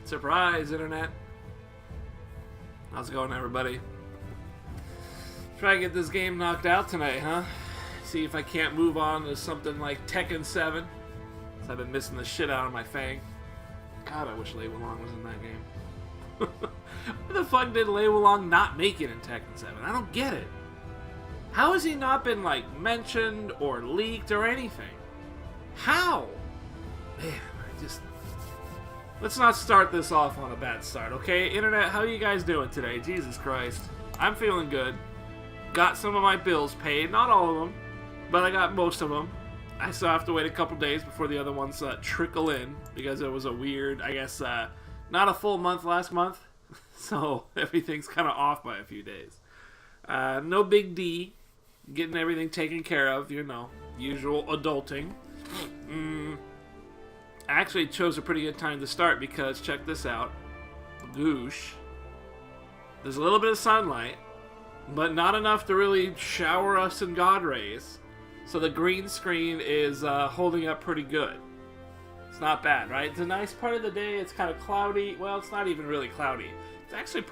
Surprise, Internet. How's it going, everybody? Try to get this game knocked out tonight, huh? See if I can't move on to something like Tekken 7. So I've been missing the shit out of my Fang. God, I wish Lei Wulong was in that game. Why the fuck did Lei Wulong not make it in Tekken 7? I don't get it. How has he not been, like, mentioned or leaked or anything? How? Man, I just... Let's not start this off on a bad start, okay? Internet, how are you guys doing today? Jesus Christ. I'm feeling good. Got some of my bills paid. Not all of them, but I got most of them. I still have to wait a couple days before the other ones trickle in, because it was a weird, I guess, not a full month last month. So everything's kind of off by a few days. No big D. Getting everything taken care of, you know. Usual adulting. I actually chose a pretty good time to start because, check this out. Goosh. There's a little bit of sunlight, but not enough to really shower us in God rays. So the green screen is holding up pretty good. It's not bad, right? It's a nice part of the day. It's kind of cloudy. Well, it's not even really cloudy. It's actually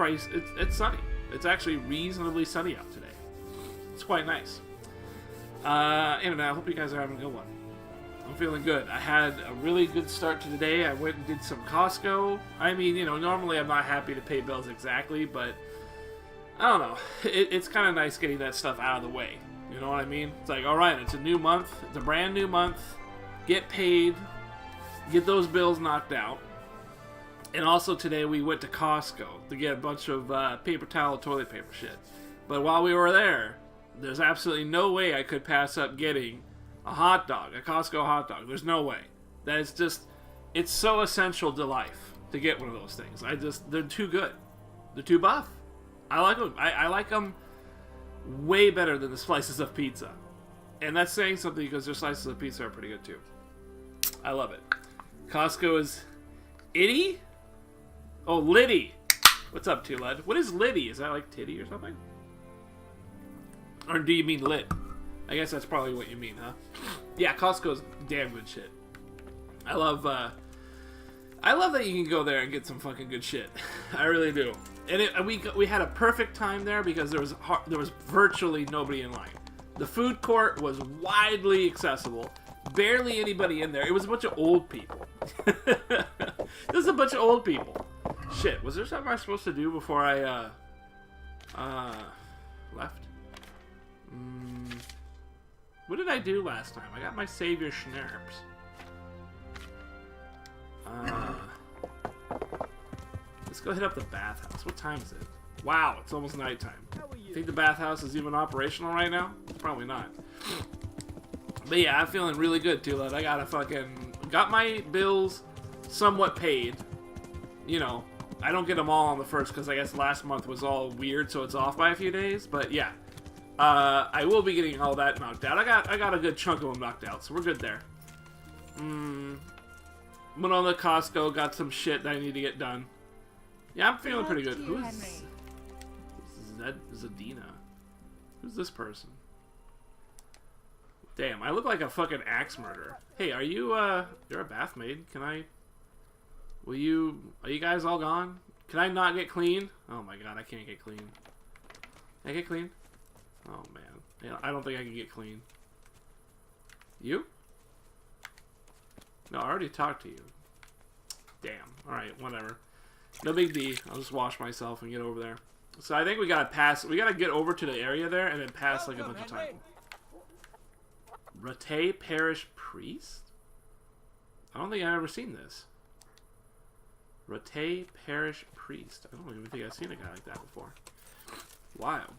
it's sunny. It's actually reasonably sunny out today. It's quite nice. Internet, I hope you guys are having a good one. I'm feeling good. I had a really good start to the day. I went and did some Costco. I mean, you know, normally I'm not happy to pay bills exactly, but I don't know. It's kind of nice getting that stuff out of the way. You know what I mean? It's like, alright, it's a new month. It's a brand new month. Get paid. Get those bills knocked out. And also today we went to Costco to get a bunch of paper towel, toilet paper shit. But while we were there, there's absolutely no way I could pass up getting a hot dog, a Costco hot dog. There's no way. That is just, it's so essential to life to get one of those things. They're too good. They're too buff. I like them. I like them way better than the slices of pizza. And that's saying something because their slices of pizza are pretty good too. I love it. Costco is itty? Oh, Liddy. What's up, Tuled? What is Liddy? Is that like titty or something? Or do you mean lit? I guess that's probably what you mean, huh? Yeah, Costco's damn good shit. I love that you can go there and get some fucking good shit. I really do. And we had a perfect time there because there was virtually nobody in line. The food court was widely accessible. Barely anybody in there. It was a bunch of old people. There's a bunch of old people. Shit, was there something I was supposed to do before I left? What did I do last time? I got my Savior Schnurps. Let's go hit up the bathhouse. What time is it? Wow, it's almost nighttime. Think the bathhouse is even operational right now? Probably not. But yeah, I'm feeling really good, Tulad. I got my bills somewhat paid. You know, I don't get them all on the first because I guess last month was all weird, so it's off by a few days. But yeah. I will be getting all that knocked out. I got a good chunk of them knocked out, so we're good there. Went on the Costco, got some shit that I need to get done. Yeah, I'm feeling pretty good. Who is Zadina? Who's this person? Damn, I look like a fucking axe murderer. Hey, are you, you're a bath maid. Are you guys all gone? Can I not get clean? Oh my god, I can't get clean. Can I get clean? Oh, man. Yeah, I don't think I can get clean. You? No, I already talked to you. Damn. Alright, whatever. No big D. I'll just wash myself and get over there. So I think we gotta pass. We gotta get over to the area there and then pass like a bunch of time. Rattay Parish Priest? I don't think I've ever seen this. Rattay Parish Priest. I don't even think I've seen a guy like that before. Wild.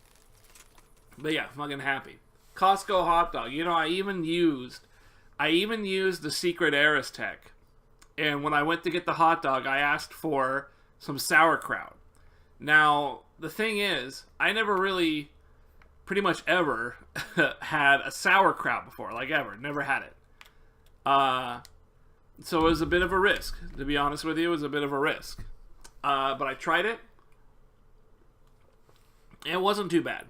But yeah, fucking happy. Costco hot dog. You know, I even used the secret Eris tech. And when I went to get the hot dog, I asked for some sauerkraut. Now, the thing is, I never really, pretty much ever, had a sauerkraut before. Like, ever. Never had it. So it was a bit of a risk. To be honest with you, it was a bit of a risk. But I tried it. It wasn't too bad.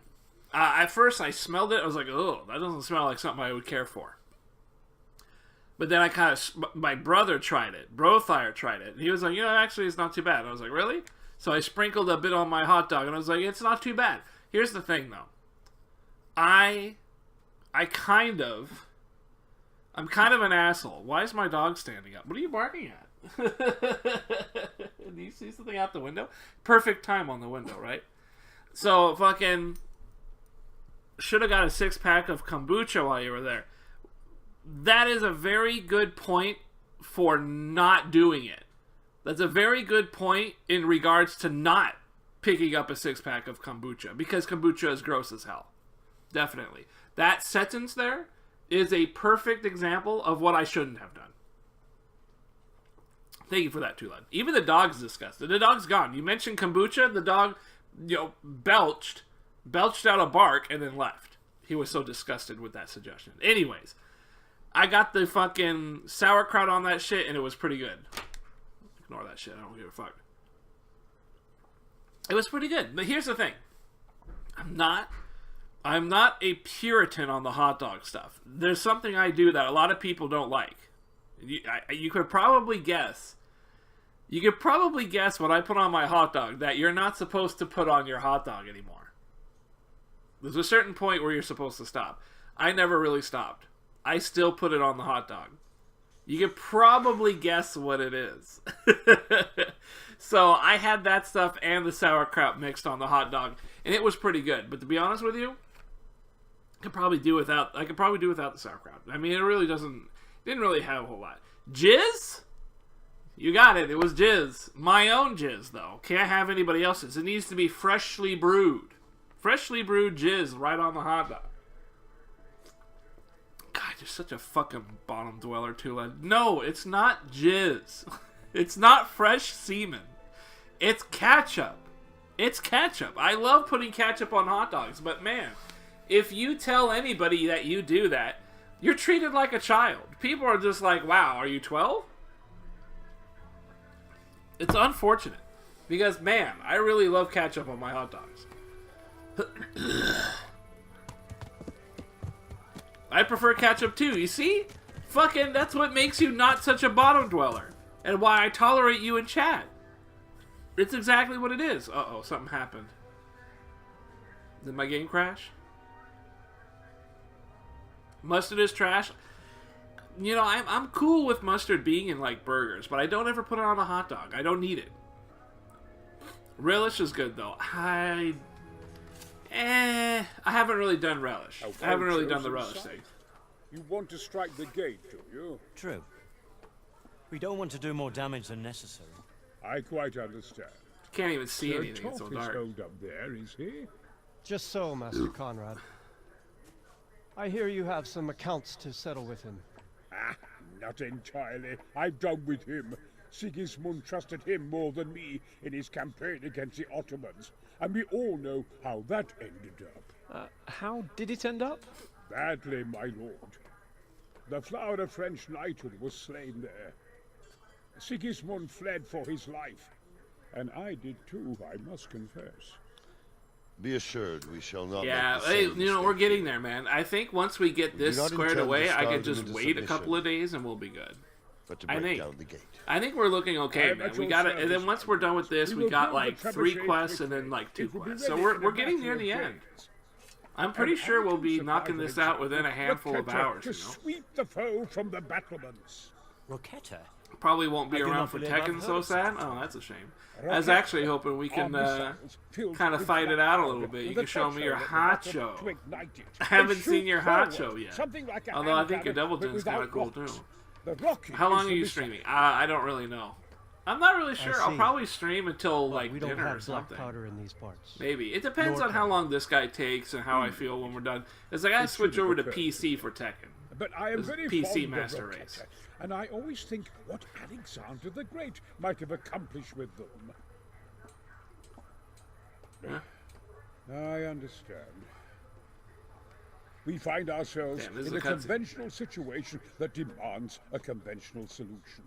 At first, I smelled it. I was like, oh, that doesn't smell like something I would care for. But then my brother tried it. Lothire tried it. And he was like, actually, it's not too bad. And I was like, really? So I sprinkled a bit on my hot dog, and I was like, it's not too bad. Here's the thing, though. I'm kind of an asshole. Why is my dog standing up? What are you barking at? Do you see something out the window? Perfect time on the window, right? So fucking should have got a 6-pack of kombucha while you were there. That is a very good point for not doing it. That's a very good point in regards to not picking up a 6-pack of kombucha, because kombucha is gross as hell. Definitely. That sentence there is a perfect example of what I shouldn't have done. Thank you for that, Tulad. Even the dog's disgusted. The dog's gone. You mentioned kombucha, the dog, belched out a bark and then left. He was so disgusted with that suggestion. Anyways, I got the fucking sauerkraut on that shit, and it was pretty good. Ignore that shit. I don't give a fuck. It was pretty good. But here's the thing. I'm not a Puritan on the hot dog stuff. There's something I do that a lot of people don't like. You could probably guess. You could probably guess what I put on my hot dog that you're not supposed to put on your hot dog anymore. There's a certain point where you're supposed to stop. I never really stopped. I still put it on the hot dog. You could probably guess what it is. So I had that stuff and the sauerkraut mixed on the hot dog, and it was pretty good. But to be honest with you, I could probably do without the sauerkraut. I mean, didn't really have a whole lot. Jizz? You got it. It was jizz. My own jizz, though. Can't have anybody else's. It needs to be freshly brewed. Freshly brewed jizz right on the hot dog. God, you're such a fucking bottom dweller, Tula. No, it's not jizz. It's not fresh semen. It's ketchup. It's ketchup. I love putting ketchup on hot dogs, but man, if you tell anybody that you do that, you're treated like a child. People are just like, wow, are you 12? It's unfortunate. Because, man, I really love ketchup on my hot dogs. I prefer ketchup too, you see? Fucking, that's what makes you not such a bottom dweller. And why I tolerate you in chat. It's exactly what it is. Uh-oh, something happened. Did my game crash? Mustard is trash. I'm cool with mustard being in, like, burgers, but I don't ever put it on a hot dog. I don't need it. Relish is good, though. I haven't really done relish. I haven't really done the relish thing. You want to strike the gate, do you? True. We don't want to do more damage than necessary. I quite understand. Can't even see anything. It's so dark. Is holed up there, is he? Just so, Master Conrad. I hear you have some accounts to settle with him. Ah, not entirely. I've done with him. Sigismund trusted him more than me in his campaign against the Ottomans, and we all know how that ended up. How did it end up? Badly, my lord. The flower of French knighthood was slain there. Sigismund fled for his life, and I did too, I must confess. Be assured, we shall not. Yeah, we're getting there, man. I think once we get this squared away, I can just wait a couple of days and we'll be good. But to break down the gate. I think we're looking okay, man. We got it, and then once we're done with this, we got like 3 quests and then like 2 quests. So we're getting near the end. I'm pretty sure we'll be knocking this out within a handful of hours. To sweep the foe from the battlements. Roketa? Probably won't be around for Tekken, so sad. Oh, that's a shame. I was actually hoping we can kind of fight it out a little bit. You can show me your Hacho. I haven't seen your Hacho yet. Although I think your Double Jin's kind of cool too. How long are you streaming? I don't really know. I'm not really sure. I'll probably stream until like dinner or something. Powder in these parts. Maybe. It depends on how long this guy takes and how I feel when we're done. It's like I switch over to PC for Tekken. But I am very PC fond Master of Race. and I always think what Alexander the Great might have accomplished with them. Huh? I understand. We find ourselves in a conventional situation that demands a conventional solution.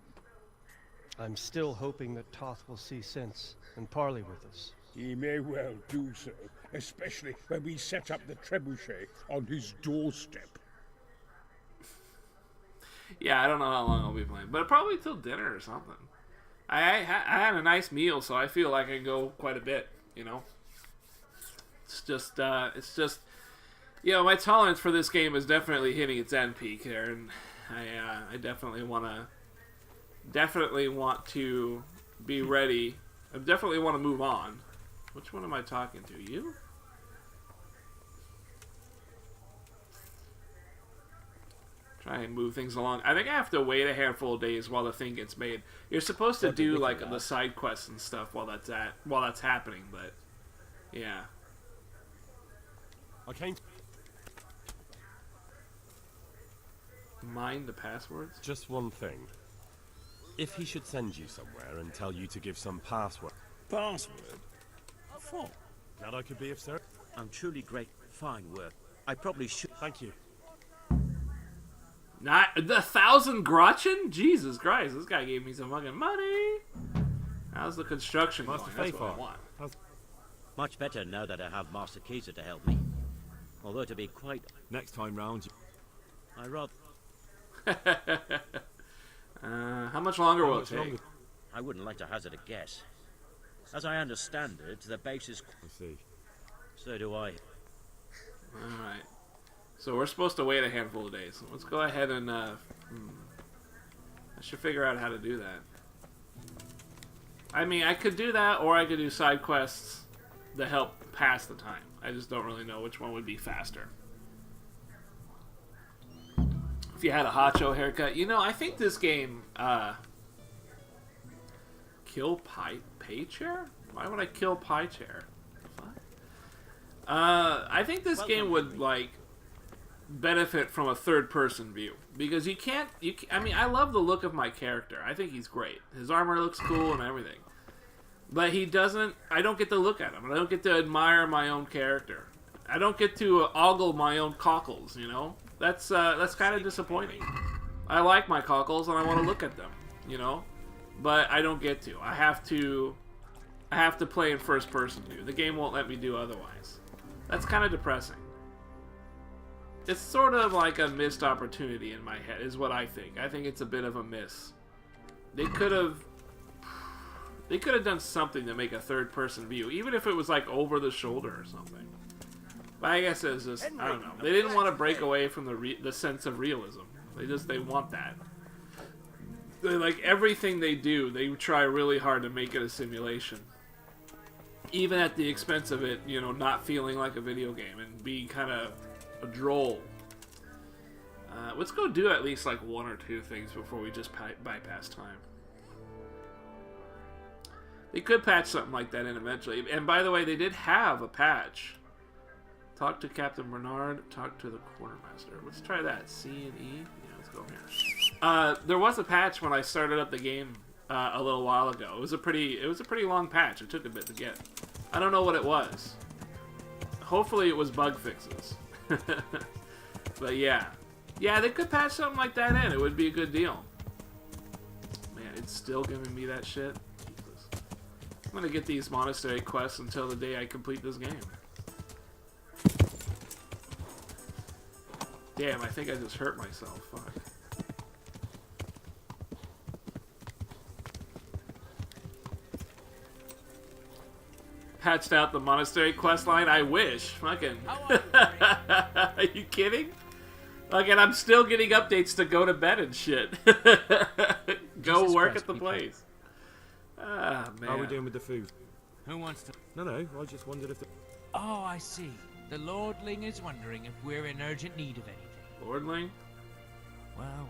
I'm still hoping that Toth will see sense and parley with us. He may well do so, especially when we set up the trebuchet on his doorstep. Yeah, I don't know how long I'll be playing, but probably till dinner or something. I had a nice meal, so I feel like I can go quite a bit. You know, it's just you know, my tolerance for this game is definitely hitting its end peak here, and I definitely want to be ready. I definitely want to move on. Which one am I talking to? You? Try and move things along. I think I have to wait a handful of days while the thing gets made. You're supposed to do like the side quests and stuff while that's happening, but yeah. Okay. Mind the passwords? Just one thing. If he should send you somewhere and tell you to give some password. Password? For? That I could be of service. I'm truly great. Fine work. I probably should. Thank you. Not 1,000 groschen? Jesus Christ, this guy gave me some fucking money. How's the construction going? That's what I want. Much better now that I have Master Kaiser to help me. Although to be quite... Next time round... I rather... How much longer will it take? I wouldn't like to hazard a guess. As I understand it, the base is... I see. So do I. Alright. So we're supposed to wait a handful of days. Let's go ahead and, I should figure out how to do that. I mean, I could do that, or I could do side quests to help pass the time. I just don't really know which one would be faster. If you had a Hacho haircut. You know, I think this game, kill pay chair? Why would I kill pie chair? What? I think this game would, like, benefit from a third-person view. Because you can't... I mean, I love the look of my character. I think he's great. His armor looks cool and everything. But he doesn't... I don't get to look at him. I don't get to admire my own character. I don't get to ogle my own cockles, you know? That's kind of disappointing. I like my cockles and I want to look at them, you know? But I don't get to. I have to play in first-person view. The game won't let me do otherwise. That's kind of depressing. It's sort of like a missed opportunity in my head, is what I think. I think it's a bit of a miss. They could have done something to make a third-person view, even if it was like over the shoulder or something. But I guess it's just, I don't know. They didn't want to break away from the sense of realism. They want that. Like everything they do, they try really hard to make it a simulation. Even at the expense of it, you know, not feeling like a video game and being kind of a droll. Let's go do at least like one or two things before we just bypass time. They could patch something like that in eventually. And by the way, they did have a patch. Talk to Captain Bernard. Talk to the quartermaster. Let's try that. C and E. Yeah, let's go here. There was a patch when I started up the game a little while ago. It was a pretty long patch. It took a bit to get. I don't know what it was. Hopefully it was bug fixes. But yeah, they could patch something like that in. It would be a good deal. Man, it's still giving me that shit. Jesus. I'm gonna get these monastery quests until the day I complete this game. Damn, I think I just hurt myself. Fuck. Patched out the monastery quest line? I wish. Fucking. Are you kidding? Like, and I'm still getting updates to go to bed and shit. Go work at the place. Ah, man. How are we doing with the food? Who wants to... No, I just wondered if... Oh, I see. The Lordling is wondering if we're in urgent need of anything. Lordling? Well,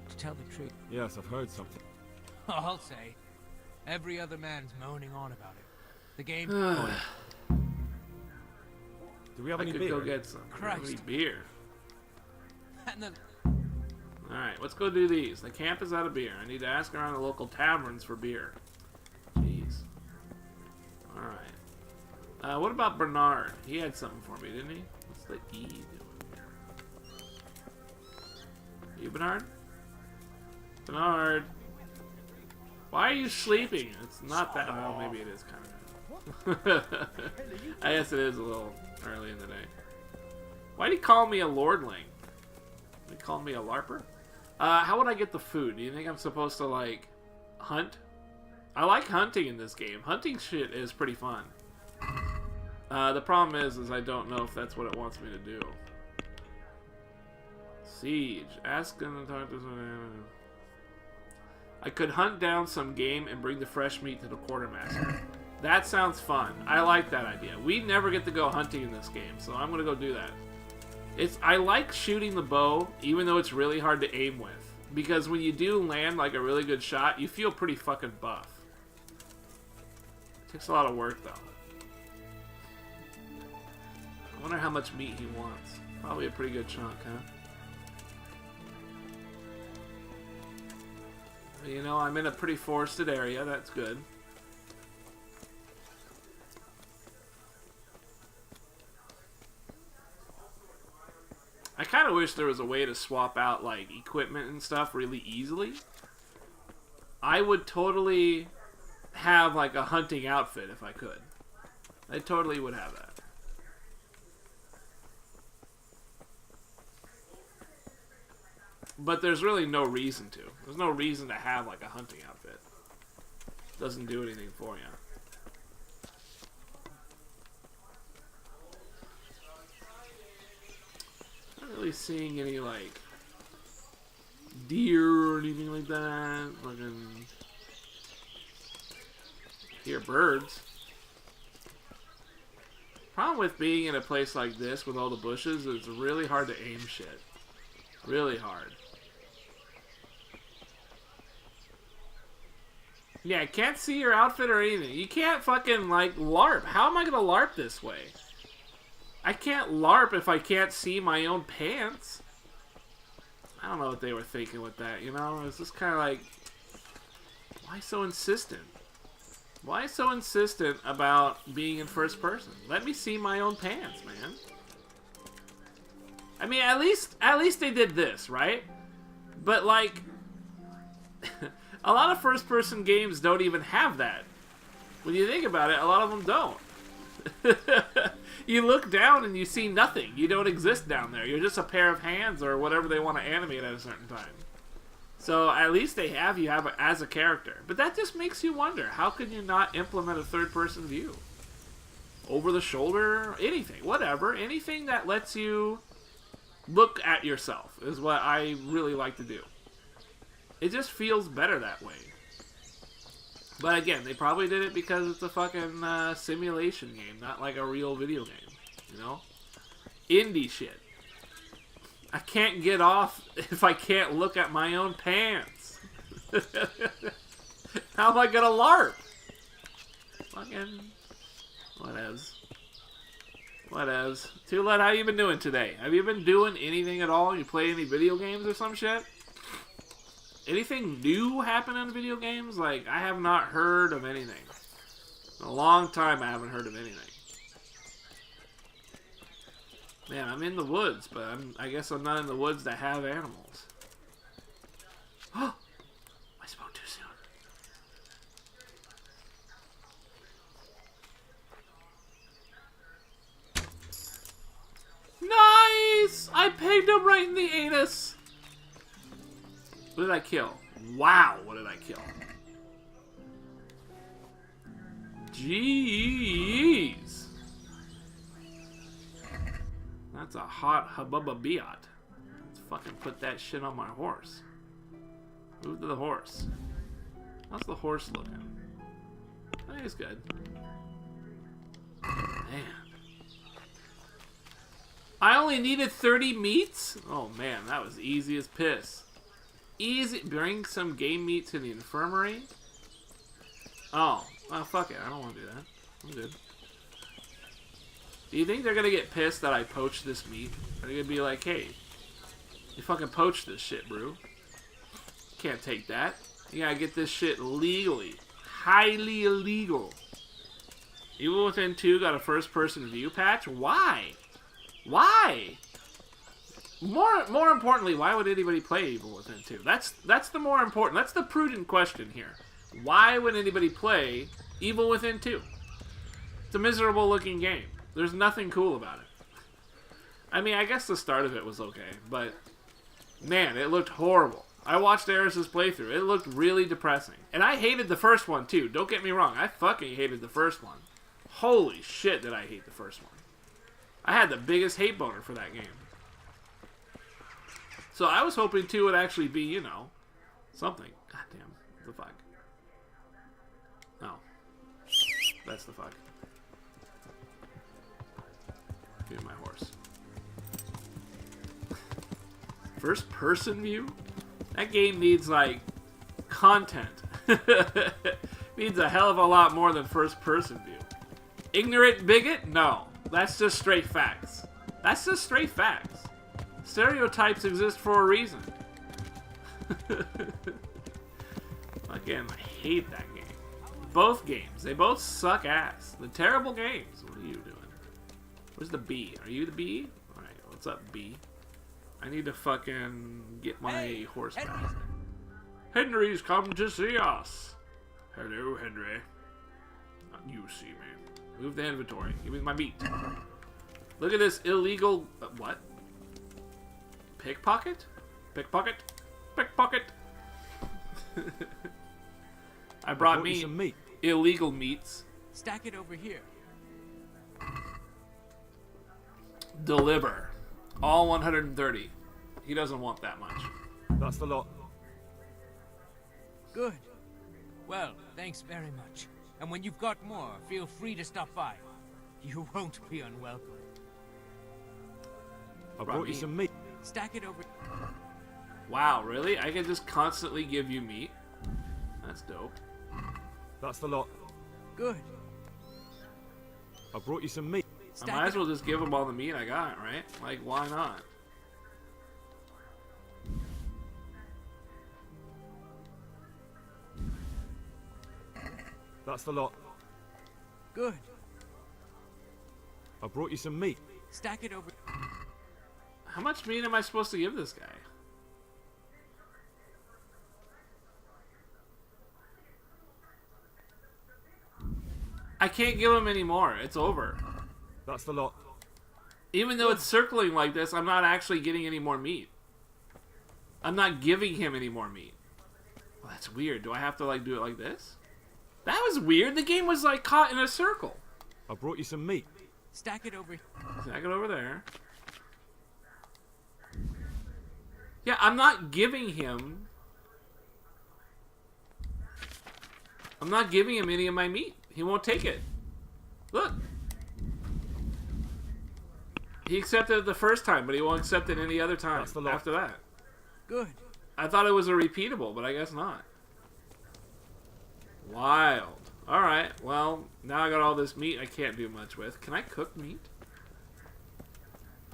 to tell the truth... Yes, I've heard something. I'll say. Every other man's moaning on about it. The game... Do we have any beer? I could go get some. Christ. Any beer? And the... Alright, let's go do these. The camp is out of beer. I need to ask around the local taverns for beer. Jeez. Alright. What about Bernard? He had something for me, didn't he? What's the E doing here? You, Bernard? Bernard? Why are you sleeping? It's not that... Well, maybe it is kind of... I guess it is a little early in the day. Why'd he call me a lordling? Did he call me a larper? How would I get the food? Do you think I'm supposed to, like, hunt? I like hunting in this game. Hunting shit is pretty fun. The problem is I don't know if that's what it wants me to do. Siege. Ask them to talk to someone. I could hunt down some game and bring the fresh meat to the quartermaster. That sounds fun. I like that idea. We never get to go hunting in this game, so I'm gonna go do that. I like shooting the bow, even though it's really hard to aim with. Because when you do land like a really good shot, you feel pretty fucking buff. It takes a lot of work, though. I wonder how much meat he wants. Probably a pretty good chunk, huh? You know, I'm in a pretty forested area. That's good. I kind of wish there was a way to swap out, like, equipment and stuff really easily. I would totally have, like, a hunting outfit if I could. I totally would have that. But there's really no reason to. There's no reason to have, like, a hunting outfit. Doesn't do anything for you. Not really seeing any, like, deer or anything like that. Fucking hear birds. Problem with being in a place like this with all the bushes is it's really hard to aim shit. Really hard. Yeah, I can't see your outfit or anything. You can't fucking, like, LARP. How am I gonna LARP this way? I can't LARP if I can't see my own pants. I don't know what they were thinking with that, you know? It's just kind of like, why so insistent? Why so insistent about being in first person? Let me see my own pants, man. I mean, at least they did this, right? But, like, a lot of first-person games don't even have that. When you think about it, a lot of them don't. You look down and you see nothing. You don't exist down there. You're just a pair of hands or whatever they want to animate at a certain time. So at least they have you as a character. But that just makes you wonder, how could you not implement a third-person view? Over the shoulder? Anything. Whatever. Anything that lets you look at yourself is what I really like to do. It just feels better that way. But again, they probably did it because it's a fucking simulation game, not like a real video game, you know? Indie shit. I can't get off if I can't look at my own pants. How am I gonna LARP? Fucking whatevs. Whatevs. Tulette, how you been doing today? Have you been doing anything at all? You play any video games or some shit? Anything new happen in video games? Like, I have not heard of anything. In a long time I haven't heard of anything. Man, I'm in the woods, but I guess I'm not in the woods that have animals. Oh! I spoke too soon. Nice! I pegged him right in the anus! What did I kill? Wow, what did I kill? Jeez. That's a hot hububba biot. Let's fucking put that shit on my horse. Move to the horse. How's the horse looking? I think it's good. Man. I only needed 30 meats? Oh man, that was easy as piss. Easy. Bring some game meat to the infirmary. Oh, well, fuck it. I don't want to do that. I'm good. Do you think they're gonna get pissed that I poached this meat? Are they gonna be like, hey, you fucking poached this shit, bro? Can't take that. You gotta get this shit legally. Highly illegal. Evil Within 2 got a first-person view patch? Why? Why? More importantly, why would anybody play Evil Within 2? That's the more important, that's the prudent question here. Why would anybody play Evil Within 2? It's a miserable looking game. There's nothing cool about it. I mean, I guess the start of it was okay, but Man, it looked horrible. I watched Eris's playthrough. It looked really depressing. And I hated the first one, too. Don't get me wrong. I fucking hated the first one. Holy shit did I hate the first one. I had the biggest hate boner for that game. So I was hoping 2 would actually be, you know, something. God damn. The fuck. No. That's the fuck. Give me my horse. First person view? That game needs, like, content. Needs a hell of a lot more than first person view. Ignorant bigot? No. That's just straight facts. That's just straight facts. Stereotypes exist for a reason. Again, I hate that game. Both games. They both suck ass. The terrible games. What are you doing? Where's the B? Are you the B? Alright, what's up, B? I need to fucking get my horse back. Henry's come to see us. Hello, Henry. Not you see me. Move the inventory. Give me my meat. Look at this illegal... what? Pickpocket? Pickpocket? Pickpocket! I brought me some meat. Illegal meats. Stack it over here. Deliver. All 130. He doesn't want that much. That's the lot. Good. Well, thanks very much. And when you've got more, feel free to stop by. You won't be unwelcome. I brought you some meat. Stack it over. Wow, really? I can just constantly give you meat? That's dope. That's the lot. Good. I brought you some meat. I might as well just give him all the meat I got, right? Like, why not? That's the lot. Good. I brought you some meat. Stack it over. How much meat am I supposed to give this guy? I can't give him any more. It's over. That's the lot. Even though it's circling like this, I'm not actually getting any more meat. I'm not giving him any more meat. Well, that's weird. Do I have to, like, do it like this? That was weird. The game was, like, caught in a circle. I brought you some meat. Stack it over. Stack it over there. Yeah, I'm not giving him... I'm not giving him any of my meat. He won't take it. Look. He accepted it the first time, but he won't accept it any other time after that. Good. I thought it was a repeatable, but I guess not. Wild. Alright, well, now I got all this meat I can't do much with. Can I cook meat?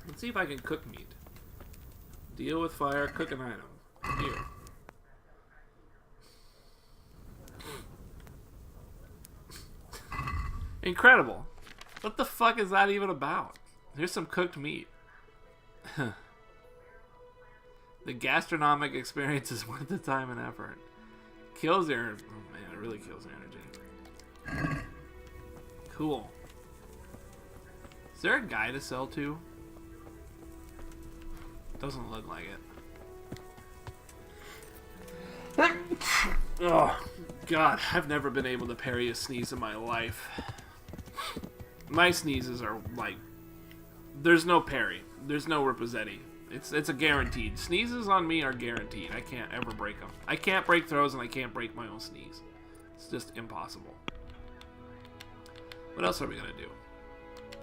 Let's see if I can cook meat. Deal with fire, cook an item. Here. Incredible. What the fuck is that even about? Here's some cooked meat. The gastronomic experience is worth the time and effort. Kills your... oh man, it really kills energy. Cool. Is there a guy to sell to? Doesn't look like it. Oh, God. I've never been able to parry a sneeze in my life. My sneezes are like... there's no parry. There's no Riposetti. It's a guaranteed. Sneezes on me are guaranteed. I can't ever break them. I can't break throws and I can't break my own sneeze. It's just impossible. What else are we going to do?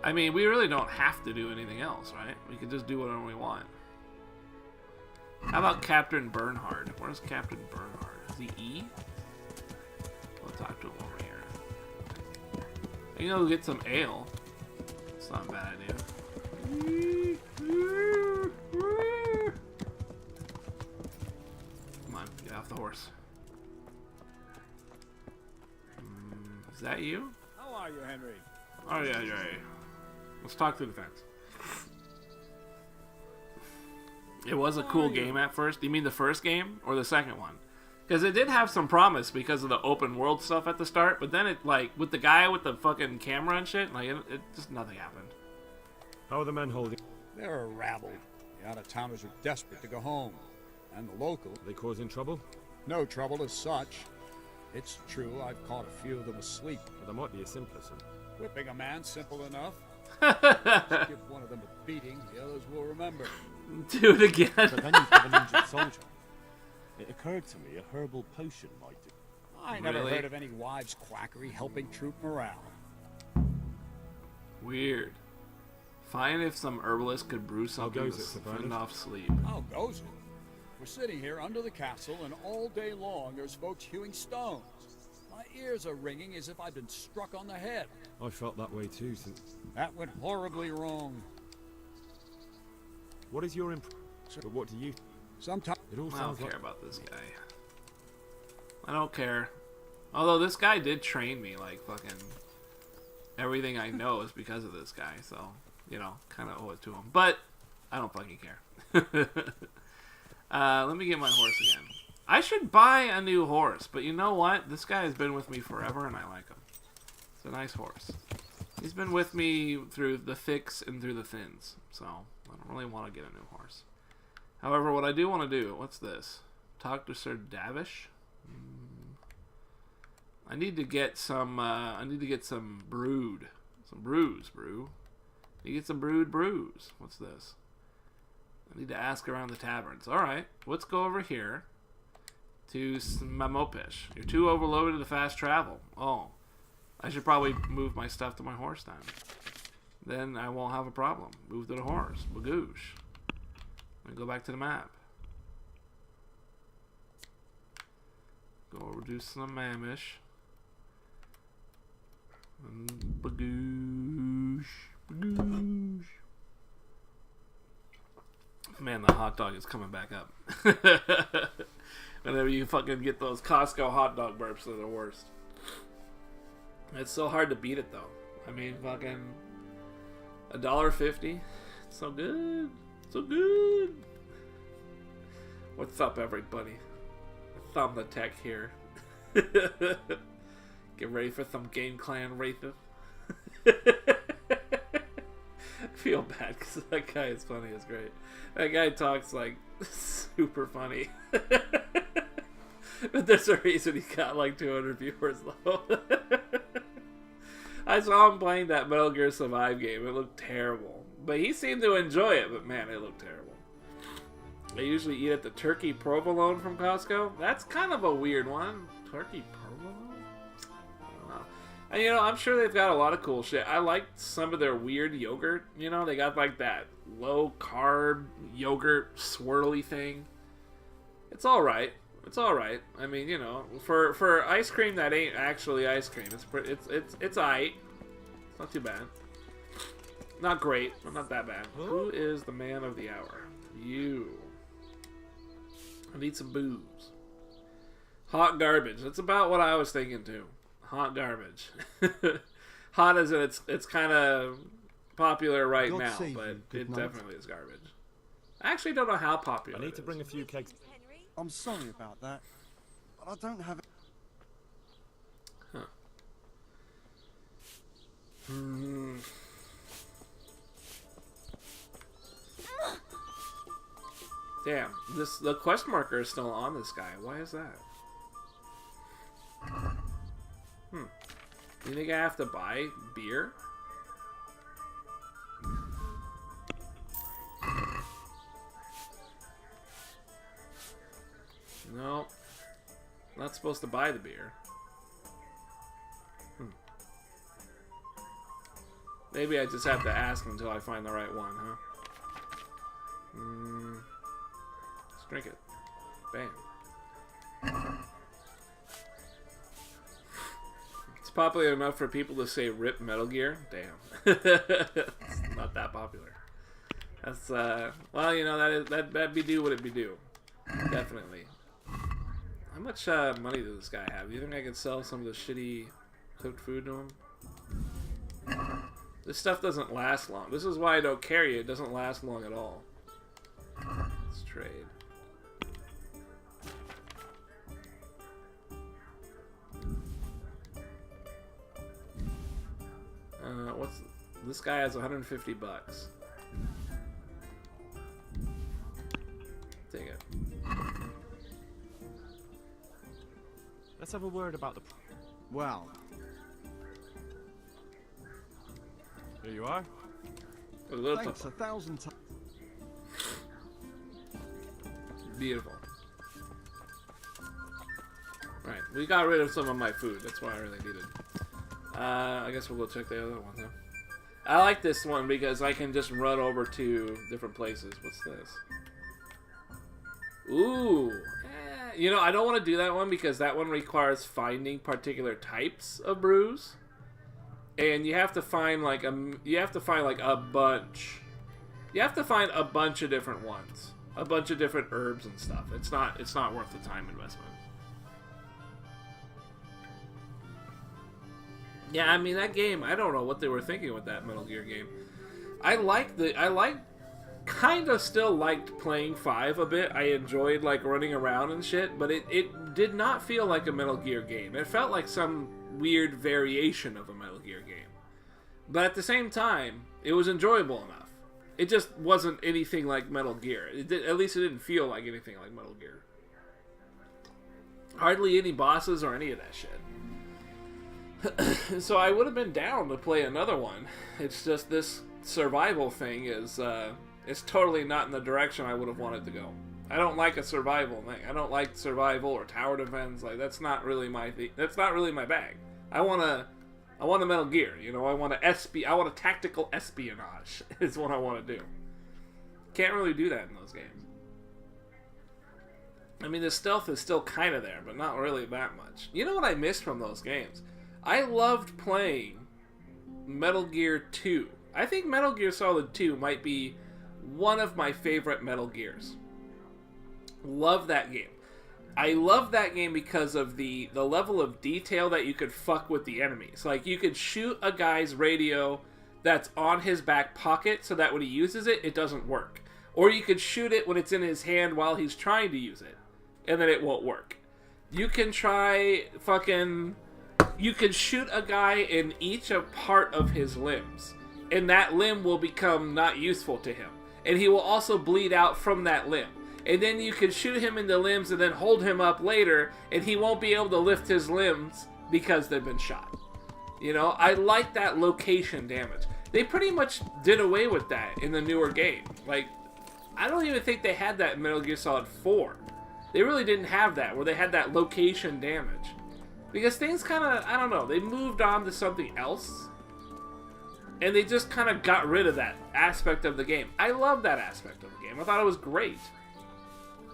I mean, we really don't have to do anything else, right? We can just do whatever we want. How about Captain Bernhard? Where's Captain Bernhard? Is he E? We'll talk to him over here. I can go get some ale. It's not a bad idea. Come on, get off the horse. Is that you? How are you, Henry? Oh, yeah. Let's talk through the fence. It was a cool game at first. You mean the first game or the second one? Because it did have some promise because of the open world stuff at the start, but then it, like, with the guy with the fucking camera and shit, like, it just nothing happened. How are the men holding? They're a rabble. The out-of-towners are desperate to go home. and the local. Are they causing trouble? No trouble as such. It's true, I've caught a few of them asleep. Well, there might be a simpler solution. Whipping a man, simple enough. Just give one of them a beating, the others will remember. Do it again. But then you've got an injured soldier. It occurred to me a herbal potion might do. I never Really? heard of any wives' quackery helping troop morale. Weird. Find if some herbalist could brew something goes to it, Sir fend off sleep. How goes it? We're sitting here under the castle, and all day long there's folks hewing stones. My ears are ringing as if I'd been struck on the head. I felt that way too since... That went horribly wrong. What is your impression? But what do you... Sometimes It all I don't sounds care like... about this guy. I don't care. Although this guy did train me, like fucking everything I know is because of this guy, so you know, kind of owe it to him. But I don't fucking care. Let me get my horse again. I should buy a new horse, but you know what? This guy has been with me forever, and I like him. It's a nice horse. He's been with me through the thicks and through the thins, so I don't really want to get a new horse. However, what I do want to do, what's this? Talk to Sir Davish? I need to get some, brood. Some brews, brew. You get some brewed brews. What's this? I need to ask around the taverns. Alright, let's go over here to Mamopish. You're too overloaded to fast travel. Oh, I should probably move my stuff to my horse then. Then I won't have a problem. Move to the horse. Bagoosh. And go back to the map. Go reduce some mamish. And bagoosh. Bagoosh. Man, the hot dog is coming back up. Whenever you fucking get those Costco hot dog burps, they're the worst. It's so hard to beat it though. I mean, fucking $1.50. It's so good. So good. What's up, everybody? Thumb the tech here. Get ready for some Game Clan Wraitheth. I feel bad because that guy is funny. It's great. That guy talks like super funny. But there's a reason he got like 200 viewers though. I saw him playing that Metal Gear Survive game. It looked terrible. But he seemed to enjoy it. But man, it looked terrible. I usually eat at the turkey provolone from Costco. That's kind of a weird one. Turkey provolone? I don't know. And you know, I'm sure they've got a lot of cool shit. I liked some of their weird yogurt. You know, they got like that low carb yogurt swirly thing. It's alright. It's alright. I mean, you know, for ice cream that ain't actually ice cream, it's aight. It's not too bad. Not great, but not that bad. Who is the man of the hour? You. I need some booze. Hot garbage. That's about what I was thinking too. Hot garbage. Hot as in it's kind of popular right now, but it definitely is garbage. I actually don't know how popular. I need to bring a few kegs. I'm sorry about that, but I don't have it. Huh. Damn, the quest marker is still on this guy. Why is that? You think I have to buy beer? No. Not supposed to buy the beer. Maybe I just have to ask until I find the right one, huh? Let's drink it. Bam. It's popular enough for people to say RIP Metal Gear? Damn. It's not that popular. That's, well, you know, that be do what it be do. Definitely. How much money does this guy have? Do you think I could sell some of the shitty cooked food to him? This stuff doesn't last long. This is why I don't carry it. It doesn't last long at all. Let's trade. What's this guy has 150 bucks. Take it. Let's have a word about the... Well, Here you are. A little thanks 1,000 times. Beautiful. Right, we got rid of some of my food. That's what I really needed. I guess we'll go check the other one, though. I like this one because I can just run over to different places. What's this? Ooh. You know, I don't want to do that one because that one requires finding particular types of brews. And you have to find like a bunch. You have to find a bunch of different ones. A bunch of different herbs and stuff. It's not worth the time investment. Yeah, I mean that game, I don't know what they were thinking with that Metal Gear game. I kind of still liked playing 5 a bit. I enjoyed like running around and shit, but it did not feel like a Metal Gear game. It felt like some weird variation of a Metal Gear game. But at the same time, it was enjoyable enough. It just wasn't anything like Metal Gear. At least it didn't feel like anything like Metal Gear. Hardly any bosses or any of that shit. So I would have been down to play another one. It's just this survival thing is it's totally not in the direction I would have wanted to go. I don't like a survival thing. I don't like survival or tower defense. Like that's not really my thing. That's not really my bag. I want a Metal Gear. You know, I want a tactical espionage. Is what I want to do. Can't really do that in those games. I mean, the stealth is still kind of there, but not really that much. You know what I missed from those games? I loved playing Metal Gear 2. I think Metal Gear Solid 2 might be one of my favorite Metal Gears. Love that game. I love that game because of the level of detail that you could fuck with the enemies. Like, you could shoot a guy's radio that's on his back pocket so that when he uses it, it doesn't work. Or you could shoot it when it's in his hand while he's trying to use it, and then it won't work. You can you can shoot a guy in each part of his limbs, and that limb will become not useful to him. And he will also bleed out from that limb. And then you can shoot him in the limbs and then hold him up later, and he won't be able to lift his limbs because they've been shot. You know, I like that location damage. They pretty much did away with that in the newer game. Like, I don't even think they had that in Metal Gear Solid 4. They really didn't have that, where they had that location damage. Because things kind of, I don't know, they moved on to something else. And they just kind of got rid of that aspect of the game. I love that aspect of the game. I thought it was great.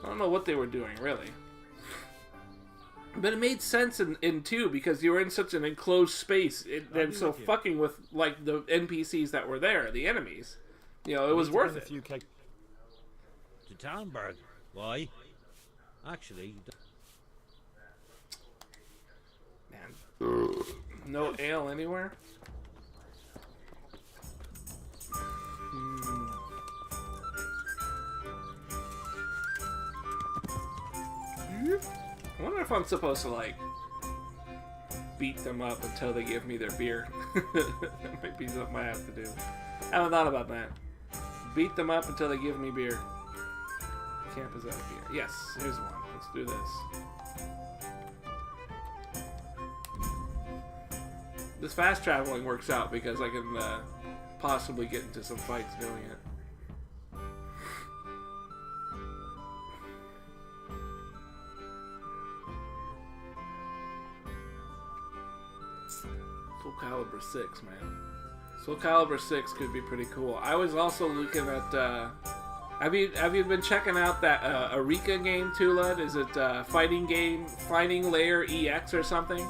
I don't know what they were doing, really. But it made sense in 2 because you were in such an enclosed space. And so fucking with, like, the NPCs that were there, the enemies, you know, it was worth it. To Talmberg? Why? Actually... Man. No ale anywhere? I wonder if I'm supposed to, like, beat them up until they give me their beer. That might be something I have to do. I haven't thought about that. Beat them up until they give me beer. Camp is out of beer. Yes, here's one. Let's do this. This fast traveling works out because I can possibly get into some fights doing it. Soul Calibur 6, man. Soul Calibur 6 could be pretty cool. I was also looking at... have you been checking out that Eureka game, Tulad? Is it Fighting Layer EX or something?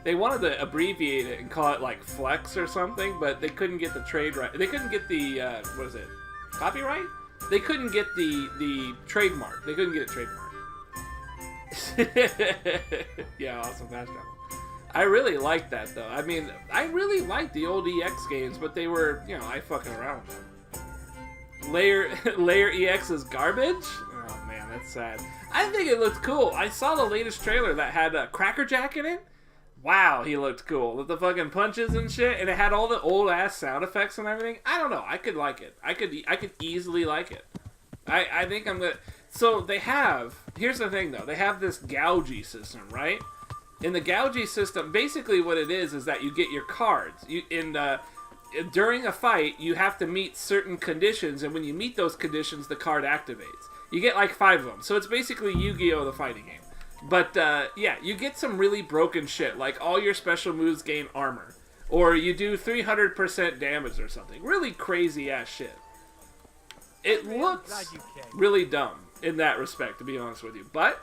They wanted to abbreviate it and call it like Flex or something, but they couldn't get the trade right. They couldn't get the what is it? Copyright? They couldn't get the trademark. They couldn't get it trademarked. Yeah, awesome fast travel. I really liked that though. I mean, I really liked the old EX games, but they were, you know, I fucking around with them. Layer EX is garbage? Oh man, that's sad. I think it looked cool. I saw the latest trailer that had Cracker Jack in it. Wow, he looked cool with the fucking punches and shit, and it had all the old ass sound effects and everything. I don't know. I could like it. I could easily like it. I think I'm gonna. So they have. Here's the thing though. They have this Gougy system, right? In the Gougy system, basically what it is that you get your cards. During a fight, you have to meet certain conditions, and when you meet those conditions, the card activates. You get like 5 of them, so it's basically Yu-Gi-Oh! The fighting game. But, yeah, you get some really broken shit, like all your special moves gain armor. Or you do 300% damage or something. Really crazy-ass shit. It looks really dumb in that respect, to be honest with you. But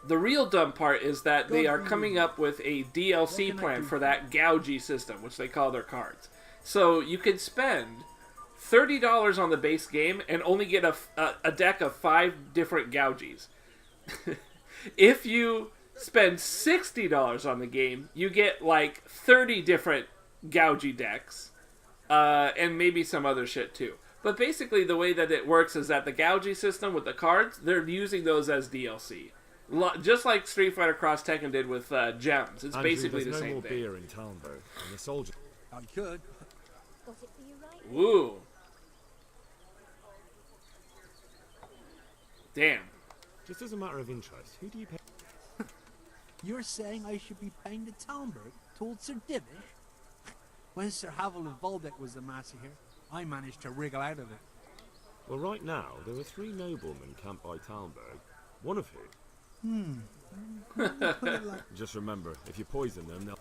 the real dumb part is that they are coming up with a DLC plan for that Gougy system, which they call their cards. So you can spend $30 on the base game and only get a deck of 5 different Gougies. If you spend $60 on the game, you get like 30 different Gougy decks, and maybe some other shit too. But basically the way that it works is that the Gougy system with the cards, they're using those as DLC. Just like Street Fighter Cross Tekken did with gems. It's basically the same thing. There's no more beer in Talmberg, and the soldier... I could. Got it for you, right? Woo. Damn. Just as a matter of interest, who do you pay? You're saying I should be paying the Talmberg towards Sir Divish? When Sir Havel of Volbeck was the master here, I managed to wriggle out of it. Well, right now, there are 3 noblemen camped by Talmberg, one of whom... Just remember, if you poison them, they'll...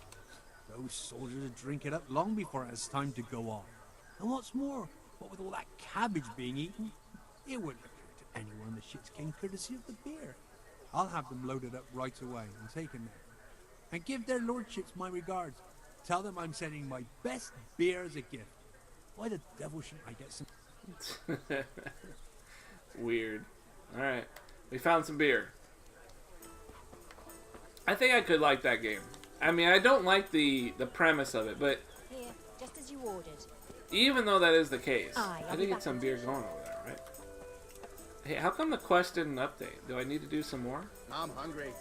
Those soldiers would drink it up long before it has time to go on. And what's more, what with all that cabbage being eaten, it wouldn't occur to anyone the shit's king courtesy of the beer. I'll have them loaded up right away and taken there. And give their lordships my regards. Tell them I'm sending my best beer as a gift. Why the devil shouldn't I get some... Weird. Alright. We found some beer. I think I could like that game. I mean, I don't like the premise of it, but... Here, just as you ordered. Even though that is the case, Aye, I did get some beer going over there, right? Hey, how come the quest didn't update? Do I need to do some more? I'm hungry.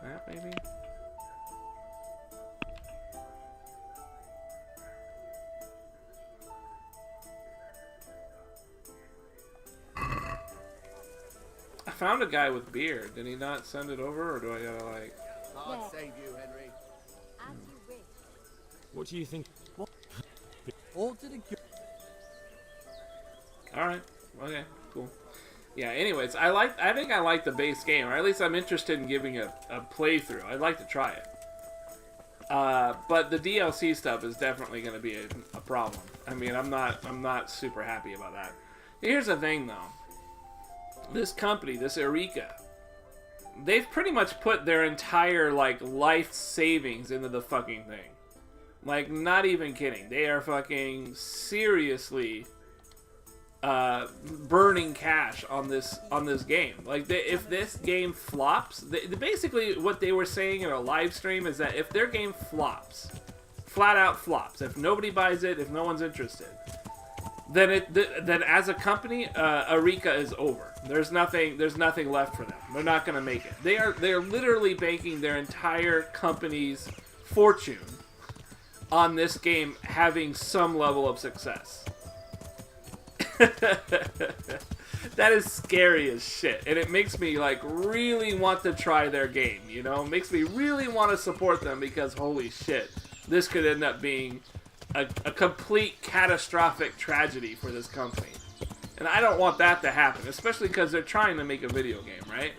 That maybe? I found a guy with beer. Did he not send it over, or do I gotta like... I'll save you, Henry. As you wish. What do you think? All to the... Alright. Okay, cool. Yeah, anyways, I think I like the base game, or at least I'm interested in giving a playthrough. I'd like to try it. But the DLC stuff is definitely going to be a problem. I mean, I'm not super happy about that. Here's the thing, though. This company, this Eureka, they've pretty much put their entire, like, life savings into the fucking thing. Like, not even kidding. They are fucking seriously burning cash on this game. Like, if this game flops, basically what they were saying in a live stream is that if their game flops, flat out flops, if nobody buys it, if no one's interested, then as a company, Eureka is over. There's nothing left for them. They're not gonna make it. They're literally banking their entire company's fortune on this game having some level of success. That is scary as shit, and it makes me like really want to try their game, you know? It makes me really want to support them because holy shit, this could end up being a complete catastrophic tragedy for this company. And I don't want that to happen, especially because they're trying to make a video game, right?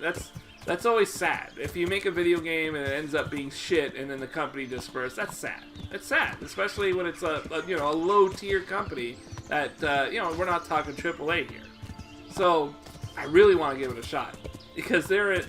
That's always sad. If you make a video game and it ends up being shit and then the company disperses, that's sad. It's sad, especially when it's a low tier company that we're not talking AAA here. So I really want to give it a shot because they're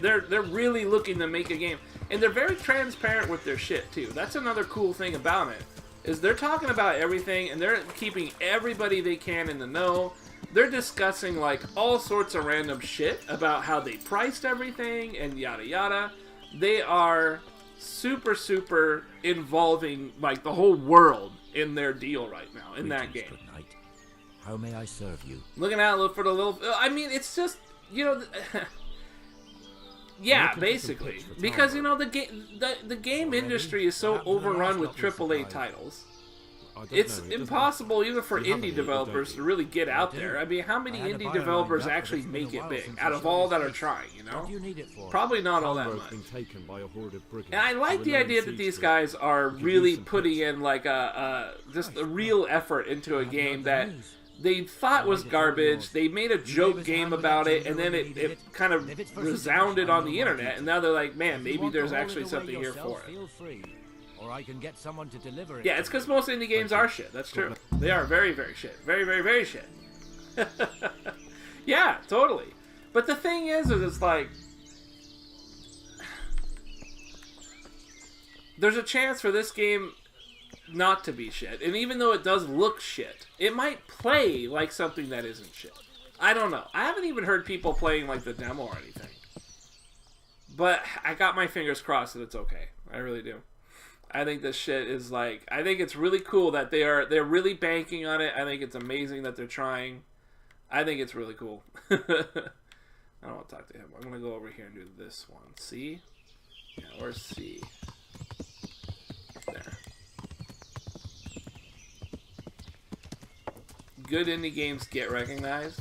really looking to make a game, and they're very transparent with their shit too. That's another cool thing about it, is they're talking about everything and they're keeping everybody they can in the know. They're discussing like all sorts of random shit about how they priced everything and yada yada. They are super involving like the whole world in their deal right now in that game. Good night. How may I serve you? Looking out for the little... I mean, it's just, yeah, basically. Because, the game industry is so overrun with AAA titles. it's impossible even for indie developers to really get out there. I mean, how many indie developers actually make it big out of all that are trying, you know? Probably not all that much. And I like the idea that these guys are really putting in like just a real effort into a game that they thought was garbage. They made a joke game about it, and then it kind of resounded on the internet, and now they're like, man, maybe there's actually something here for it. Or I can get someone to deliver it. Yeah, it's because most indie games are shit. That's true. They are very, very shit. Very, very, very shit. Yeah, totally. But the thing is it's like, there's a chance for this game not to be shit. And even though it does look shit, it might play like something that isn't shit. I don't know. I haven't even heard people playing like the demo or anything. But I got my fingers crossed that it's okay. I really do. I think this shit is like, I think it's really cool that they're really banking on it. I think it's amazing that they're trying. I think it's really cool. I don't want to talk to him. I'm going to go over here and do this one. C? Yeah, or C. There. Good indie games get recognized?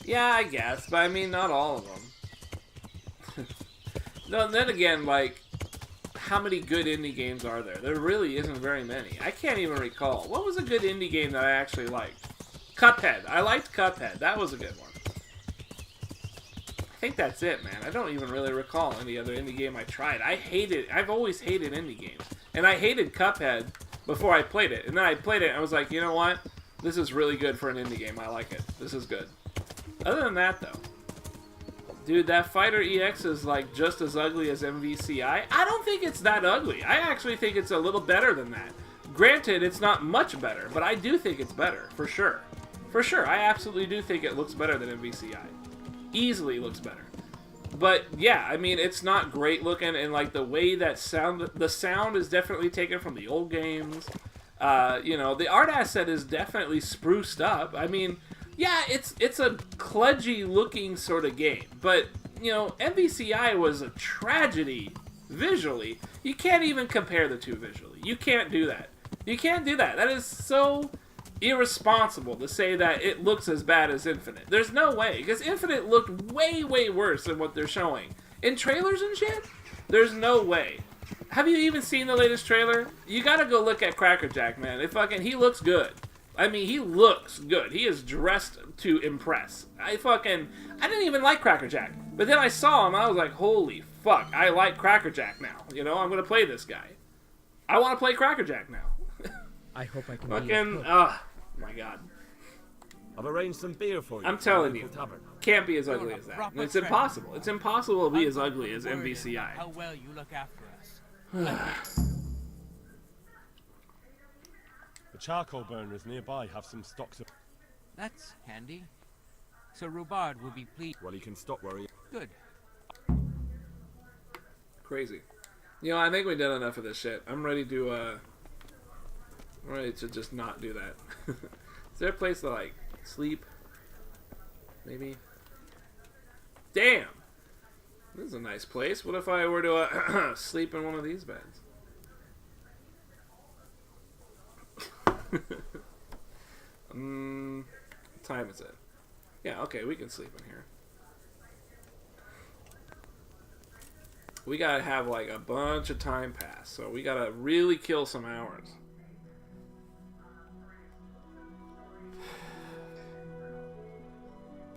Yeah, I guess. But I mean, not all of them. No, then again, like, how many good indie games are there? There really isn't very many. I can't even recall. What was a good indie game that I actually liked? Cuphead. I liked Cuphead. That was a good one. I think that's it, man. I don't even really recall any other indie game I tried. I've always hated indie games. And I hated Cuphead before I played it. And then I played it and I was like, you know what? This is really good for an indie game. I like it. This is good. Other than that, though, dude, that Fighter EX is like just as ugly as MVCI. I don't think it's that ugly. I actually think it's a little better than that. Granted, it's not much better, but I do think it's better, for sure. For sure, I absolutely do think it looks better than MVCI. Easily looks better. But yeah, I mean, it's not great looking, and like the way that the sound is definitely taken from the old games. You know, the art asset is definitely spruced up. I mean, yeah, it's a kludgy looking sort of game, but you know, MVCI was a tragedy visually. You can't even compare the two visually. You can't do that. You can't do that. That is so irresponsible to say that it looks as bad as Infinite. There's no way, because Infinite looked way, way worse than what they're showing in trailers and shit. There's no way. Have you even seen the latest trailer? You gotta go look at Crackerjack, man. He looks good. I mean, he looks good. He is dressed to impress. I didn't even like Crackerjack. But then I saw him, and I was like, holy fuck, I like Crackerjack now. You know, I'm gonna play this guy. I want to play Crackerjack now. I hope I can my god. I've arranged some beer for you. I'm telling you, can't be as ugly as that. It's impossible. It's impossible to be as ugly as MVCI. How well you look after us. The charcoal burners nearby have some stocks of... That's handy. So Rubard will be pleased. Well, he can stop worrying. Good. Crazy. You know, I think we did enough of this shit. I'm ready to just not do that. Is there a place to, like, sleep? Maybe? Damn! This is a nice place. What if I were to sleep in one of these beds? What time is it? Yeah, okay, we can sleep in here. We gotta have like a bunch of time pass, so we gotta really kill some hours.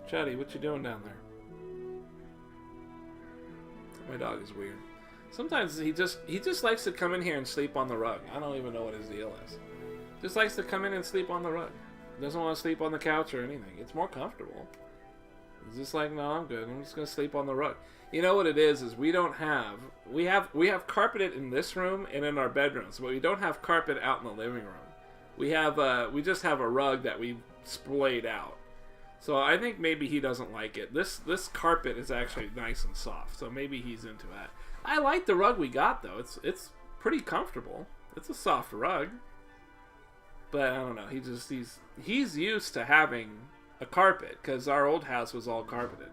Chatty, what you doing down there? My dog is weird. Sometimes he just likes to come in here and sleep on the rug. I don't even know what his deal is. Just likes to come in and sleep on the rug. Doesn't want to sleep on the couch or anything. It's more comfortable. He's just like, no, I'm good. I'm just gonna sleep on the rug. You know what it is we have carpeted in this room and in our bedrooms, but we don't have carpet out in the living room. We just have a rug that we splayed out. So I think maybe he doesn't like it. This carpet is actually nice and soft, so maybe he's into that. I like the rug we got though. It's pretty comfortable. It's a soft rug. But I don't know. He's used to having a carpet because our old house was all carpeted.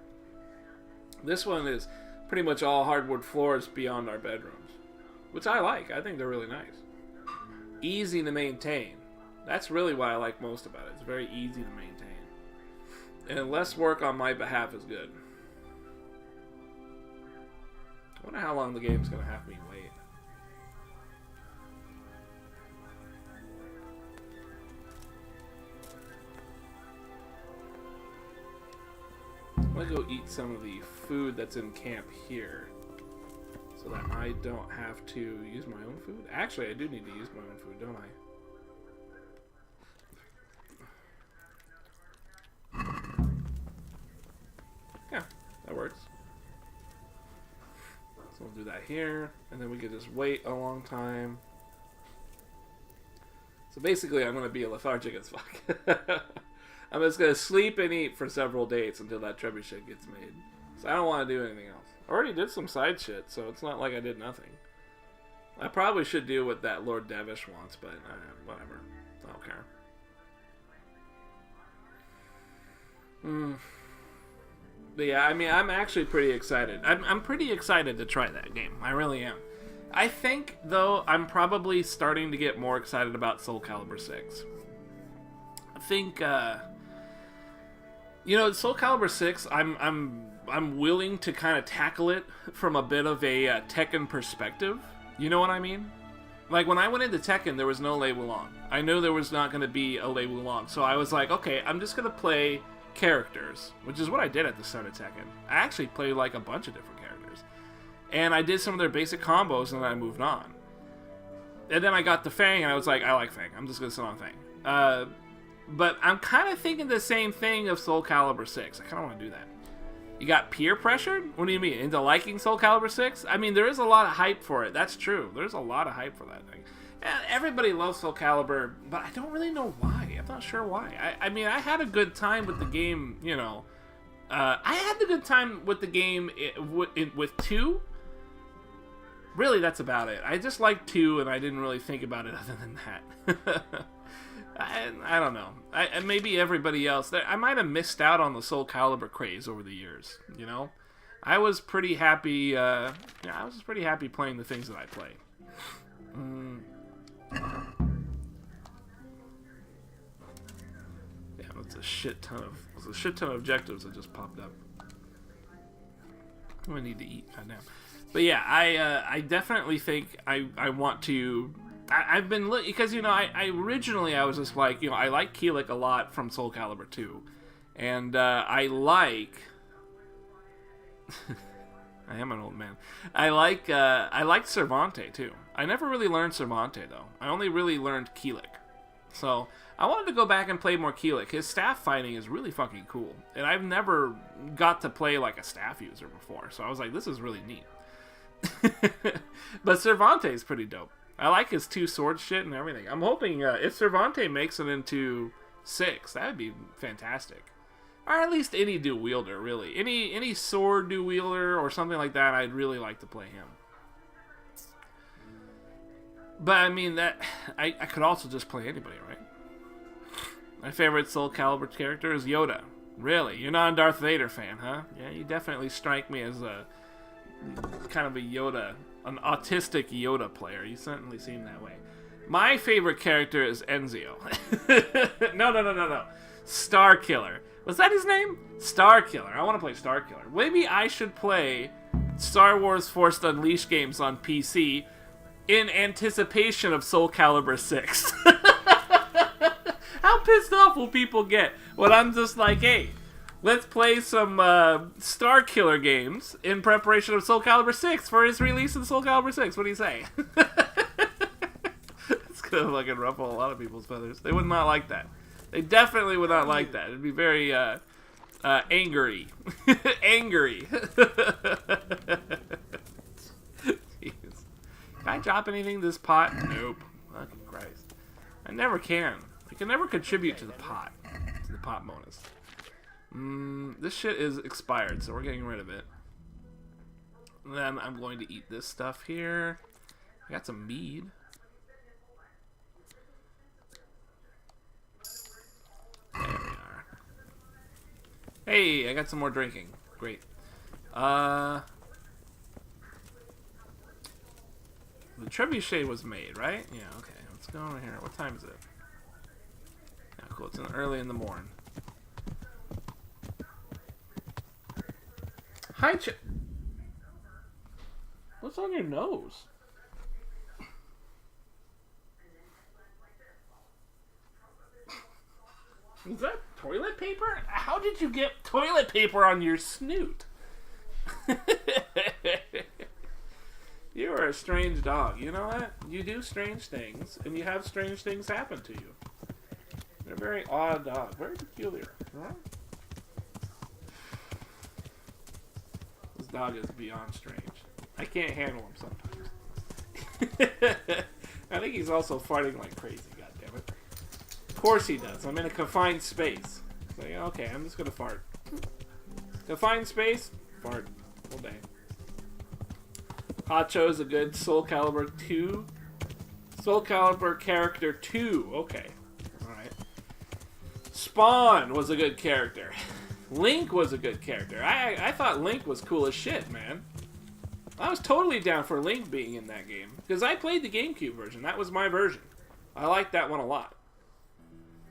This one is pretty much all hardwood floors beyond our bedrooms, which I like. I think they're really nice. Easy to maintain. That's really what I like most about it. It's very easy to maintain. And less work on my behalf is good. I wonder how long the game's going to have me wait. I'm going to go eat some of the food that's in camp here, so that I don't have to use my own food. Actually, I do need to use my own food, don't I? Yeah, that works. So we'll do that here, and then we can just wait a long time. So basically, I'm going to be lethargic as fuck. I'm just going to sleep and eat for several days until that trebuchet gets made. So I don't want to do anything else. I already did some side shit, so it's not like I did nothing. I probably should do what that Lord Devish wants, but whatever. I don't care. But yeah, I mean, I'm actually pretty excited. I'm pretty excited to try that game. I really am. I think, though, I'm probably starting to get more excited about Soul Calibur 6. I think, you know, Soul Calibur 6, I'm willing to kind of tackle it from a bit of a Tekken perspective. You know what I mean? Like, when I went into Tekken, there was no Lei Wulong. I knew there was not going to be a Lei Wulong, so I was like, okay, I'm just going to play characters, which is what I did at the start of Tekken. I actually played like a bunch of different characters, and I did some of their basic combos, and then I moved on. And then I got to Fang, and I was like, I like Fang. I'm just going to sit on Fang. But I'm kind of thinking the same thing of Soul Calibur 6. I kind of want to do that. You got peer pressured? What do you mean? Into liking Soul Calibur 6? I mean, there is a lot of hype for it. That's true. There's a lot of hype for that thing. Everybody loves Soul Calibur, but I don't really know why. I'm not sure why. I mean, I had a good time with the game, you know. I had a good time with the game with 2. Really, that's about it. I just liked 2, and I didn't really think about it other than that. I don't know. Maybe everybody else. I might have missed out on the Soul Calibur craze over the years, you know? I was pretty happy, yeah, I was just pretty happy playing the things that I play. Yeah, that's a shit ton of objectives that just popped up. I need to eat, goddamn. But yeah, I definitely think I want to. I've been because, you know, I originally I was just like, you know, I like Keelik a lot from Soul Calibur 2, and I like. I am an old man. I like Cervante too. I never really learned Cervante though. I only really learned Keelik. So I wanted to go back and play more Keelik. His staff fighting is really fucking cool, and I've never got to play like a staff user before. So I was like, this is really neat. But Cervante is pretty dope. I like his 2 sword shit and everything. I'm hoping if Cervante makes it into 6, that would be fantastic. Or at least any dual wielder, really. Any sword dual wielder or something like that, I'd really like to play him. But I mean, that I could also just play anybody, right? My favorite Soul Calibur character is Yoda. Really? You're not a Darth Vader fan, huh? Yeah, you definitely strike me as a kind of a Yoda, an autistic Yoda player. You certainly seem that way. My favorite character is Enzio. No. Star Killer. Was that his name? Star Killer. I want to play Star Killer. Maybe I should play Star Wars Force Unleashed games on PC in anticipation of Soul Calibur 6. How pissed off will people get when I'm just like, hey, let's play some Star Killer games in preparation of Soul Calibur 6 for his release in Soul Calibur 6. What do you say? It's gonna fucking ruffle a lot of people's feathers. They would not like that. They definitely would not like that. It'd be very angry. Angry. Jeez. Can I drop anything in this pot? Nope. Fucking Christ. I never can. I can never contribute to the pot bonus. This shit is expired, so we're getting rid of it. And then I'm going to eat this stuff here. I got some mead. There we are. Hey, I got some more drinking. Great. The trebuchet was made, right? Yeah, okay. Let's go over here. What time is it? cool. It's early in the morning. Hi, what's on your nose? Is that toilet paper? How did you get toilet paper on your snoot? You are a strange dog. You know what? You do strange things, and you have strange things happen to you. You're a very odd dog. Very peculiar. Huh? This dog is beyond strange. I can't handle him sometimes. I think he's also farting like crazy, goddammit. Of course he does. I'm in a confined space. Like, okay, I'm just gonna fart. Confined space? Fart. All day. Hacho's a good Soul Calibur 2. Soul Calibur character 2. Okay. Alright. Spawn was a good character. Link was a good character. I thought Link was cool as shit, man. I was totally down for Link being in that game. Because I played the GameCube version. That was my version. I liked that one a lot.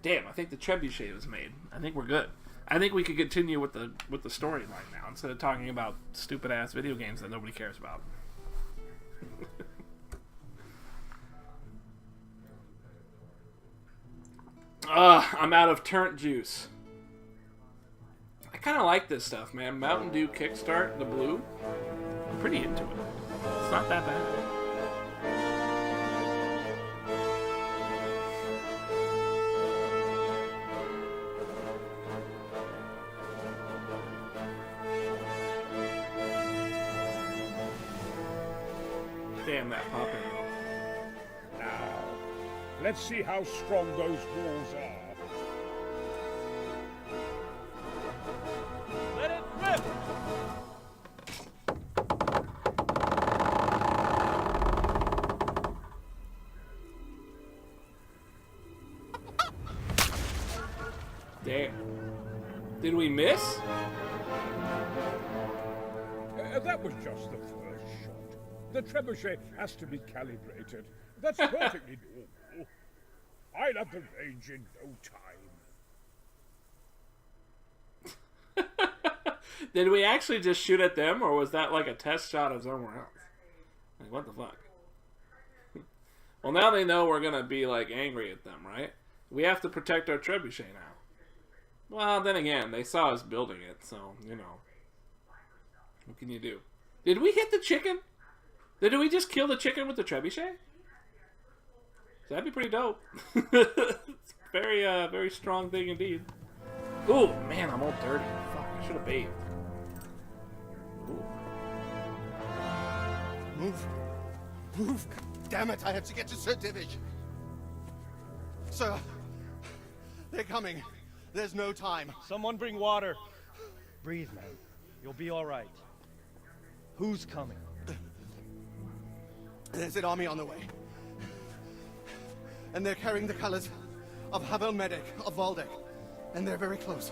Damn, I think the trebuchet was made. I think we're good. I think we could continue with the storyline now instead of talking about stupid ass video games that nobody cares about. I'm out of turnt juice. I kind of like this stuff, man. Mountain Dew Kickstart, the blue. I'm pretty into it. It's not that bad. Damn, that popping roll. Now, let's see how strong those walls are. Let it rip! Damn. Did we miss? That was just the first shot. The trebuchet has to be calibrated. That's perfectly normal. I'll have the range in no time. Did we actually just shoot at them, or was that like a test shot of somewhere else? Like, what the fuck? Well, now they know we're gonna be, like, angry at them, right? We have to protect our trebuchet now. Well, then again, they saw us building it, so, you know. What can you do? Did we hit the chicken? Did we just kill the chicken with the trebuchet? That'd be pretty dope. It's a very, very strong thing indeed. Ooh, man, I'm all dirty. Fuck, I should have bathed. Ooh. Move. Move. Damn it, I have to get to Sir Divish. Sir, they're coming. There's no time. Someone bring water. Breathe, man. You'll be all right. Who's coming? There's an army on the way. And they're carrying the colors of Havel Medic of Valdek. And they're very close.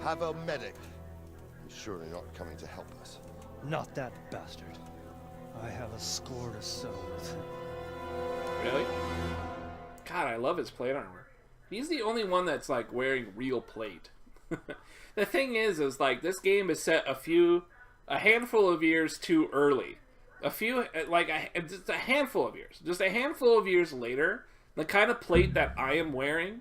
Havel Medic. He's surely not coming to help us. Not that bastard. I have a score to settle with him. Really? God, I love his plate armor. He's the only one that's, like, wearing real plate. The thing is like, this game is set a handful of years too early. Just a handful of years. Just a handful of years later, the kind of plate that I am wearing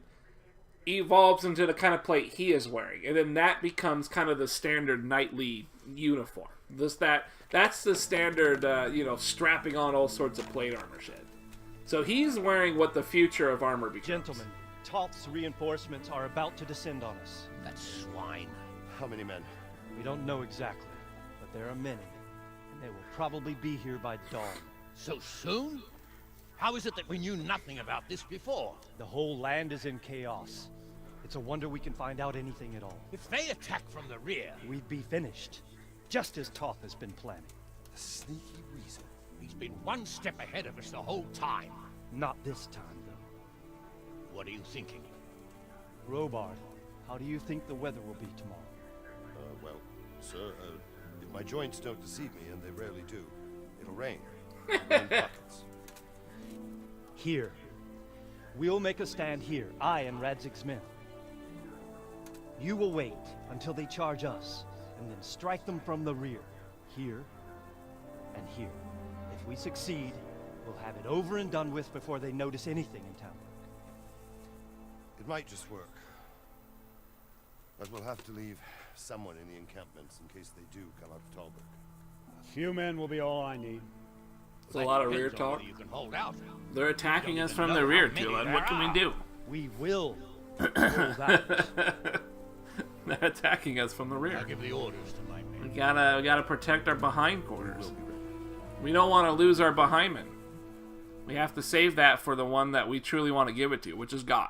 evolves into the kind of plate he is wearing. And then that becomes kind of the standard knightly uniform. That's the standard, strapping on all sorts of plate armor shit. So he's wearing what the future of armor becomes. Gentlemen, Toth's reinforcements are about to descend on us. That swine. How many men? We don't know exactly, but there are many. And they will probably be here by dawn. So soon? How is it that we knew nothing about this before? The whole land is in chaos. It's a wonder we can find out anything at all. If they attack from the rear... we'd be finished. Just as Toth has been planning. A sneaky weasel. He's been one step ahead of us the whole time. Not this time, though. What are you thinking? Robard, how do you think the weather will be tomorrow? Well, sir, if my joints don't deceive me, and they rarely do, it'll rain. Rain buckets. Here, We'll make a stand here, I and Radzig's men. You will wait until they charge us, and then strike them from the rear. Here, and here. If we succeed, we'll have it over and done with before they notice anything in town. It might just work. But we'll have to leave someone in the encampments in case they do come out of Talbot. A few men will be all I need. It's a lot of rear talk. You can hold out. They're attacking us from the rear, Tulin. What can we do? We will hold out. They're attacking us from the rear. I'll give the orders to my men. We gotta protect our behind quarters. We don't want to lose our behind men. We have to save that for the one that we truly want to give it to, which is God.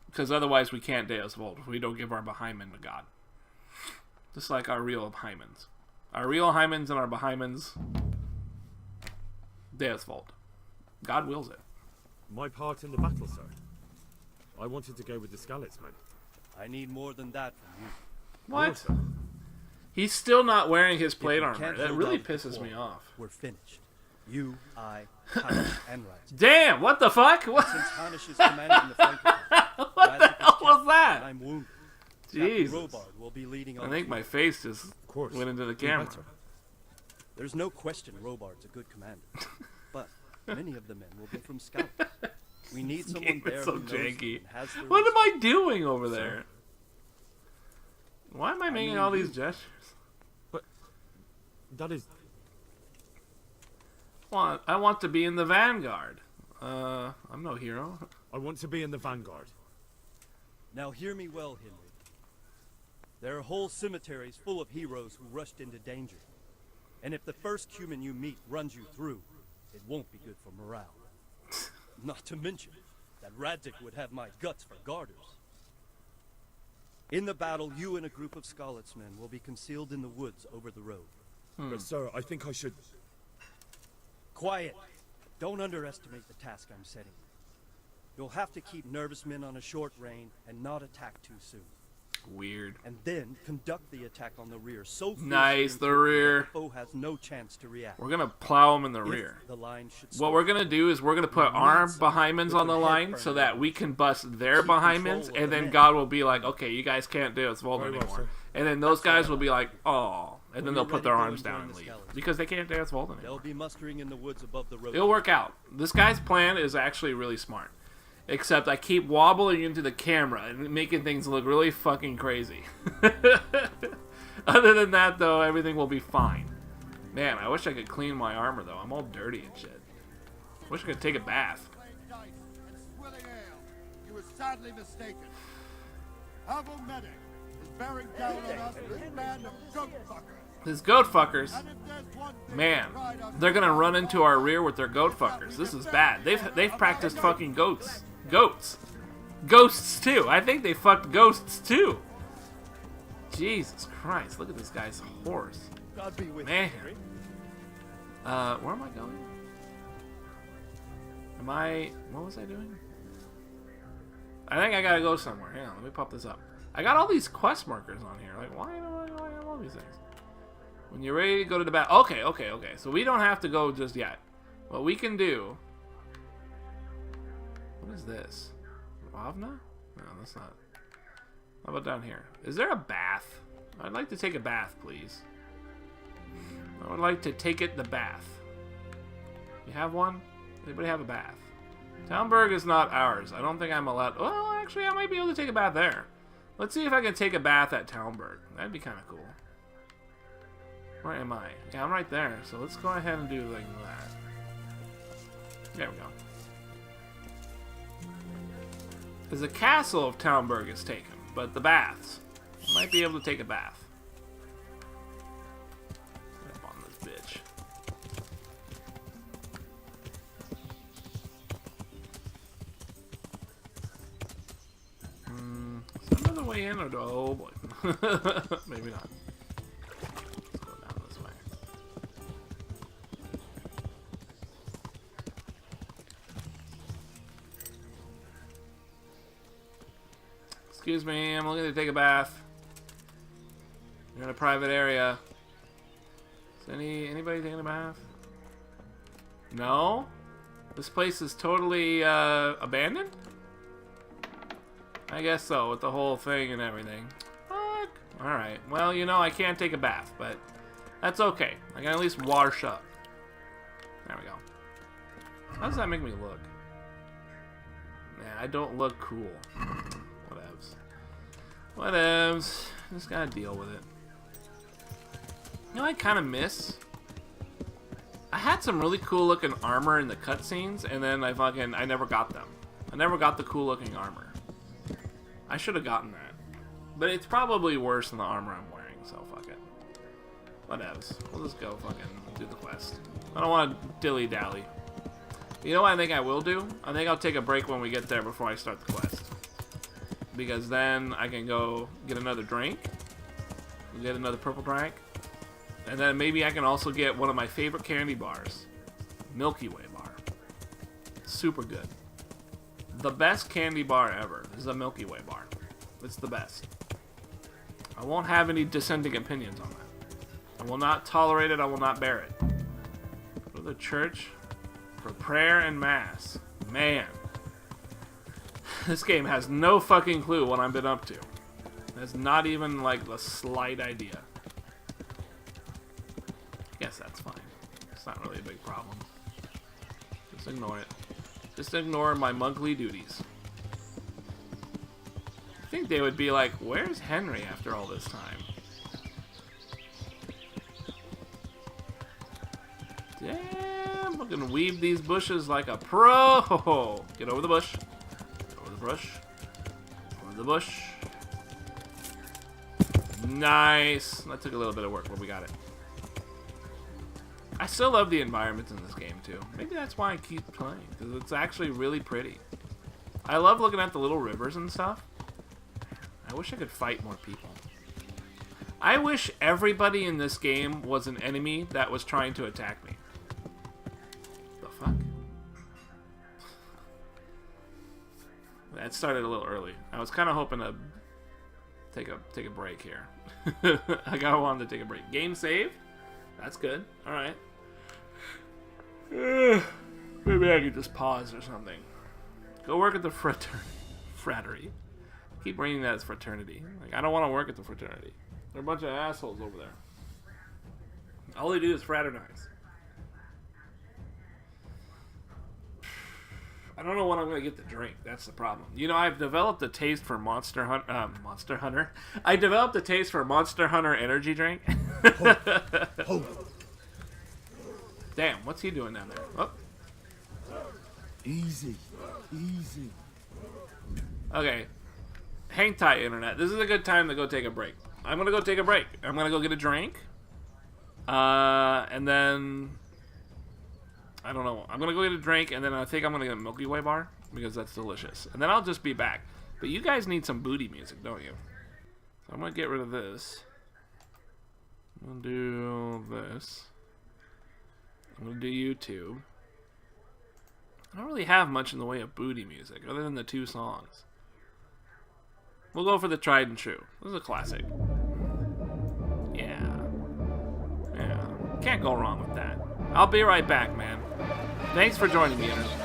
Because otherwise we can't Deus Vult if we don't give our behind men to God. Just like our real hymens. Our real hymens and our behindmens, Deus Vult. God wills it. My part in the battle, sir. I wanted to go with the Skalitz men. I need more than that from you. What? He's still not wearing his plate If we armor. can't That hold really out pisses before, me off. We're finished. You, I, Hanish, and Radzig. Damn! What the fuck? What? Since Hanish is commanding the flank attack, What the hell was that? I'm wounded. Jesus. Captain Robard will be leading I on. think my face just went into the camera. There's no question Robard's a good commander, but many of the men will be from Scouts. We need This someone game there is so who knows janky. and has the What am I doing over there? Why am I making mean, all these gestures? But that is. I want to be in the vanguard. I'm no hero. I want to be in the vanguard. Now hear me well, Henry. There are whole cemeteries full of heroes who rushed into danger. And if the first human you meet runs you through, it won't be good for morale. Not to mention that Radzig would have my guts for garters. In the battle, you and a group of Skalitz men will be concealed in the woods over the road. But sir, I think I should. Quiet! Don't underestimate the task I'm setting. You'll have to keep nervous men on a short rein and not attack too soon. Weird. And then conduct the attack on the rear so fiercely Nice, and the quickly that rear. the foe has no chance to react. We're gonna plow them in the If rear. the line should What stop, we're gonna do is we're gonna put our behindmans on the line so that we can bust their behindmans, and then God will be like, "Okay, you guys can't do it, Volta Very well, anymore." sir. And then those guys will be like, "Oh," and then When they'll you're put their ready, go arms and down join and the leave Skalitz. because they can't dance Volta anymore. They'll be mustering in the woods above the road. It'll work out. This guy's plan is actually really smart. Except I keep wobbling into the camera and making things look really fucking crazy. Other than that, though, everything will be fine. Man, I wish I could clean my armor, though. I'm all dirty and shit. Wish I could take a bath. You were sadly mistaken. Pavel Medic is bearing down on us with a band of goat fuckers. These goat fuckers. And if there's one thing Man, we pride ourselves they're gonna run into our rear with their goat fuckers. This is bad. They've practiced fucking goats. Ghosts too. I think they fucked ghosts too. Jesus Christ! Look at this guy's horse. God be with Man. you, Henry. Where am I going? What was I doing? I think I gotta go somewhere. Hang on, let me pop this up. I got all these quest markers on here. Like, why do I have all these things? When you're ready to go to the battle. Okay. So we don't have to go just yet. What we can do. What is this? Ravna? No, that's not. How about down here? Is there a bath? I'd like to take a bath, please. I would like to take the bath. You have one? Anybody have a bath? Townburg is not ours. I don't think I'm allowed. Well, actually, I might be able to take a bath there. Let's see if I can take a bath at Townburg. That'd be kind of cool. Where am I? Yeah, I'm right there. So let's go ahead and do like that. There we go. Because the castle of Townburg is taken, but the baths. I might be able to take a bath. Get up on this bitch. Is there another way in, or do I... Oh boy. Maybe not. Let's go down this way. Excuse me, I'm looking to take a bath. You're in a private area. Is anybody taking a bath? No? This place is totally abandoned? I guess so, with the whole thing and everything. Fuck. Alright, well, you know, I can't take a bath, but that's okay. I can at least wash up. There we go. How does that make me look? Nah, I don't look cool. Whatevs. Whatevs. Just gotta deal with it. You know what I kind of miss? I had some really cool looking armor in the cutscenes, and then I never got them. I never got the cool looking armor. I should have gotten that. But it's probably worse than the armor I'm wearing, so fuck it. Whatevs. We'll just go fucking do the quest. I don't want to dilly-dally. You know what I think I will do? I think I'll take a break when we get there before I start the quest. Because then I can go get another drink. Get another purple drink. And then maybe I can also get one of my favorite candy bars. Milky Way bar. Super good. The best candy bar ever is a Milky Way bar. It's the best. I won't have any dissenting opinions on that. I will not tolerate it. I will not bear it. Go to the church for prayer and mass. Man. This game has no fucking clue what I've been up to. It has not even like the slight idea. Guess that's fine. It's not really a big problem. Just ignore it. Just ignore my monthly duties. I think they would be like, where's Henry after all this time? Damn, I'm gonna weave these bushes like a pro. Get over the bush. Over the bush. Over the bush. Nice. That took a little bit of work, but we got it. I still love the environments in this game, too. Maybe that's why I keep playing, because it's actually really pretty. I love looking at the little rivers and stuff. I wish I could fight more people. I wish everybody in this game was an enemy that was trying to attack me. The fuck? That started a little early. I was kind of hoping to take a break here. I wanted to take a break. Game save? That's good. Alright. Maybe I could just pause or something. Go work at the fraternity. Keep reading that as fraternity. Like, I don't want to work at the fraternity. They're a bunch of assholes over there. All they do is fraternize. I don't know when I'm going to get the drink. That's the problem. You know, I've developed a taste for Monster Hunter. I developed a taste for Monster Hunter energy drink. Damn, what's he doing down there? Oh. Easy. Easy. Okay. Hang tight, Internet. This is a good time to go take a break. I'm going to go take a break. I'm going to go get a drink. And then... I don't know. I'm going to go get a drink, and then I think I'm going to get a Milky Way bar, because that's delicious. And then I'll just be back. But you guys need some booty music, don't you? So I'm going to get rid of this. I'm going to do this. I'm going to do YouTube. I don't really have much in the way of booty music, other than the 2 songs. We'll go for the tried and true. This is a classic. Yeah. Yeah. Can't go wrong with that. I'll be right back, man. Thanks for joining me, Internet.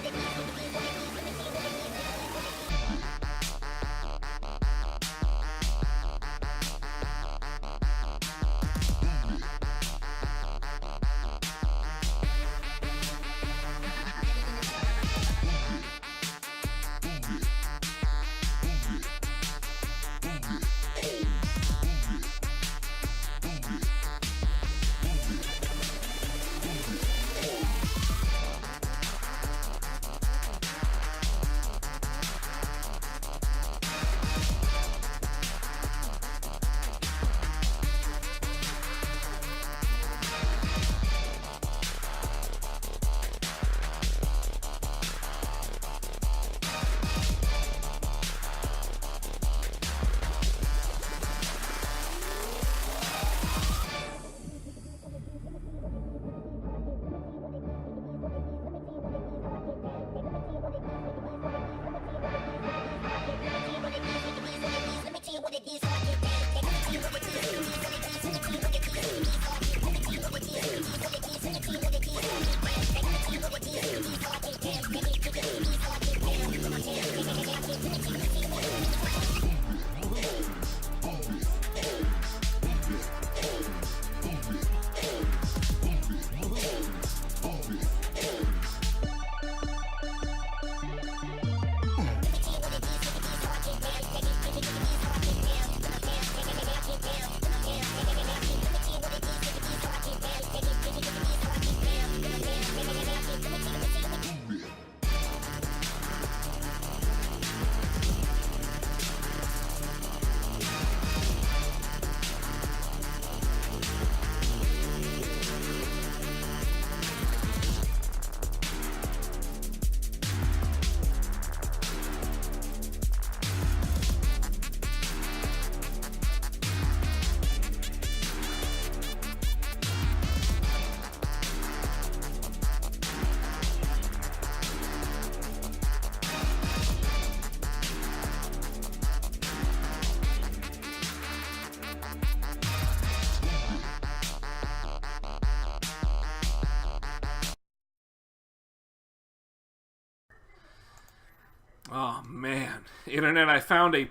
Oh man, internet! I found a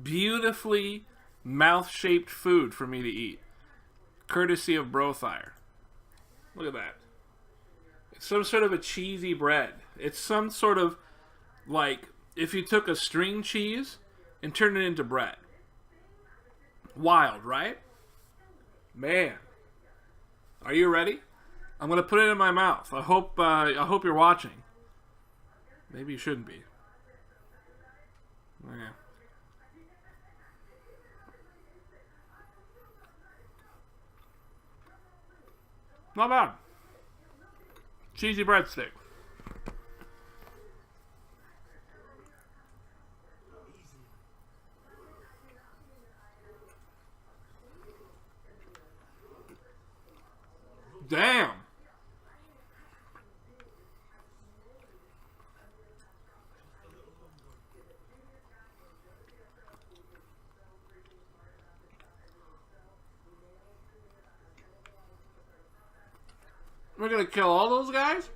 beautifully mouth-shaped food for me to eat, courtesy of Lothire. Look at that. It's some sort of a cheesy bread. It's some sort of like if you took a string cheese and turned it into bread. Wild, right? Man, are you ready? I'm gonna put it in my mouth. I hope you're watching. Maybe you shouldn't be. Yeah. Not bad. Cheesy breadstick. Damn. We're gonna kill all those guys?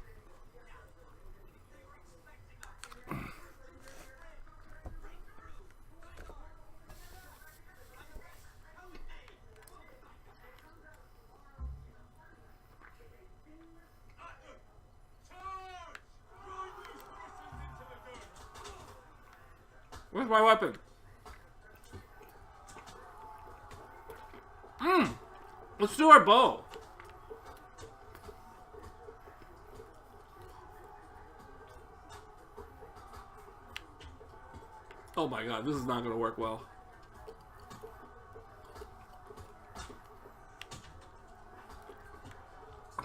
Where's my weapon? Let's do our bow. Oh my god, this is not going to work well.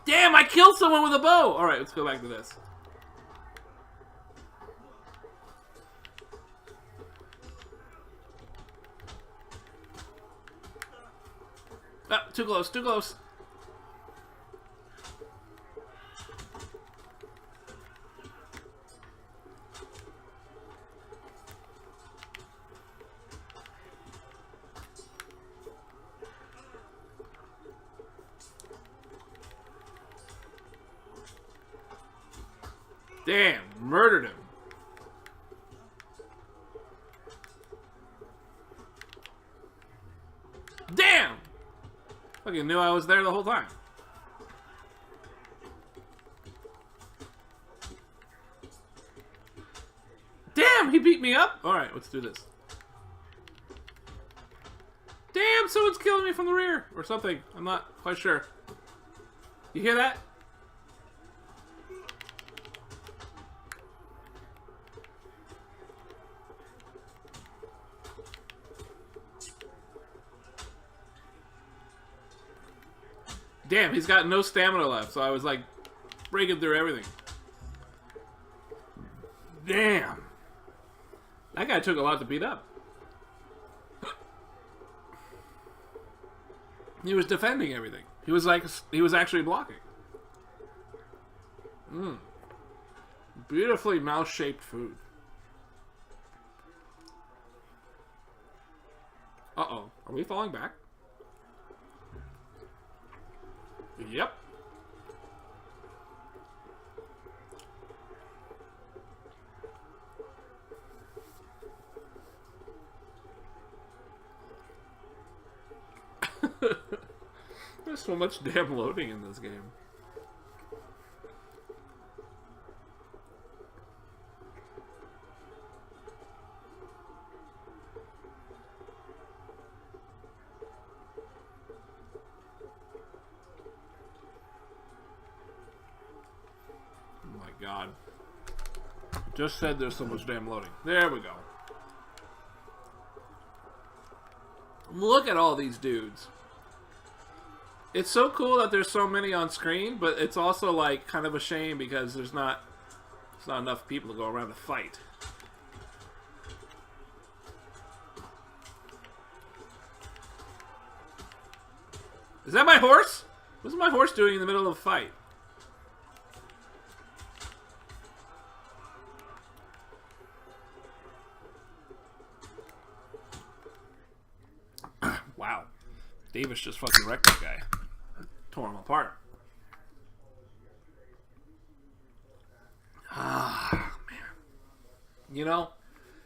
Damn, I killed someone with a bow! Alright, let's go back to this. Ah, too close, too close. Damn, murdered him. Damn! Fucking knew I was there the whole time. Damn, he beat me up? Alright, let's do this. Damn, someone's killing me from the rear. Or something. I'm not quite sure. You hear that? Damn, he's got no stamina left, so I was like breaking through everything. Damn. That guy took a lot to beat up. He was defending everything. He was actually blocking. Beautifully mouse-shaped food. Uh-oh. Are we falling back? Yep. There's so much damn loading in this game. God. Just said there's so much damn loading. There we go. Look at all these dudes. It's so cool that there's so many on screen, but it's also like kind of a shame because there's not enough people to go around to fight. Is that my horse? What's my horse doing in the middle of a fight? Wow. Davis just fucking wrecked that guy. Tore him apart. Ah, man. You know,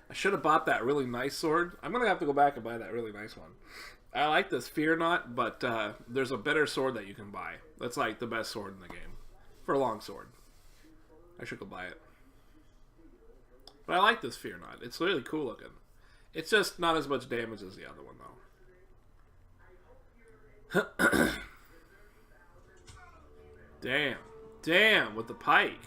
I should have bought that really nice sword. I'm going to have to go back and buy that really nice one. I like this Fear Not, but there's a better sword that you can buy. That's like the best sword in the game. For a long sword. I should go buy it. But I like this Fear Not. It's really cool looking. It's just not as much damage as the other one, though. Damn. Damn, with the pike.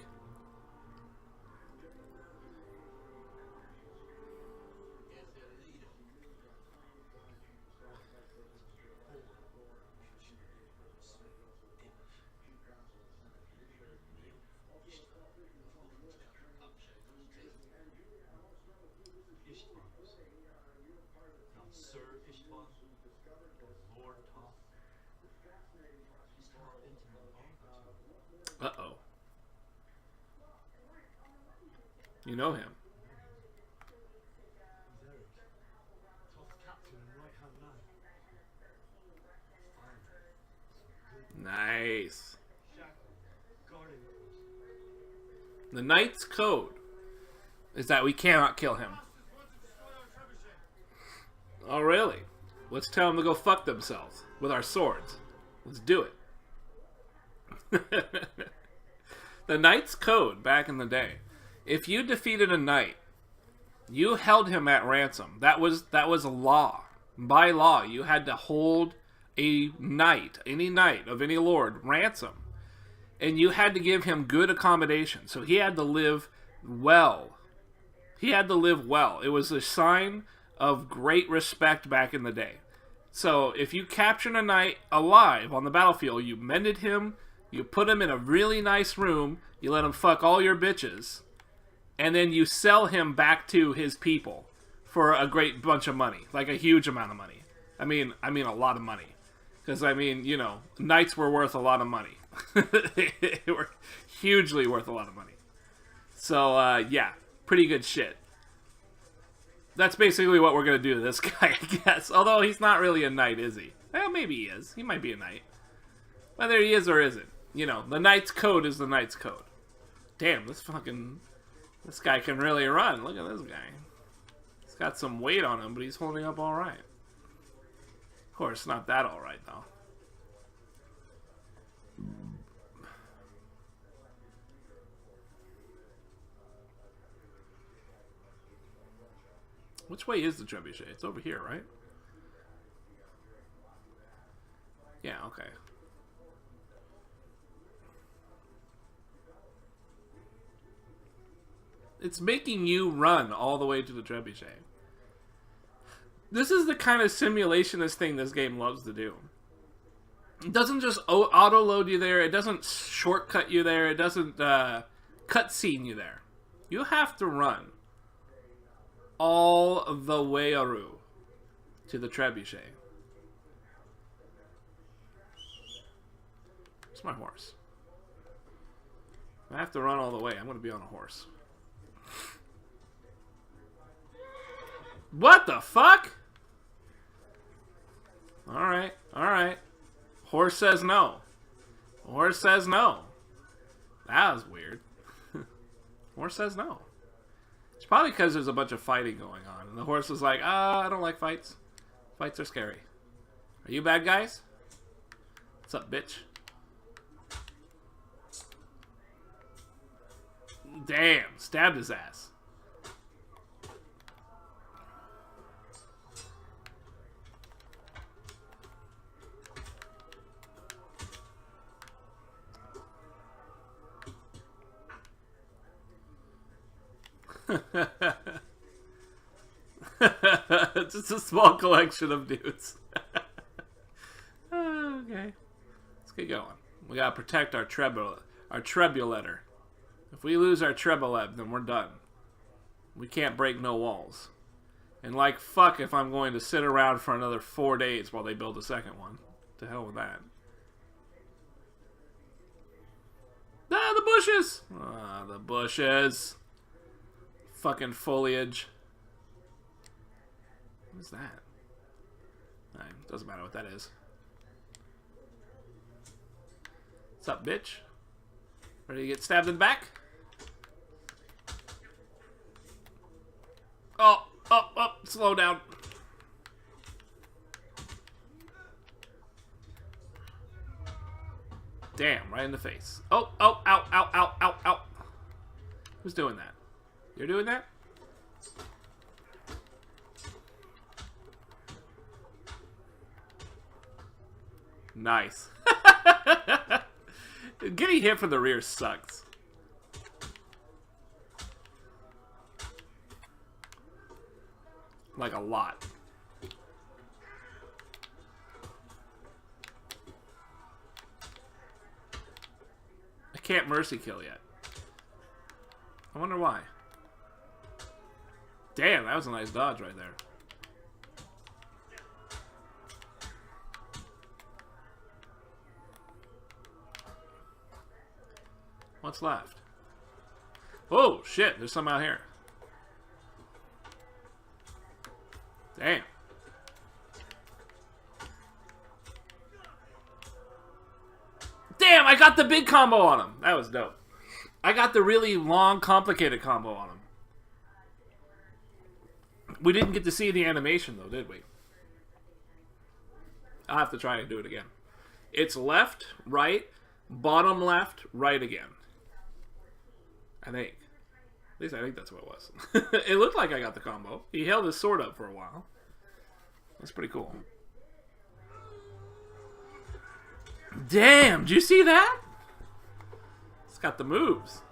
Uh-oh. You know him. Nice. The Knight's Code is that we cannot kill him. Oh, really? Let's tell them to go fuck themselves with our swords. Let's do it. The Knight's Code back in the day. If you defeated a knight, you held him at ransom. That was a law. By law, you had to hold a knight, any knight of any lord, ransom. And you had to give him good accommodation. So he had to live well. He had to live well. It was a sign of great respect back in the day. So if you captured a knight alive on the battlefield, you mended him, you put him in a really nice room, you let him fuck all your bitches, and then you sell him back to his people for a great bunch of money. Like a huge amount of money. I mean a lot of money. Because, you know, knights were worth a lot of money. They were hugely worth a lot of money. So, yeah, pretty good shit. That's basically what we're going to do to this guy, I guess. Although he's not really a knight, is he? Well, maybe he is. He might be a knight. Whether he is or isn't. You know, the Knight's Code is the Knight's Code. Damn, this guy can really run. Look at this guy. He's got some weight on him, but he's holding up all right. Of course, not that all right, though. Which way is the trebuchet? It's over here, right? Yeah, okay. It's making you run all the way to the trebuchet. This is the kind of simulationist thing this game loves to do. It doesn't just auto-load you there. It doesn't shortcut you there. It doesn't cutscene you there. You have to run all the way to the trebuchet. It's my horse. I have to run all the way. I'm going to be on a horse. What the fuck? Alright, alright. Horse says no. Horse says no. That was weird. Horse says no. It's probably because there's a bunch of fighting going on. And the horse is like, I don't like fights. Fights are scary. Are you bad guys? What's up, bitch? Damn, stabbed his ass. Just a small collection of dudes. Okay. Let's get going. We gotta protect our trebuletter. If we lose our trebulet, then we're done. We can't break no walls. And like fuck if I'm going to sit around for another 4 days while they build a second one. To hell with that. Ah, the bushes! Ah, the bushes. Fucking foliage. What is that? Doesn't matter what that is. What's up, bitch? Ready to get stabbed in the back? Oh, slow down. Damn, right in the face. Oh, ow, ow, ow, ow. Who's doing that? You're doing that? Nice. Getting hit from the rear sucks. Like a lot. I can't mercy kill yet. I wonder why. Damn, that was a nice dodge right there. What's left? Oh, shit. There's some out here. Damn. Damn, I got the big combo on him. That was dope. I got the really long, complicated combo on him. We didn't get to see the animation, though, did we? I'll have to try and do it again. It's left, right, bottom left, right again. I think. At least I think that's what it was. It looked like I got the combo. He held his sword up for a while. That's pretty cool. Damn, did you see that? It's got the moves.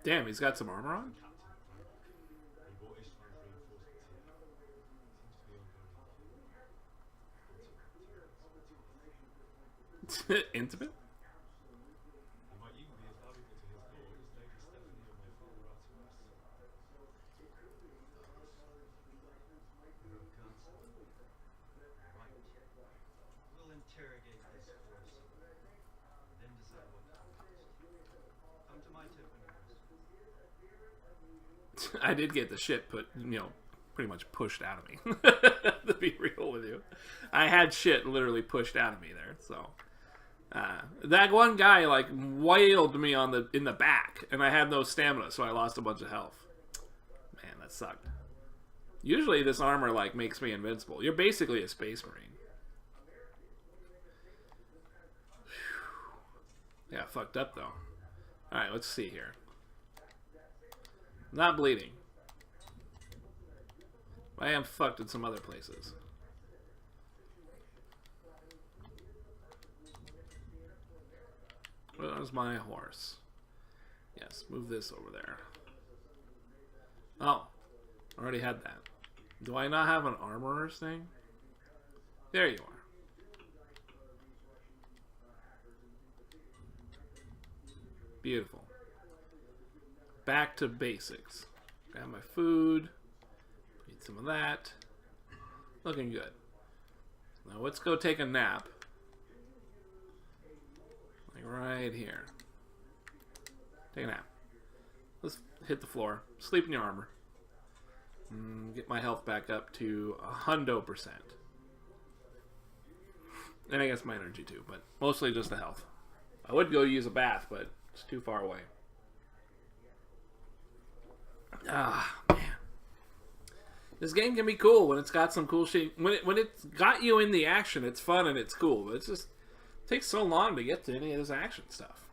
Damn, he's got some armor on? Intimate? We'll interrogate this force, then decide what to do next. Come to my tip when you're I did get the shit put, you know, pretty much pushed out of me. To be real with you. I had shit literally pushed out of me there, so. That one guy, like, wailed me in the back, and I had no stamina, so I lost a bunch of health. Man, that sucked. Usually this armor, like, makes me invincible. You're basically a space marine. Whew. Yeah, fucked up, though. Alright, let's see here. Not bleeding. I am fucked in some other places. Where's my horse? Yes, move this over there. Oh, already had that. Do I not have an armorer's thing? There you are. Beautiful. Back to basics. Grab my food. Eat some of that. Looking good. Now let's go take a nap. Like right here. Take a nap. Let's hit the floor. Sleep in your armor. Get my health back up to 100%. And I guess my energy too, but mostly just the health. I would go use a bath, but it's too far away. Ah, man. This game can be cool when it's got some cool shit. When it's got you in the action, it's fun and it's cool. But it's just it takes so long to get to any of this action stuff.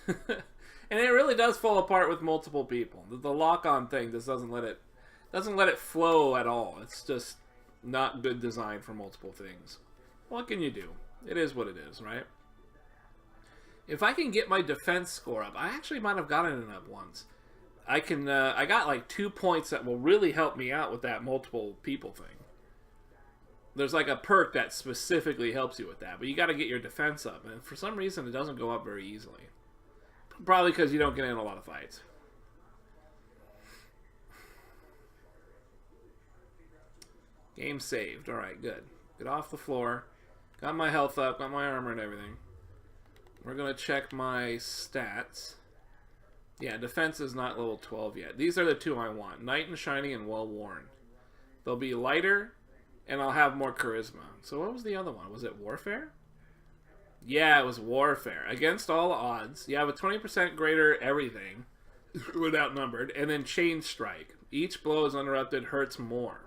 And it really does fall apart with multiple people. The lock-on thing just doesn't let it flow at all. It's just not good design for multiple things. What can you do? It is what it is, right? If I can get my defense score up, I actually might have gotten it up once. I can. I got like 2 points that will really help me out with that multiple people thing. There's like a perk that specifically helps you with that, but you got to get your defense up, and for some reason it doesn't go up very easily. Probably because you don't get in a lot of fights. Game saved. Alright, good. Get off the floor. Got my health up, got my armor and everything. We're going to check my stats. Yeah, defense is not level 12 yet. These are the two I want. Knight and Shiny and Well Worn. They'll be lighter, and I'll have more charisma. So what was the other one? Was it Warfare? Yeah, it was Warfare. Against all odds. You have a 20% greater everything, with outnumbered, and then Chain Strike. Each blow is uninterrupted, hurts more.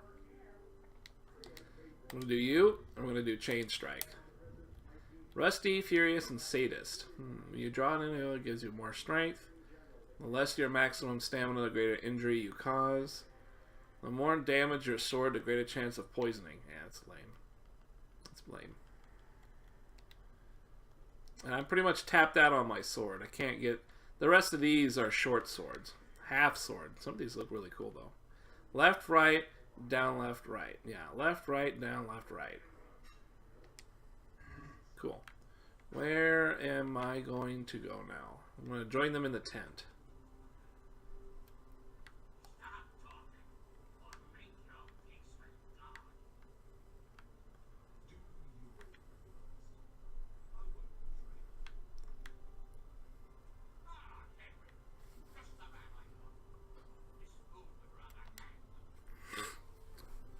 I'm going to do you. I'm going to do Chain Strike. Rusty, Furious, and Sadist. You draw an enemy, it gives you more strength. The less your maximum stamina, the greater injury you cause. The more damage your sword, the greater chance of poisoning. Yeah, that's lame. That's lame. And I'm pretty much tapped out on my sword. I can't get... The rest of these are short swords. Half sword. Some of these look really cool, though. Left, right, down, left, right. Yeah, left, right, down, left, right. Cool. Where am I going to go now? I'm going to join them in the tent.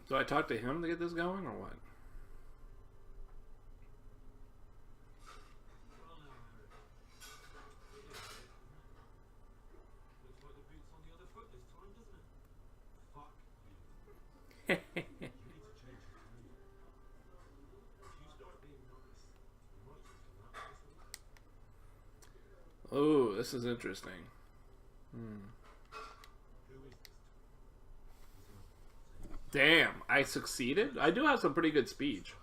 Do I talk to him to get this going, or what? Oh, this is interesting. Damn, I succeeded? I do have some pretty good speech.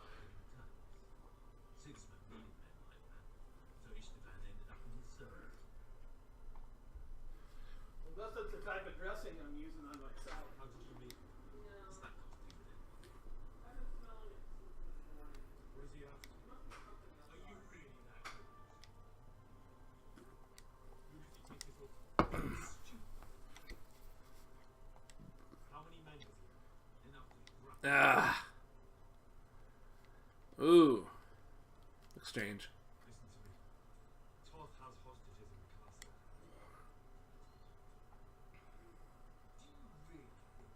Well, that's the type of dressing I'm using on myself. How did you meet? Ah. Ooh. Exchange. Listen to me. Toth has hostages in the castle. Do you really think?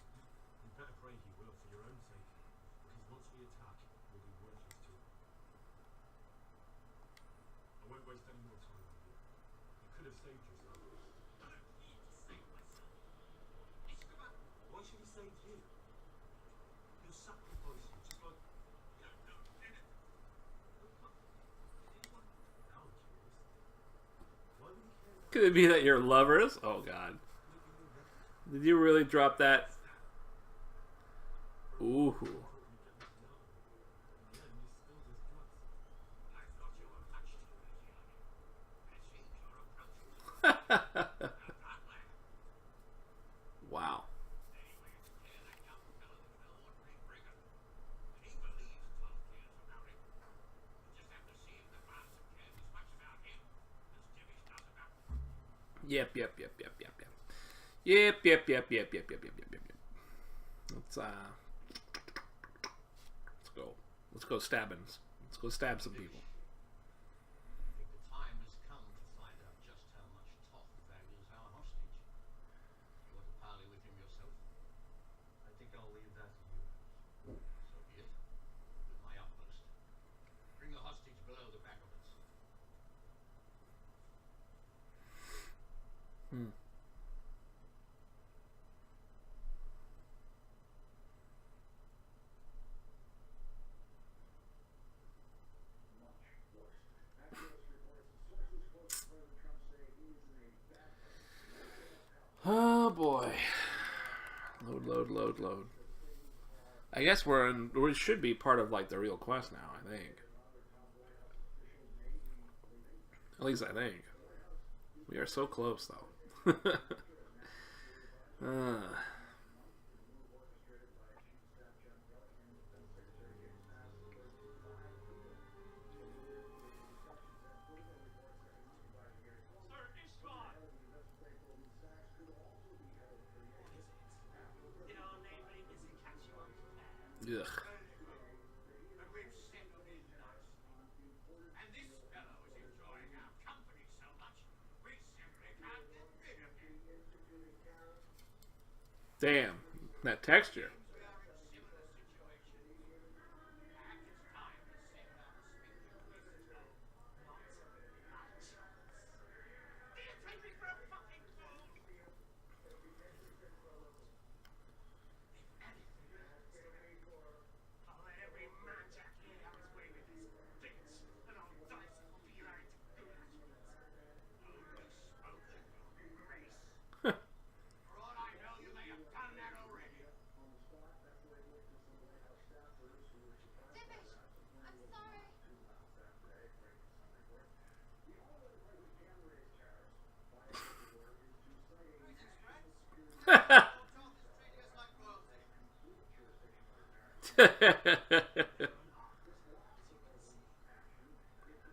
You better pray he will for your own sake, because once we attack, we'll be worthless to him. I won't waste any more time with you. You could have saved yourself. I don't need to save myself. Why should he save you? He'll sacrifice you, just like... Could it be that you're lovers? Oh god. Did you really drop that? Ooh. Wow. Yep. Let's go stabbing. Let's go stab some people. I think the time has come to find out just how much Toth values our hostage. You want to parley with him yourself? I think I'll leave that to you. So be it. With my utmost. Bring the hostage below the battlements. Oh boy. Load. I guess we should be part of like the real quest now, I think. At least I think. We are so close though. Uh. Ugh. And we've settled in nicely. And this fellow is enjoying our company so much, we simply can't get rid of him. Damn, that texture. We are in similar situations. Perhaps it's time to send our respective guests home. Not my chance. Do you take me for a fucking fool? If anything happens to him, I'll let every man jack here have his way with his bits, and I'll dice his beer into goulash meat. Only spoken, your grace. For all I know, you may have done that already. Divish, I'm sorry.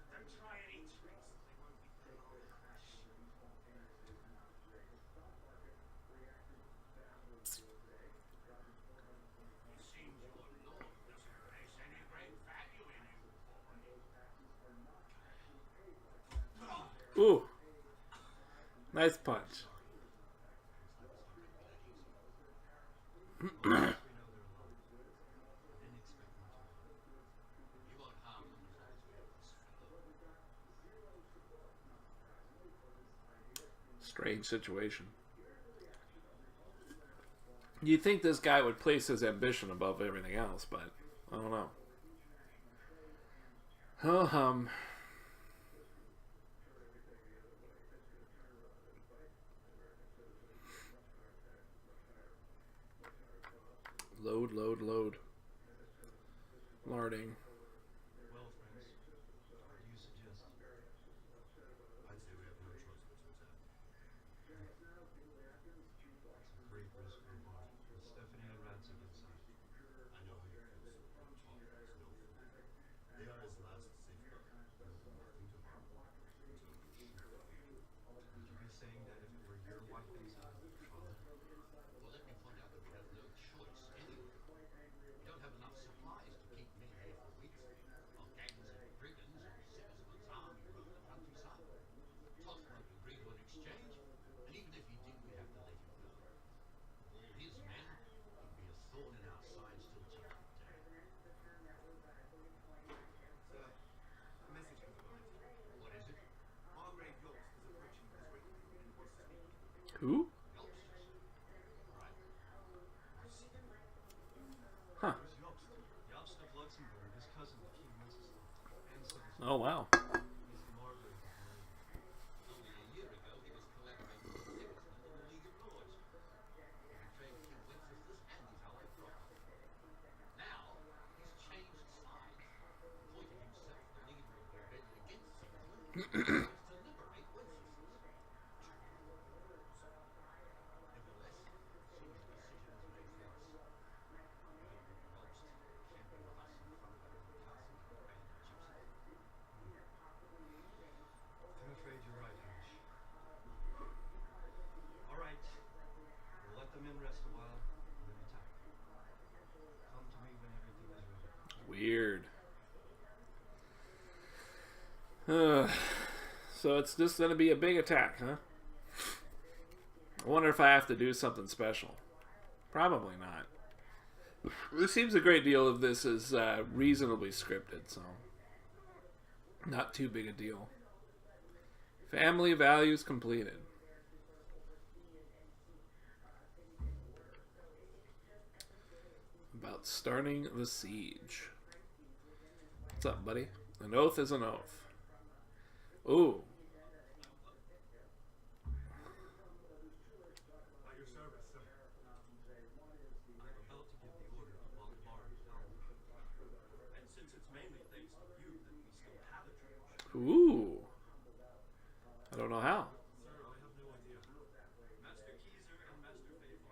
Don't try any tricks, or they won't be for long. It seems your lord doesn't place any great value in you, boy. Ooh. Nice punch. You won't harm them as long as we have this fellow. Strange situation. You'd think this guy would place his ambition above everything else, but I don't know. Oh, Load, load, load. Larding. Well, friends, what do you suggest? I'd say we have no choice but to attack. It's a great risk reward, with Stephanie and Ransom inside. I know how you feel, sir. Talk is no fool. They are his last safeguard. They will do nothing to harm him until we shoot them. Would you be saying that if it were your wife inside, father? Well, let me point out that we have no choice anyway. We don't have enough supplies to keep men here for weeks, while gangs of brigands or Sigismund's army roam the countryside. Toth won't agree to an exchange, and even if he did, we'd have to let him go. Of all his men, he'd be a thorn in our sides till judgment day. Sir, a message has arrived. What is it? Margrave Yorks is approaching this way and wants to speak to you. Who? Youngsters. Right. Huh. Who's Jobst? Jobst of Luxembourg, his cousin to King Wenceslas. And Sigismund. Oh, wow. He's the Margrave of Lorraine. Only a year ago, he was collaborating with Sigismund and the League of Lords. He betrayed King Wenceslas and his allied property. Now, he's changed sides, appointed himself the leader of the rebellion against Sigismund, and wants to liberate Wenceslas. Nevertheless, it seems the decision is made for us. The Honorable Jobst can't be with us in front of our own castle with a band of gypsies. I'm afraid you're right, Hamish. All right. We'll let the men rest a while, and then attack. Come to me when everything is ready. Weird. So it's just going to be a big attack, huh? I wonder if I have to do something special. Probably not. It seems a great deal of this is reasonably scripted, so not too big a deal. Family values completed. About starting the siege. What's up, buddy? An oath is an oath. Ooh. At your service, sir. I'm about to give the order to Lothire and helm. And since it's mainly thanks to you that we still have a church. Ooh. I don't know how. Sir, I have no idea. Master Keyser and Master Faith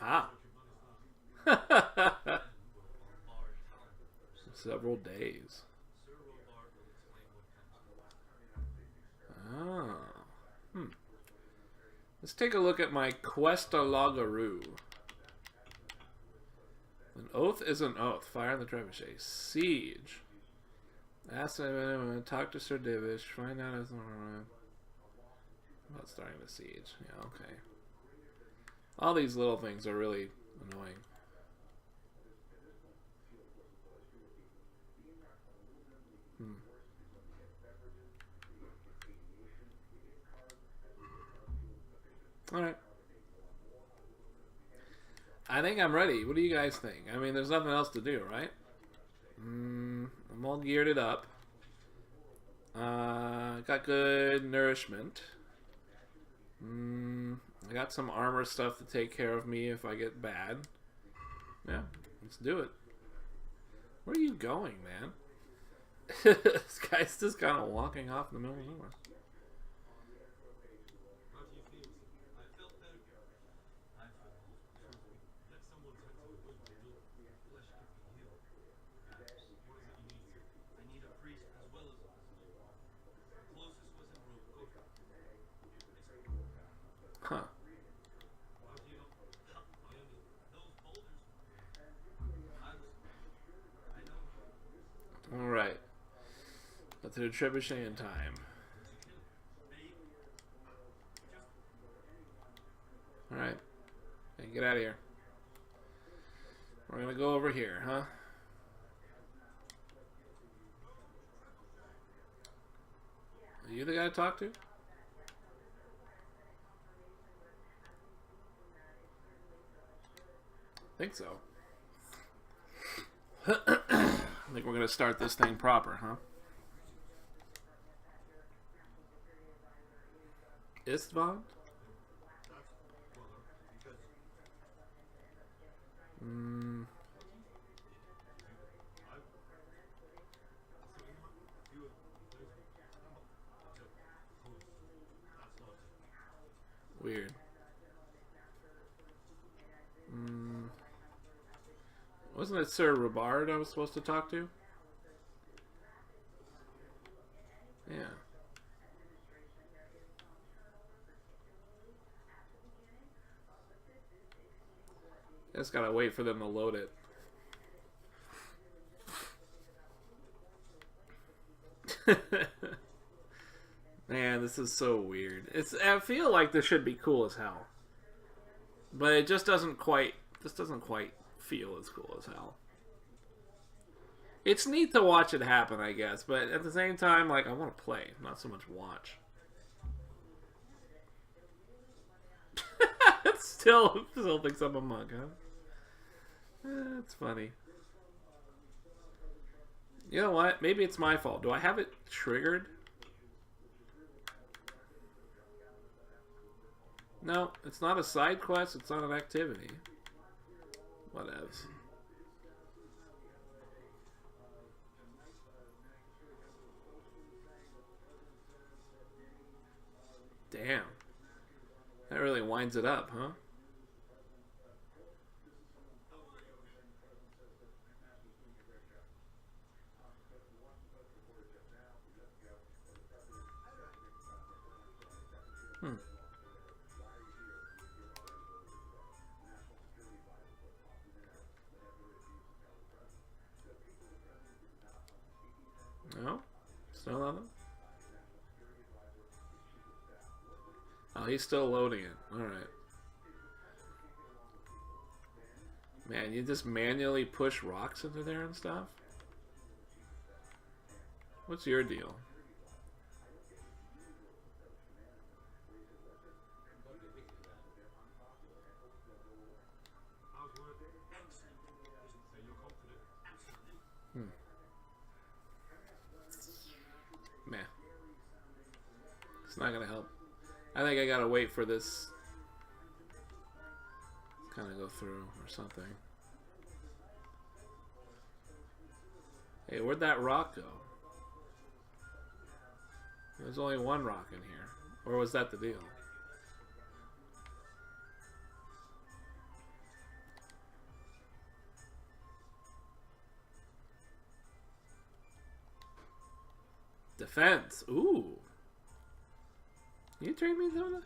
Ah. Several days. Ah. Let's take a look at my Questa Logaroo. An oath is an oath. Fire on the trebuchet. Siege. Ask talk to Sir Divish. Find out about starting the siege. Yeah, okay. All these little things are really annoying. Alright. I think I'm ready. What do you guys think? I mean, there's nothing else to do, right? I'm all geared it up. Got good nourishment. I got some armor stuff to take care of me if I get bad. Yeah, let's do it. Where are you going, man? This guy's just kind of walking off in the middle of nowhere. How do you feel, sir? I felt better. I feel let someone tend to the wound and your flesh could be healed. Perhaps. What is it you need, sir? I need a priest as well as a physician. The closest was in Rokoka. Huh. How do you know? I only those boulders. I know. Alright. Go to the trebuchet in time. Alright. Hey, get out of here. We're gonna go over here, huh? Are you the guy to talk to? I think so. I think we're gonna start this thing proper, huh? Istvan? Weird. Wasn't it Sir Robard I was supposed to talk to? Yeah. Just gotta wait for them to load it. Man, this is so weird. I feel like this should be cool as hell. But it just doesn't quite feel as cool as hell. It's neat to watch it happen, I guess, but at the same time, like, I want to play, not so much watch. Still thinks I'm a monk, huh? That's funny. You know what? Maybe it's my fault. Do I have it triggered? No, it's not a side quest. It's not an activity. Whatevs. Damn. That really winds it up, huh? No? Still nothing? Oh, he's still loading it. Alright. Man, you just manually push rocks into there and stuff? What's your deal? Meh. It's not gonna help. I think I gotta wait for this kind of go through or something. Hey, where'd that rock go? There's only one rock in here. Or was that the deal? Defense. Ooh. You train me doing that?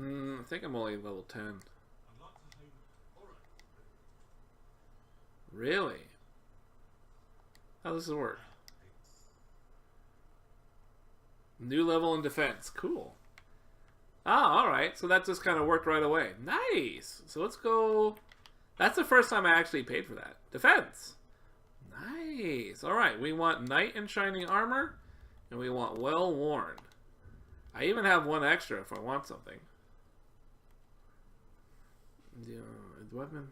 I think I'm only level 10. Really? How does this work? New level in defense. Cool. Ah, alright. So that just kind of worked right away. Nice! So let's go... That's the first time I actually paid for that. Defense! Nice! Alright, we want Knight in Shining Armor, and we want Well Worn. I even have one extra if I want something. Yeah, weapon...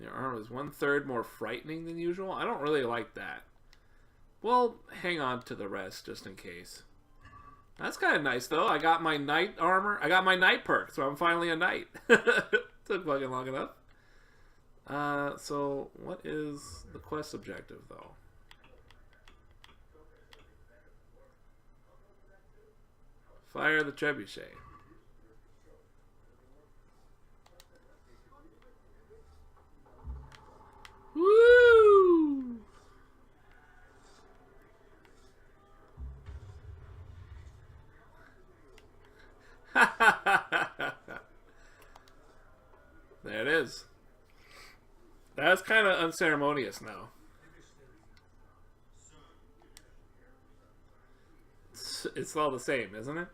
Your armor is 1/3 more frightening than usual. I don't really like that. Well, hang on to the rest just in case. That's kind of nice though. I got my knight armor. I got my knight perk, so I'm finally a knight. Took fucking long enough. So what is the quest objective though? Fire the trebuchet. Woo! There it is. That's kind of unceremonious now. It's all the same, isn't it?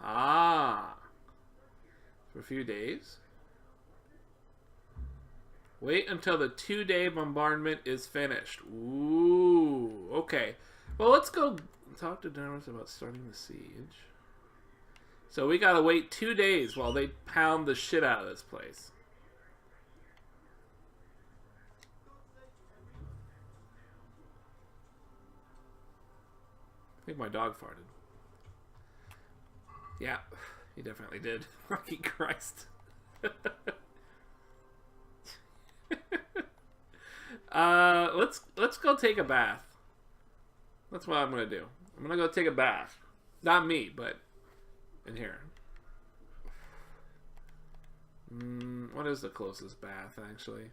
Ah. For a few days. Wait until the 2-day bombardment is finished. Ooh. Okay. Well, let's go talk to Dermis about starting the siege. So we gotta wait 2 days while they pound the shit out of this place. I think my dog farted. Yeah, he definitely did. Fucking Christ. Let's go take a bath. That's what I'm gonna do. I'm gonna go take a bath. Not me, but in here. What is the closest bath, actually?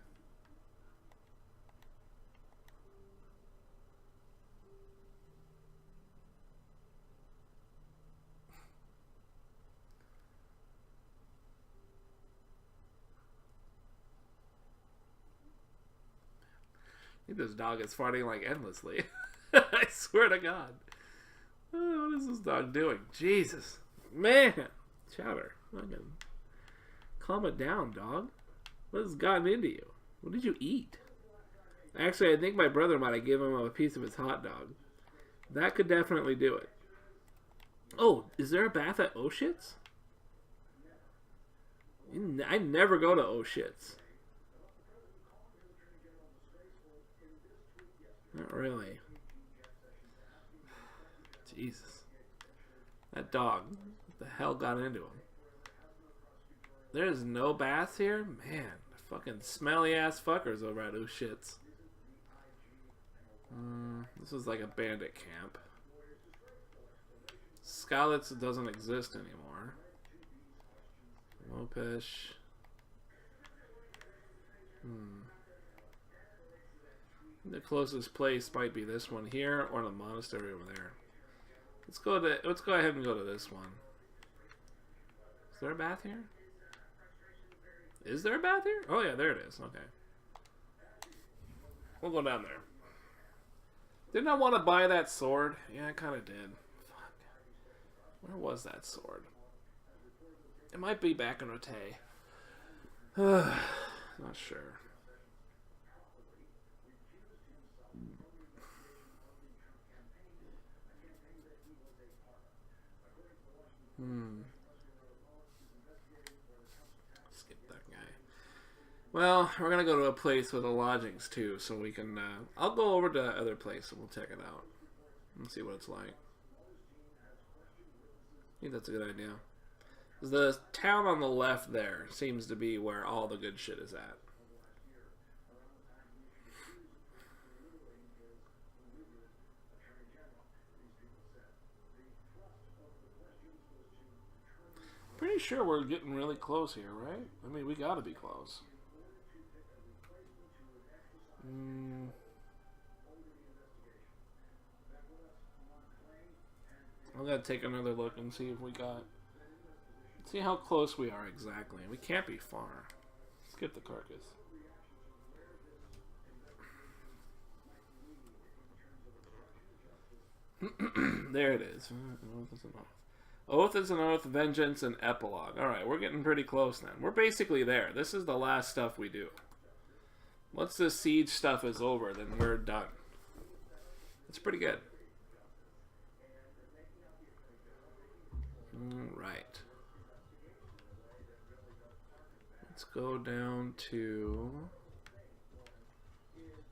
I think this dog is farting like endlessly. I swear to God. What is this dog doing? Jesus. Man. Chowder. Fucking calm it down, dog. What has gotten into you? What did you eat? Actually, I think my brother might have given him a piece of his hot dog. That could definitely do it. Oh, is there a bath at Oshit's? I never go to Oshit's. Not really. Jesus. That dog. What the hell got into him? There's no baths here? Man, fucking smelly ass fuckers over at Oshit's. This is like a bandit camp. Skalitz doesn't exist anymore. Lopesh. The closest place might be this one here or the monastery over there. Let's go ahead and go to this one. Is there a bath here? Is there a bath here? Oh yeah, there it is. Okay. We'll go down there. Didn't I want to buy that sword? Yeah, I kind of did. Fuck. Where was that sword? It might be back in Rotay. Not sure. Skip that guy. Well, we're gonna go to a place with the lodgings too, so we can. I'll go over to the other place and we'll check it out and see what it's like. I think that's a good idea. The town on the left there seems to be where all the good shit is at. Pretty sure we're getting really close here, right? I mean, we gotta be close. I'm gonna take another look and see if we got... See how close we are exactly. We can't be far. Skip the carcass. There it is. Oath is an oath. Oath is an oath, vengeance, and epilogue. Alright, we're getting pretty close then. We're basically there. This is the last stuff we do. Once the siege stuff is over, then we're done. It's pretty good. Alright. Let's go down to...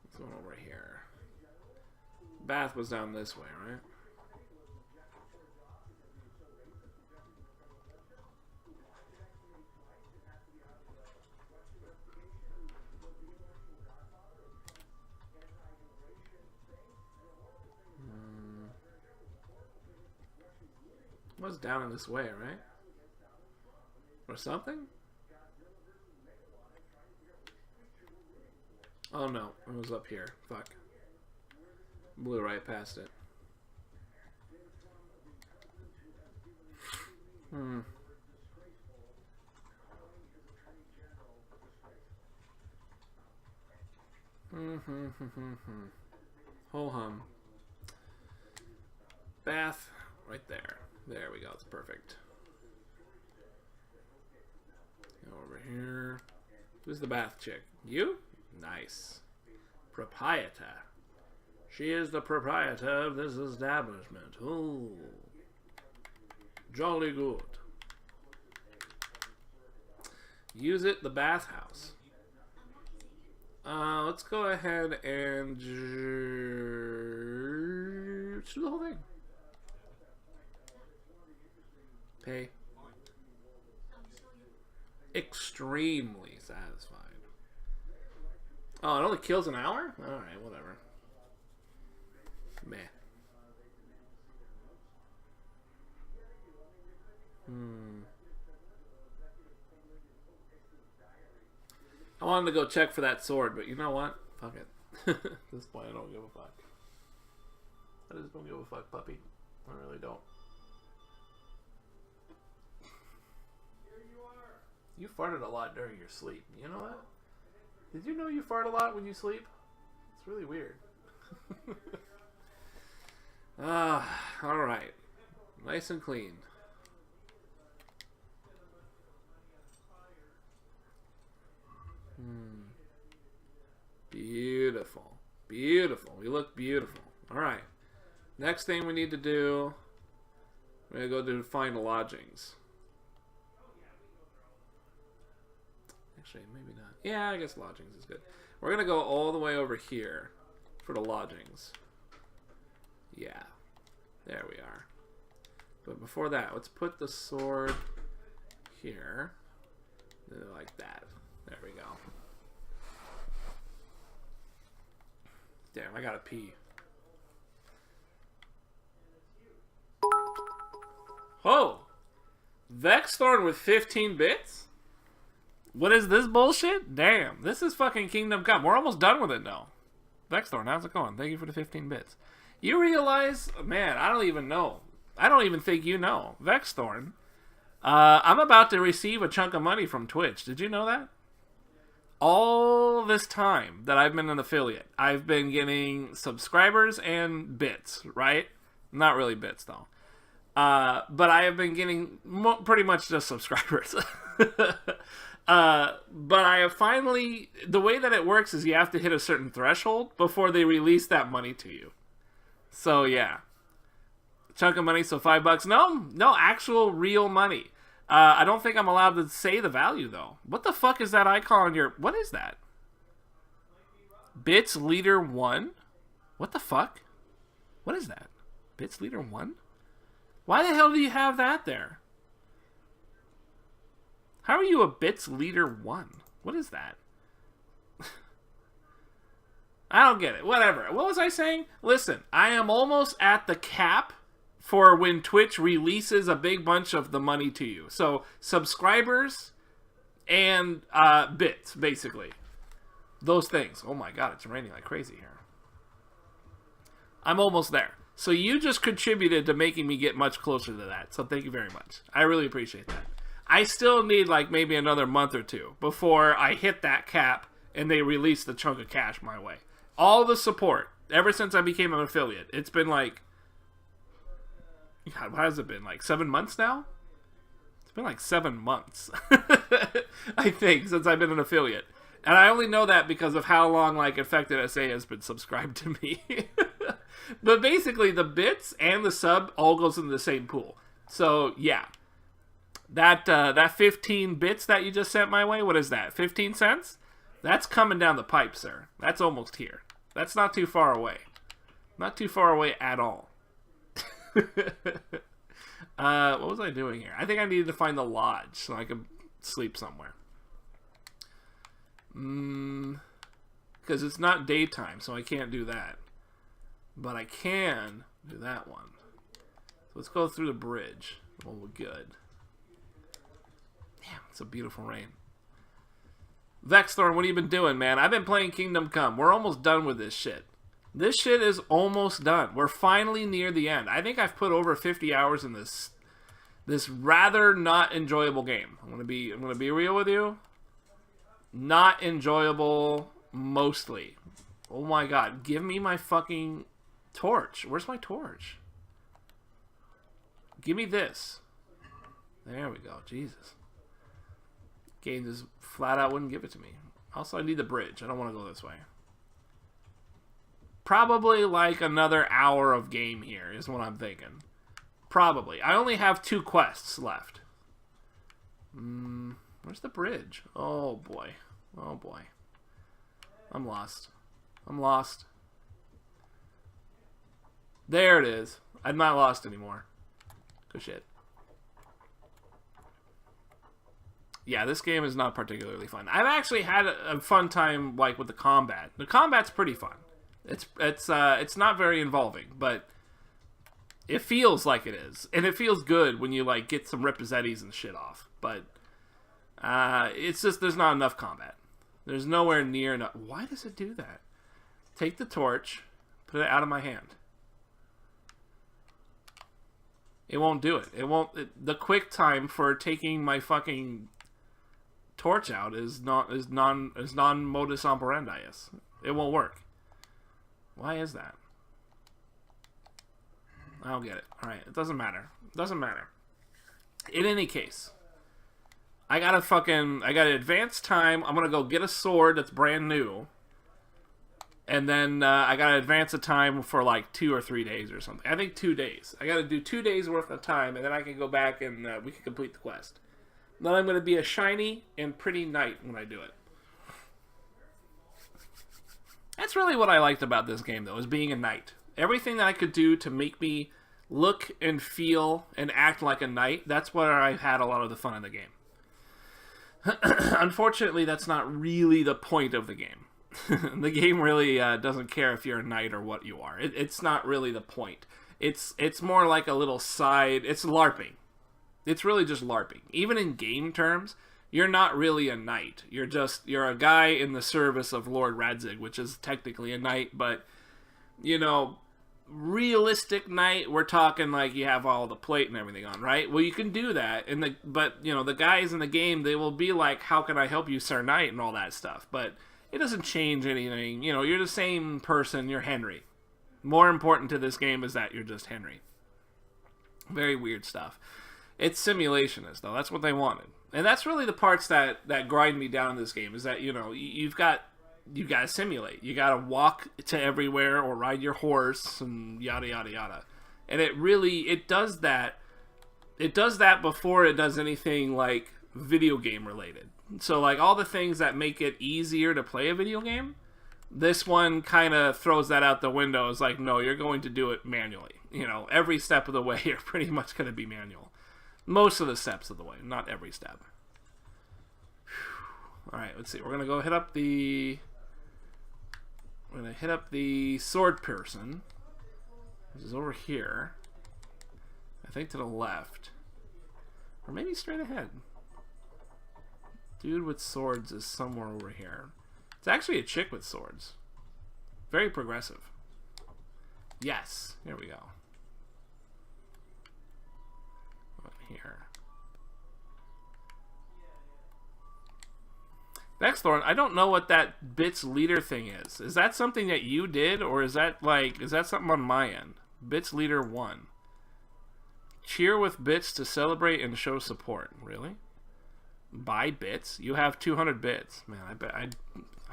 What's going over here? Bath was down this way, right? Was down in this way, right? Or something? Oh no, it was up here. Fuck. Blew right past it. Ho hum. Bath, right there. There we go, it's perfect. Go over here. Who's the bath chick? You? Nice. Proprietor. She is the proprietor of this establishment. Ooh. Jolly good. Use it, the bathhouse. Let's go ahead and let's do the whole thing. Pay. Extremely satisfied. Oh, it only kills an hour? Alright, whatever. Meh. I wanted to go check for that sword, but you know what? Fuck it. At this point, I don't give a fuck. I just don't give a fuck, puppy. I really don't. You farted a lot during your sleep. You know that? Did you know you fart a lot when you sleep? It's really weird. Alright. Nice and clean. Beautiful. Beautiful. We look beautiful. Alright. Next thing we need to do, we're going to go find lodgings. Actually, maybe not. Yeah, I guess lodgings is good. We're going to go all the way over here for the lodgings. Yeah. There we are. But before that, let's put the sword here. Like that. There we go. Damn, I gotta pee. Oh! Vexthorn with 15 bits? What is this bullshit? Damn, this is fucking Kingdom Come. We're almost done with it now. Vexthorn, how's it going? Thank you for the 15 bits. You realize, man, I don't even know. I don't even think you know. Vexthorn, I'm about to receive a chunk of money from Twitch. Did you know that? All this time that I've been an affiliate, I've been getting subscribers and bits, right? Not really bits, though. But I have been getting pretty much just subscribers. But I have finally... The way that it works is you have to hit a certain threshold before they release that money to you. So, yeah. Chunk of money, so $5. No, actual real money. I don't think I'm allowed to say the value, though. What the fuck is that icon on your... What is that? Bits Leader 1? What the fuck? What is that? Bits Leader 1? Why the hell do you have that there? How are you a bits leader 1? What is that? I don't get it. Whatever. What was I saying? Listen, I am almost at the cap for when Twitch releases a big bunch of the money to you. So, subscribers and bits, basically. Those things. Oh my god, it's raining like crazy here. I'm almost there. So you just contributed to making me get much closer to that. So thank you very much. I really appreciate that. I still need like maybe another month or two before I hit that cap and they release the chunk of cash my way. All the support, ever since I became an affiliate, it's been like, God, what has it been? Like 7 months now? It's been like 7 months, I think, since I've been an affiliate. And I only know that because of how long like Infected SA has been subscribed to me. But basically, the bits and the sub all goes in the same pool. So yeah, that 15 bits that you just sent my way, what is that? 15 cents? That's coming down the pipe, sir. That's almost here. That's not too far away. Not too far away at all. What was I doing here? I think I needed to find the lodge so I could sleep somewhere. Because it's not daytime, so I can't do that. But I can do that one. So let's go through the bridge. Oh, we're good. Damn, it's a beautiful rain. Vexthorn, what have you been doing, man? I've been playing Kingdom Come. We're almost done with this shit. This shit is almost done. We're finally near the end. I think I've put over 50 hours in this rather not enjoyable game. I'm gonna be real with you. Not enjoyable mostly. Oh my god, give me my fucking torch. Where's my torch? Give me this. There we go. Jesus. Game just flat out wouldn't give it to me. Also, I need the bridge. I don't want to go this way. Probably like another hour of game here is what I'm thinking. Probably. I only have 2 quests left. Where's the bridge? Oh boy. Oh boy. I'm lost. I'm lost. There it is. I'm not lost anymore. Good shit. Yeah, this game is not particularly fun. I've actually had a fun time like with the combat. The combat's pretty fun. It's not very involving, but it feels like it is, and it feels good when you like get some Riposettis and shit off. But it's just there's not enough combat. There's nowhere near enough. Why does it do that? Take the torch, put it out of my hand. It won't do it. It won't. The quick time for taking my fucking torch out is non modus operandi. It won't work. Why is that? I don't get it. All right, it doesn't matter. It doesn't matter. In any case, I got advanced time. I'm gonna go get a sword that's brand new, and then I gotta advance the time for like 2 or 3 days or something. I think 2 days. I gotta do 2 days worth of time, and then I can go back and we can complete the quest. Then I'm gonna be a shiny and pretty knight when I do it. That's really what I liked about this game, though, is being a knight. Everything that I could do to make me look and feel and act like a knight, that's where I had a lot of the fun in the game. Unfortunately, that's not really the point of the game. The game really doesn't care if you're a knight or what you are. It's not really the point. It's more like a little side... It's LARPing. It's really just LARPing. Even in game terms, you're not really a knight. You're a guy in the service of Lord Radzig, which is technically a knight, but, you know, realistic knight, we're talking like you have all the plate and everything on, right? Well, you can do that, but, you know, the guys in the game, they will be like, how can I help you, Sir Knight, and all that stuff, but it doesn't change anything. You know, you're the same person, you're Henry. More important to this game is that you're just Henry. Very weird stuff. It's simulationist, though. That's what they wanted. And that's really the parts that grind me down in this game, is that, you know, you've got to simulate. You got to walk to everywhere or ride your horse and yada, yada, yada. And it does that. It does that before it does anything, like, video game related. So, like, all the things that make it easier to play a video game, this one kind of throws that out the window. It's like, no, you're going to do it manually. You know, every step of the way, you're pretty much going to be manual. Most of the steps of the way, not every step. All right, let's see. We're gonna go hit up the. We're gonna hit up the sword person, which is over here. I think to the left, or maybe straight ahead. Dude with swords is somewhere over here. It's actually a chick with swords. Very progressive. Yes, here we go. Here. Next, Thorn, I don't know what that Bits leader thing is. Is that something that you did, or is that something on my end? Bits leader 1. Cheer with bits to celebrate and show support. Really? Buy bits? You have 200 bits. Man, I bet I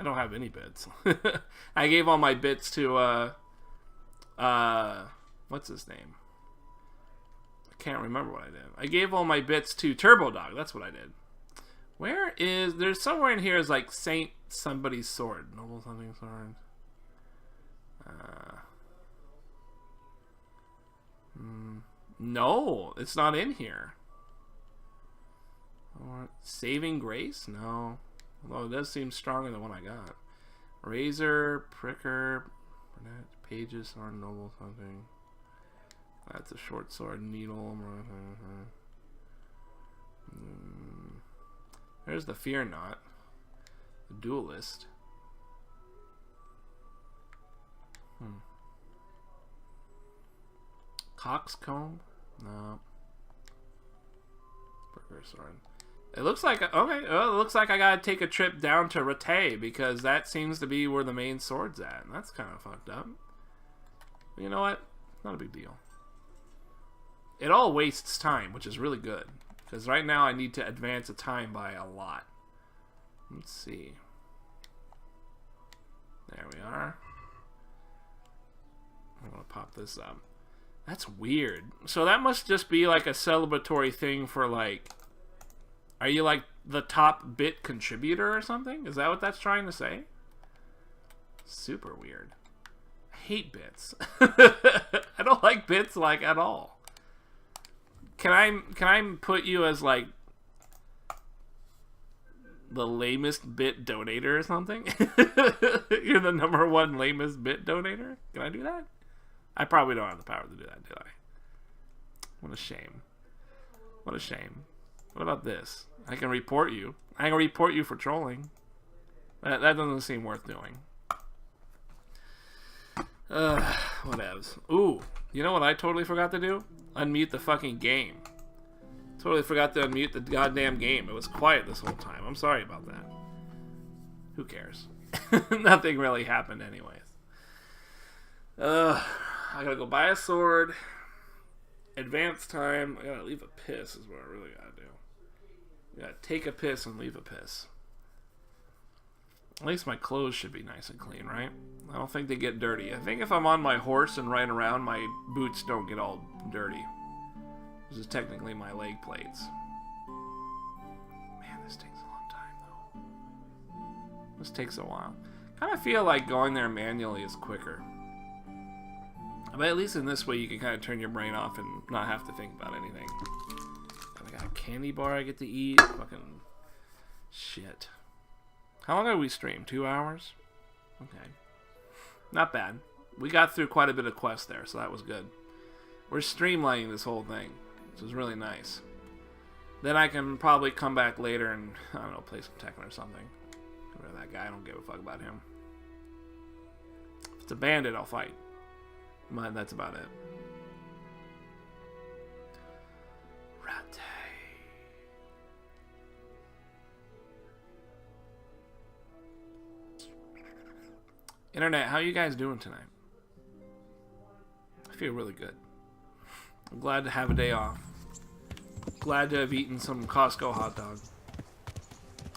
don't have any bits. I gave all my bits to what's his name? I can't remember what I did. I gave all my bits to Turbo Dog. That's what I did. Where is... There's somewhere in here is like Saint somebody's sword. Noble something sword. No, it's not in here. Saving Grace? No. Although it does seem stronger than what I got. Razor, Pricker, Burnett, Pages, Sword, Noble something. That's a short sword. Needle. There's the Fear Knot. The Duelist. Coxcomb? No. Burger sword. It looks like okay. Well, it looks like I gotta take a trip down to Rattay because that seems to be where the main sword's at. And that's kind of fucked up. But you know what? Not a big deal. It all wastes time, which is really good because right now I need to advance the time by a lot. Let's see. There we are. I'm gonna pop this up. That's weird. So that must just be like a celebratory thing for like... Are you like the top bit contributor or something? Is that what that's trying to say? Super weird. I hate bits. I don't like bits like at all. Can I put you as like the lamest bit donator or something? You're the #1 lamest bit donator? Can I do that? I probably don't have the power to do that, do I? What a shame. What a shame. What about this? I can report you. I can report you for trolling. That doesn't seem worth doing. Whatevs. Ooh, you know what I totally forgot to do? Unmute the fucking game. Totally forgot to unmute the goddamn game. It was quiet this whole time. I'm sorry about that. Who cares? Nothing really happened anyways. I gotta go buy a sword. Advance time. I gotta leave a piss is what I really gotta do. I gotta take a piss and leave a piss. At least my clothes should be nice and clean, right? I don't think they get dirty. I think if I'm on my horse and riding around, my boots don't get all dirty. This is technically my leg plates. Man, this takes a long time, though. This takes a while. Kind of feel like going there manually is quicker. But at least in this way, you can kind of turn your brain off and not have to think about anything. I got a candy bar I get to eat. Fucking shit. How long did we stream? 2 hours? Okay. Not bad. We got through quite a bit of quests there, so that was good. We're streamlining this whole thing, which is really nice. Then I can probably come back later and, I don't know, play some Tekken or something. Get rid of that guy. I don't give a fuck about him. If it's a bandit, I'll fight. But that's about it. Rattay. Internet, how you guys doing tonight? I feel really good. I'm glad to have a day off. Glad to have eaten some Costco hot dog.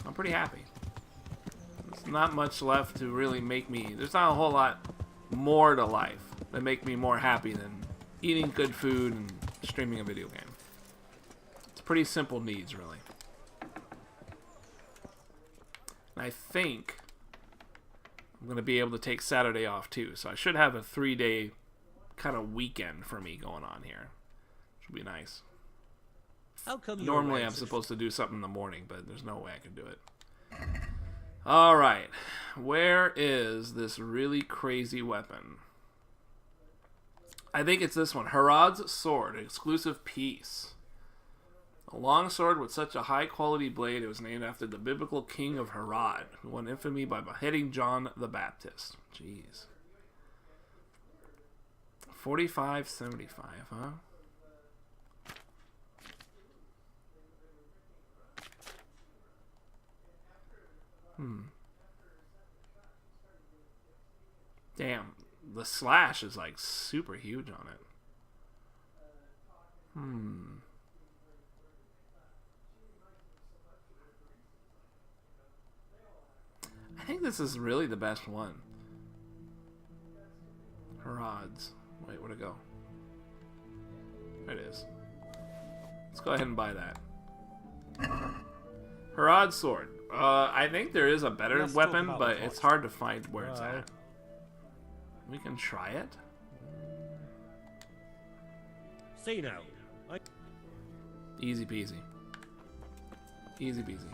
I'm pretty happy. There's not much left to really make me... There's not a whole lot more to life that make me more happy than eating good food and streaming a video game. It's pretty simple needs, really. And I think I'm going to be able to take Saturday off, too. So I should have a 3-day kind of weekend for me going on here. Should be nice. How come you're Normally wearing I'm such supposed to do something in the morning, but there's no way I can do it. Alright. Where is this really crazy weapon? I think it's this one. Herod's Sword. Exclusive piece. A long sword with such a high quality blade, it was named after the biblical king of Herod, who won infamy by beheading John the Baptist. Jeez. 45.75, huh? Damn, the slash is like super huge on it. I think this is really the best one. Herod's. Wait, where'd it go? There it is. Let's go ahead and buy that. Herod's Sword. I think there is a better Let's talk weapon, about but the it's torch. hard to find where it's at. We can try it. See now. Easy peasy. Easy peasy.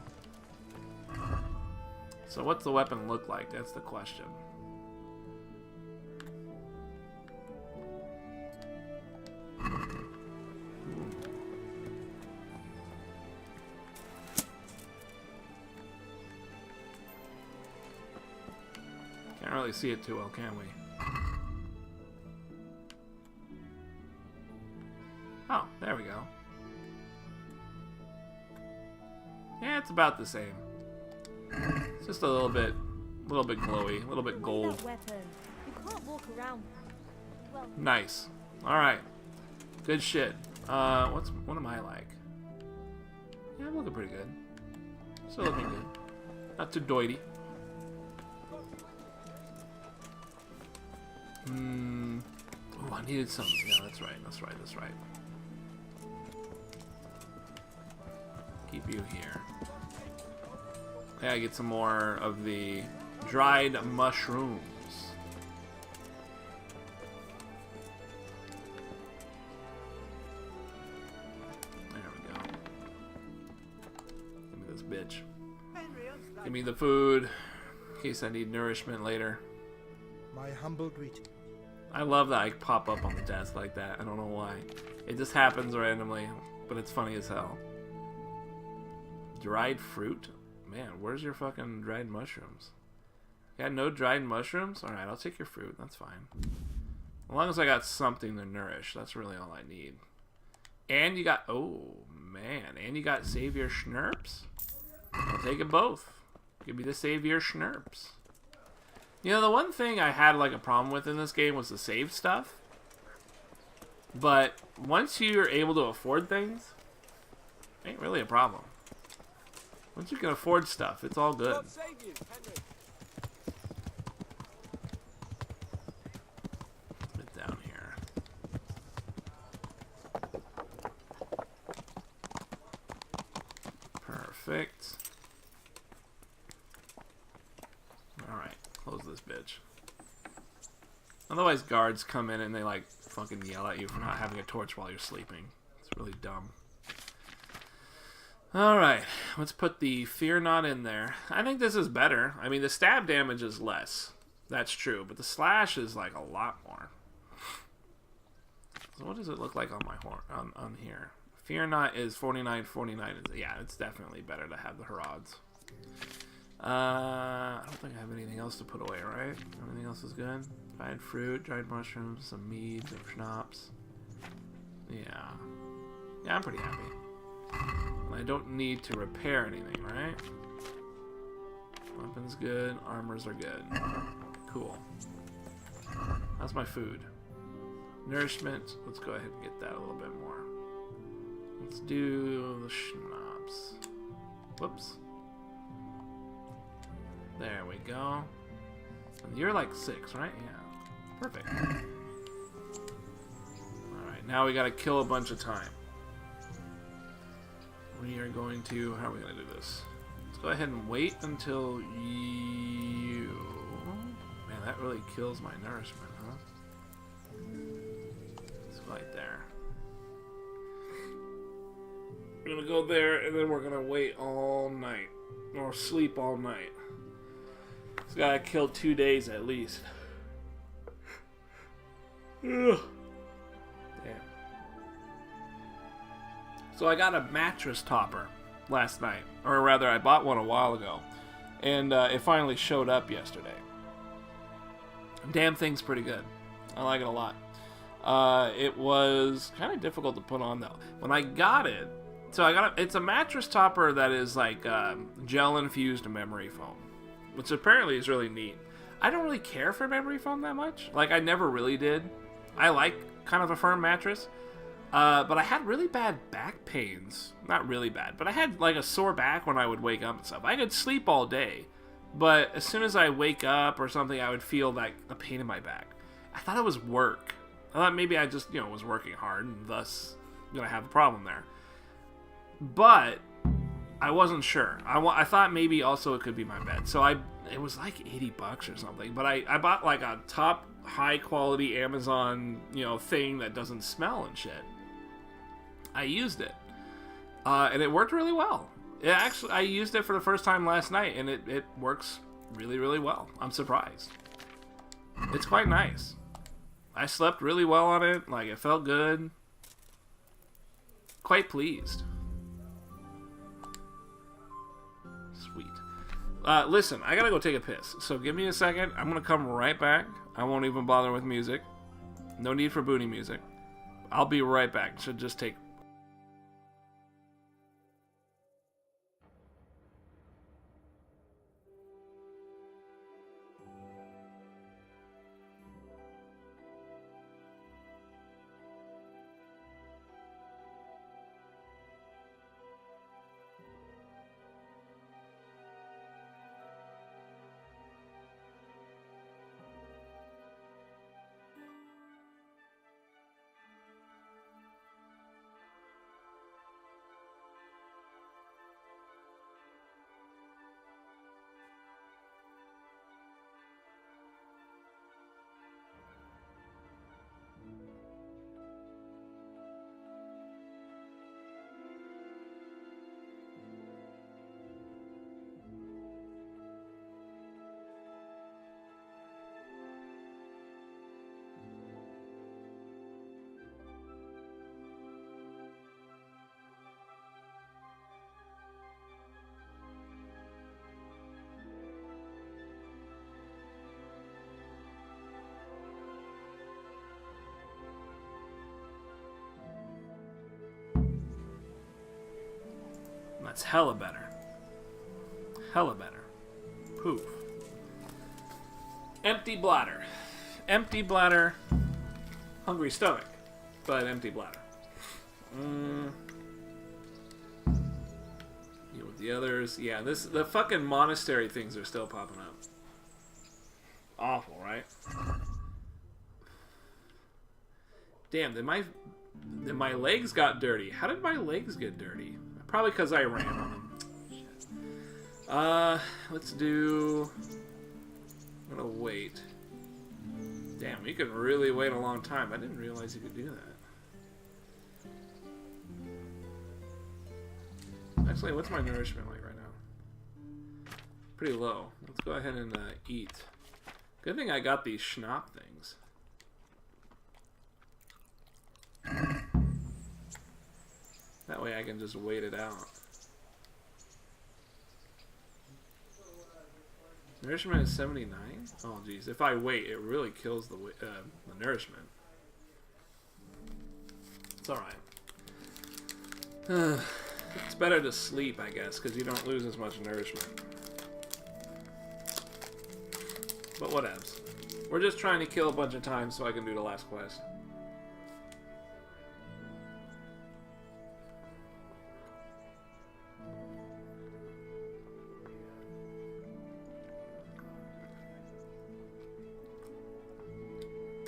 So what's the weapon look like? That's the question. Can't really see it too well, can we? Oh, there we go. Yeah, it's about the same. It's just a little bit glowy, a little bit gold. Weapon. You can't walk around. Well, Nice. All right. Good shit. What am I like? Yeah, I'm looking pretty good. Still looking good. Not too doity. Oh, I needed some. Yeah, that's right. That's right. That's right. Keep you here. Yeah, I get some more of the dried mushrooms. There we go. Give me this bitch. Give me the food in case I need nourishment later. My humble greeting. I love that I pop up on the desk like that. I don't know why. It just happens randomly, but it's funny as hell. Dried fruit? Man, where's your fucking dried mushrooms? Got no dried mushrooms? Alright, I'll take your fruit. That's fine. As long as I got something to nourish, that's really all I need. And you got... Oh, man. And you got Savior Schnurps? I'll take it both. Give me the Savior Schnurps. You know, the one thing I had like a problem with in this game was the save stuff. But once you're able to afford things, it ain't really a problem. Once you can afford stuff, it's all good. Get down here. Perfect. Alright, close this bitch. Otherwise guards come in and they like fucking yell at you for not having a torch while you're sleeping. It's really dumb. Alright, let's put the Fear Not in there. I think this is better. I mean, the stab damage is less. That's true, but the slash is like a lot more. So what does it look like on my on here? Fear Not is 49.49. Yeah, it's definitely better to have the Herods. I don't think I have anything else to put away, right? Everything else is good. Dried fruit, dried mushrooms, some mead, some schnapps. Yeah. Yeah, I'm pretty happy. I don't need to repair anything, right? Weapons good, armors are good. Cool. How's my food? Nourishment, let's go ahead and get that a little bit more. Let's do the schnapps. Whoops. There we go. And you're like 6, right? Yeah. Perfect. Alright, now we gotta kill a bunch of time. We are going to... How are we going to do this? Let's go ahead and wait until you... Man, that really kills my nourishment, huh? It's right there. We're gonna go there, and then we're gonna wait all night. Or sleep all night. This guy killed 2 days at least. Ugh. Damn. So I got a mattress topper last night. Or rather, I bought one a while ago. And it finally showed up yesterday. Damn thing's pretty good. I like it a lot. It was kind of difficult to put on though. When I got it, it's a mattress topper that is like gel infused memory foam, which apparently is really neat. I don't really care for memory foam that much. Like I never really did. I like kind of a firm mattress, but I had really bad back pains. Not really bad, but I had like a sore back when I would wake up and stuff. I could sleep all day, but as soon as I wake up or something, I would feel like a pain in my back. I thought it was work. I thought maybe I just, was working hard and thus gonna have a problem there. But I wasn't sure. I thought maybe also it could be my bed. So it was like $80 or something. But I bought like a top high quality Amazon, thing that doesn't smell and shit. I used it. And it worked really well. I used it for the first time last night and it works really, really well. I'm surprised. It's quite nice. I slept really well on it. Like, it felt good. Quite pleased. Sweet. Listen, I gotta go take a piss. So give me a second. I'm gonna come right back. I won't even bother with music. No need for booty music. I'll be right back. Should just take... That's hella better. Hella better. Poof. Empty bladder. Empty bladder. Hungry stomach. But empty bladder. With the others. Yeah, the fucking monastery things are still popping up. Awful, right? Damn, then my legs got dirty. How did my legs get dirty? Probably because I ran on them. Shit. Let's do... I'm gonna wait. Damn, you can really wait a long time. I didn't realize you could do that. Actually, what's my nourishment like right now? Pretty low. Let's go ahead and eat. Good thing I got these schnapp things. That way I can just wait it out. Nourishment is 79? Oh geez, if I wait, it really kills the nourishment. It's alright. It's better to sleep, I guess, because you don't lose as much nourishment. But whatevs. We're just trying to kill a bunch of time so I can do the last quest.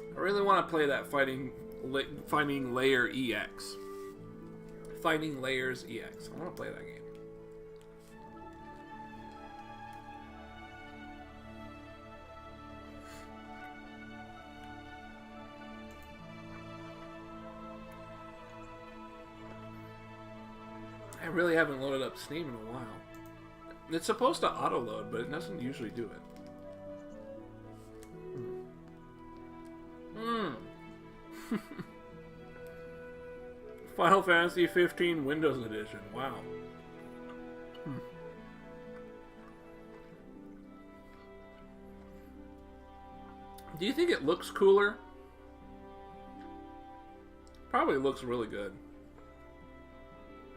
I really want to play that Finding Layer EX. Finding Layers EX. I want to play that game. really haven't loaded up Steam in a while. It's supposed to auto-load, but it doesn't usually do it. Final Fantasy 15 Windows Edition. Wow. Do you think it looks cooler? Probably looks really good.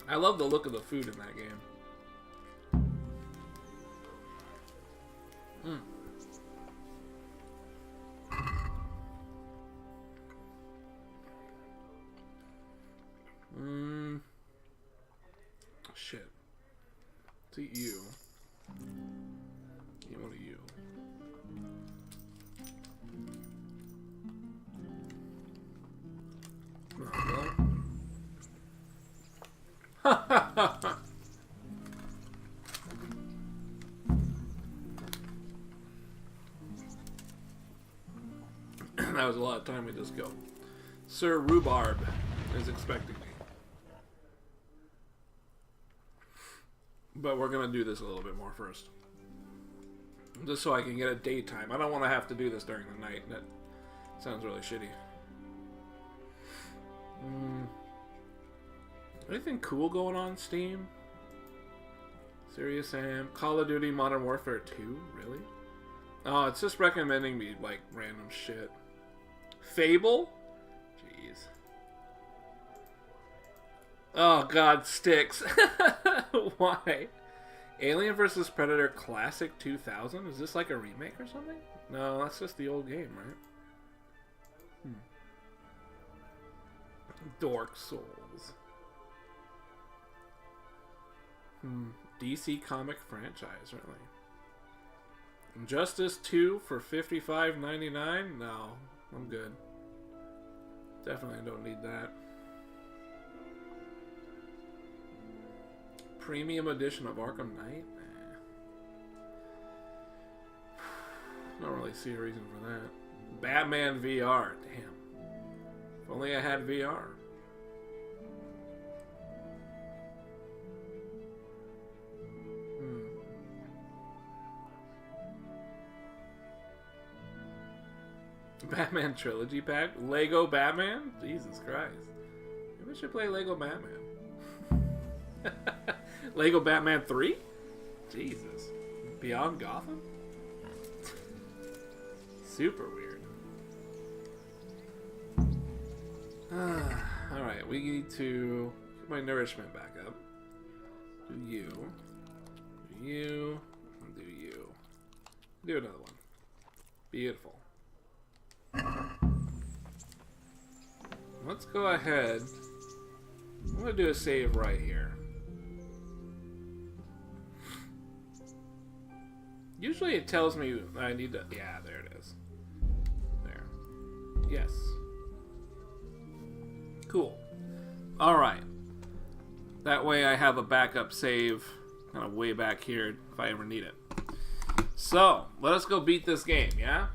I love the look of the food in that game. Shit. Let's eat you. You want to you. That was a lot of time we just go. Sir Rhubarb is expecting me. But we're gonna do this a little bit more first. Just so I can get a daytime. I don't want to have to do this during the night. That sounds really shitty. Anything cool going on Steam? Serious Sam. Call of Duty Modern Warfare 2? Really? Oh, it's just recommending me, like, random shit. Fable? Jeez. Oh, God, sticks. Why? Alien vs. Predator Classic 2000? Is this like a remake or something? No, that's just the old game, right? Dork Souls. DC comic franchise, really. Injustice 2 for $55.99? No, I'm good. Definitely don't need that. Premium edition of Arkham Knight? Nah. Don't really see a reason for that. Batman VR. Damn. If only I had VR. Batman Trilogy Pack? Lego Batman? Jesus Christ. Maybe I should play Lego Batman. Lego Batman 3? Jesus. Beyond Gotham? Super weird. Alright, we need to get my nourishment back up. Do you. Do you. And do you. Do another one. Beautiful. Let's go ahead. I'm going to do a save right here. Usually it tells me I need to... Yeah, there it is. There. Yes. Cool. Alright. That way I have a backup save kind of way back here if I ever need it. So, let us go beat this game, yeah?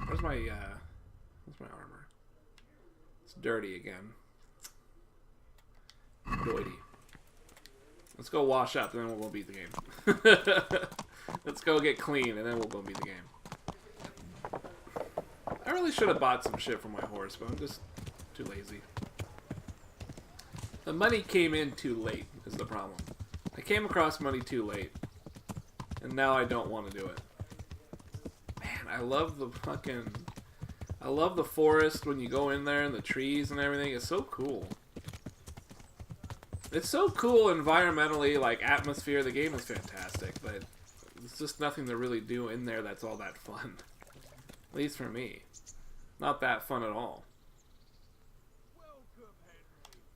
Where's my armor? It's dirty again. Doity. Let's go wash up, and then we'll go beat the game. Let's go get clean, and then we'll go beat the game. I really should have bought some shit for my horse, but I'm just too lazy. The money came in too late, is the problem. I came across money too late, and now I don't want to do it. Man, I love the fucking... I love the forest when you go in there, and the trees and everything. It's so cool. It's so cool environmentally, like, atmosphere. The game is fantastic, but there's just nothing to really do in there that's all that fun. At least for me. Not that fun at all.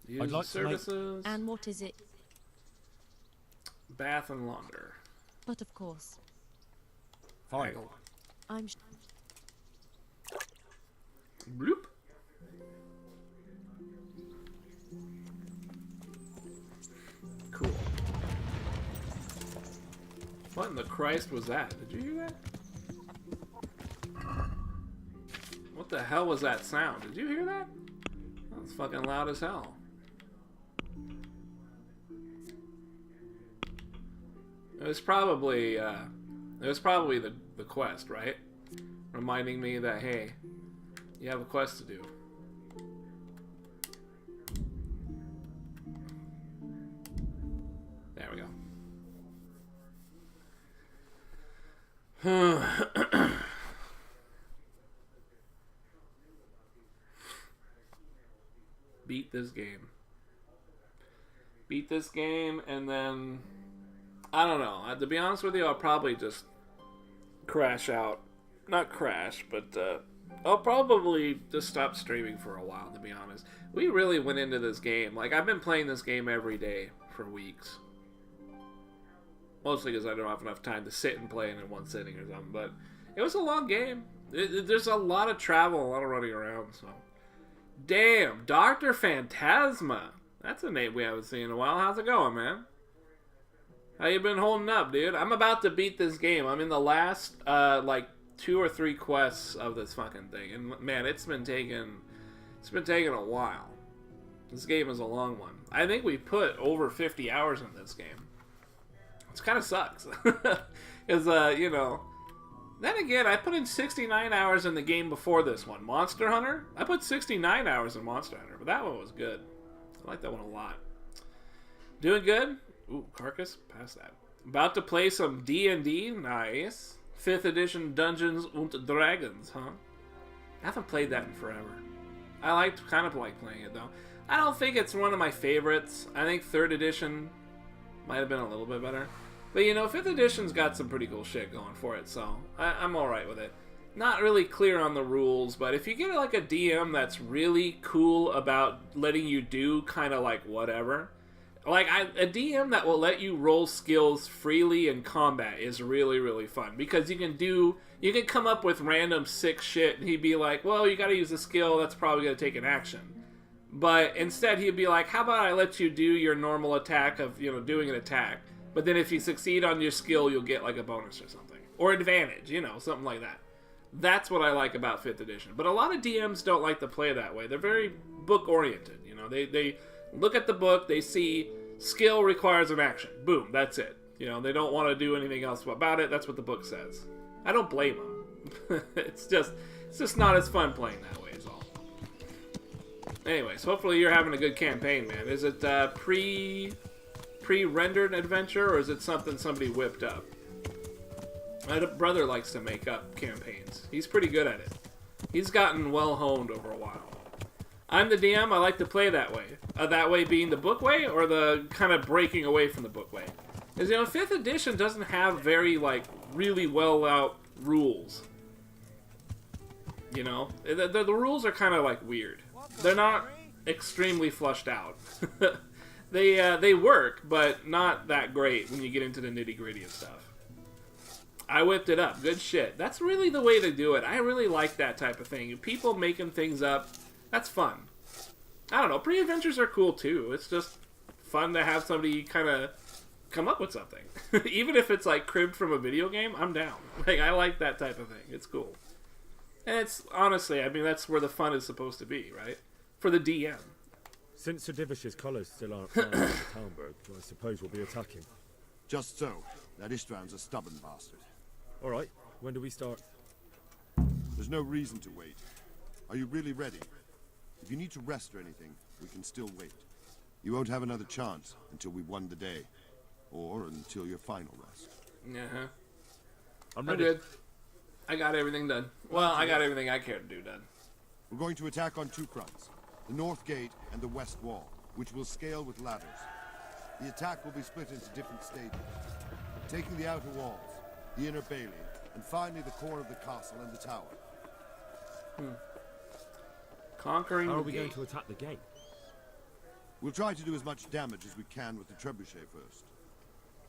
Use I'd like services. And what is it? Bath and launder. But of course. Fine. I'm... Bloop. Cool. What in the Christ was that? Did you hear that? What the hell was that sound? Did you hear that? That was fucking loud as hell. It was probably the quest, right? Reminding me that, hey, you have a quest to do. There we go. Beat this game. Beat this game, and then I don't know. To be honest with you, I'll probably just crash out. Not crash, but I'll probably just stop streaming for a while, to be honest. We really went into this game. Like, I've been playing this game every day for weeks. Mostly because I don't have enough time to sit and play it in one sitting or something. But it was a long game. There's a lot of travel, a lot of running around, so. Damn, Dr. Phantasma. That's a name we haven't seen in a while. How's it going, man? How you been holding up, dude? I'm about to beat this game. I'm in the last, like, 2 or 3 quests of this fucking thing. And, man, it's been taking a while. This game is a long one. I think we put over 50 hours in this game. It kind of sucks. Because, you know... Then again, I put in 69 hours in the game before this one. Monster Hunter? I put 69 hours in Monster Hunter, but that one was good. I like that one a lot. Doing good? Ooh, Carcass? Pass that. About to play some D&D? Nice. 5th edition Dungeons und Dragons, huh? I haven't played that in forever. I kind of like playing it, though. I don't think it's one of my favorites. I think 3rd edition might have been a little bit better. But, you know, 5th edition's got some pretty cool shit going for it, so I'm alright with it. Not really clear on the rules, but if you get, like, a DM that's really cool about letting you do kind of, like, whatever. Like, a DM that will let you roll skills freely in combat is really, really fun. Because you can come up with random sick shit, and he'd be like, well, you gotta use a skill that's probably gonna take an action. But instead, he'd be like, how about I let you do your normal attack of, you know, doing an attack. But then if you succeed on your skill, you'll get like a bonus or something. Or advantage, you know, something like that. That's what I like about 5th edition. But a lot of DMs don't like to play that way. They're very book-oriented, you know. They look at the book, they see skill requires an action. Boom, that's it. You know, they don't want to do anything else about it. That's what the book says. I don't blame them. It's just not as fun playing that way is all. Anyways, hopefully you're having a good campaign, man. Is it pre-rendered adventure, or is it something somebody whipped up? My brother likes to make up campaigns. He's pretty good at it. He's gotten well honed over a while. I'm the DM, I like to play that way. That way being the book way, or the kind of breaking away from the book way. Because, you know, 5th edition doesn't have very, like, really well out rules. You know? The rules are kind of, like, weird. They're not extremely flushed out. They work, but not that great when you get into the nitty-gritty of stuff. I whipped it up. Good shit. That's really the way to do it. I really like that type of thing. People making things up, that's fun. I don't know. Pre-adventures are cool, too. It's just fun to have somebody kind of come up with something. Even if it's, like, cribbed from a video game, I'm down. Like, I like that type of thing. It's cool. And it's, honestly, I mean, that's where the fun is supposed to be, right? For the DM. Since Sir Divish's colours still aren't flying over Talmberg, I suppose we'll be attacking. Just so. That Ishtvan's a stubborn bastard. Alright, when do we start? There's no reason to wait. Are you really ready? If you need to rest or anything, we can still wait. You won't have another chance until we've won the day. Or until your final rest. Uh-huh. I'm ready. good. I got everything done. Well, I got everything I care to do done. We're going to attack on 2 fronts. The north gate and the west wall, which will scale with ladders. The attack will be split into different stages. Taking the outer walls, the inner bailey, and finally the core of the castle and the tower. Conquering How the are we gate. going to attack the gate? We'll try to do as much damage as we can with the trebuchet first.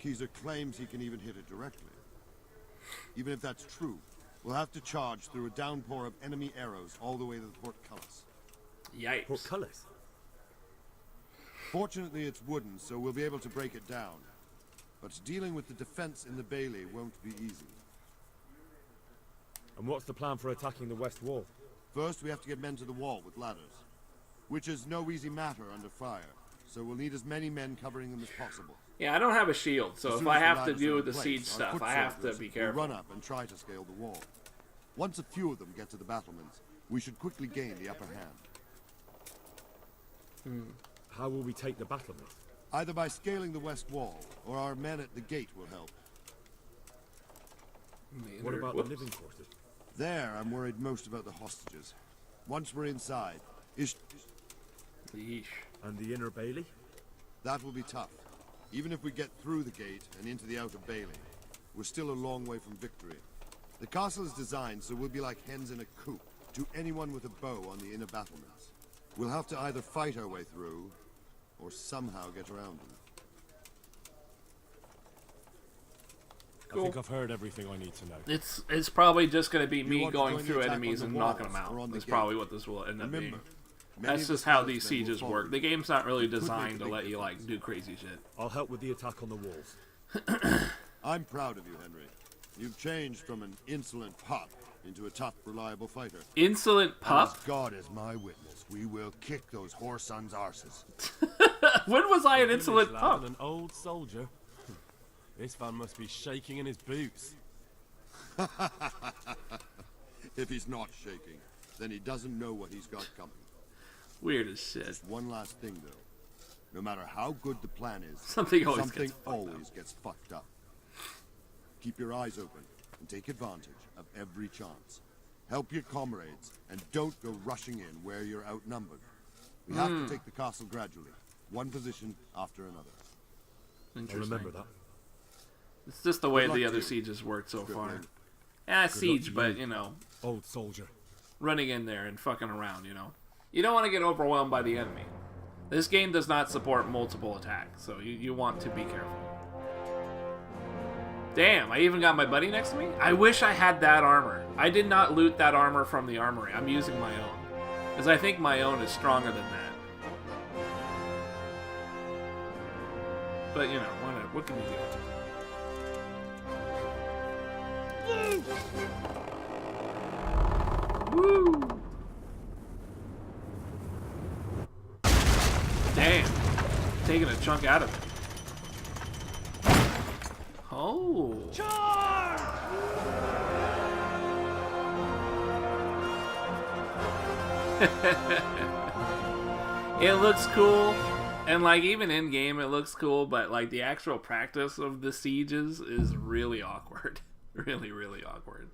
Keezer claims he can even hit it directly. Even if that's true, we'll have to charge through a downpour of enemy arrows all the way to the portcullis. Yikes. Portcullis? Fortunately, it's wooden, so we'll be able to break it down. But dealing with the defense in the bailey won't be easy. And what's the plan for attacking the west wall? First, we have to get men to the wall with ladders, which is no easy matter under fire, so we'll need as many men covering them as possible. Yeah, I don't have a shield, so As if soon I as the have to ladders do are with the in place, siege our stuff, foot I have to soldiers be will careful. run up and try to scale the wall. Once a few of them get to the battlements, we should quickly gain the upper hand. How will we take the battlement? Either by scaling the west wall, or our men at the gate will help. What about the living quarters? There, I'm worried most about the hostages. Once we're inside, And the inner bailey? that will be tough. Even if we get through the gate and into the outer bailey, we're still a long way from victory. The castle is designed so we'll be like hens in a coop to anyone with a bow on the inner battlements. We'll have to either fight our way through, or somehow get around them. I think I've heard everything I need to know. It's probably just going to be You me want to going join the through attack enemies on and the knocking them walls or out. on the That's gate? probably what this will end up being. Remember, many That's of the just how these Scotsmen will sieges follow work. you. The game's not really It could make designed a to big let you like difference. do crazy shit. I'll help with the attack on the walls. I'm proud of you, Henry. You've changed from an insolent pup into a tough, reliable fighter. Insolent pup? As God is my witness, we will kick those whore sons' arses. When was I an insolent Village lad pup? and an old soldier. This man must be shaking in his boots. If he's not shaking, then he doesn't know what he's got coming. Weird as shit. Just one last thing, though. No matter how good the plan is, Something always gets fucked up. Keep your eyes open and take advantage of every chance. Help your comrades and don't go rushing in where you're outnumbered. We have to take the castle gradually, one position after another. Interesting. I'll remember that. It's just the way Good luck the to other you. sieges work so far. Stripling. Yeah, Good luck siege, to but you, you know, old soldier. running in there and fucking around, you know. You don't want to get overwhelmed by the enemy. This game does not support multiple attacks, so you want to be careful. Damn, I even got my buddy next to me? I wish I had that armor. I did not loot that armor from the armory. I'm using my own. Because I think my own is stronger than that. But, you know, whatever. What can you do? Woo! Damn. Taking a chunk out of it. Oh. It looks cool. And like even in game it looks cool, but like the actual practice of the sieges is really awkward. Really, really awkward.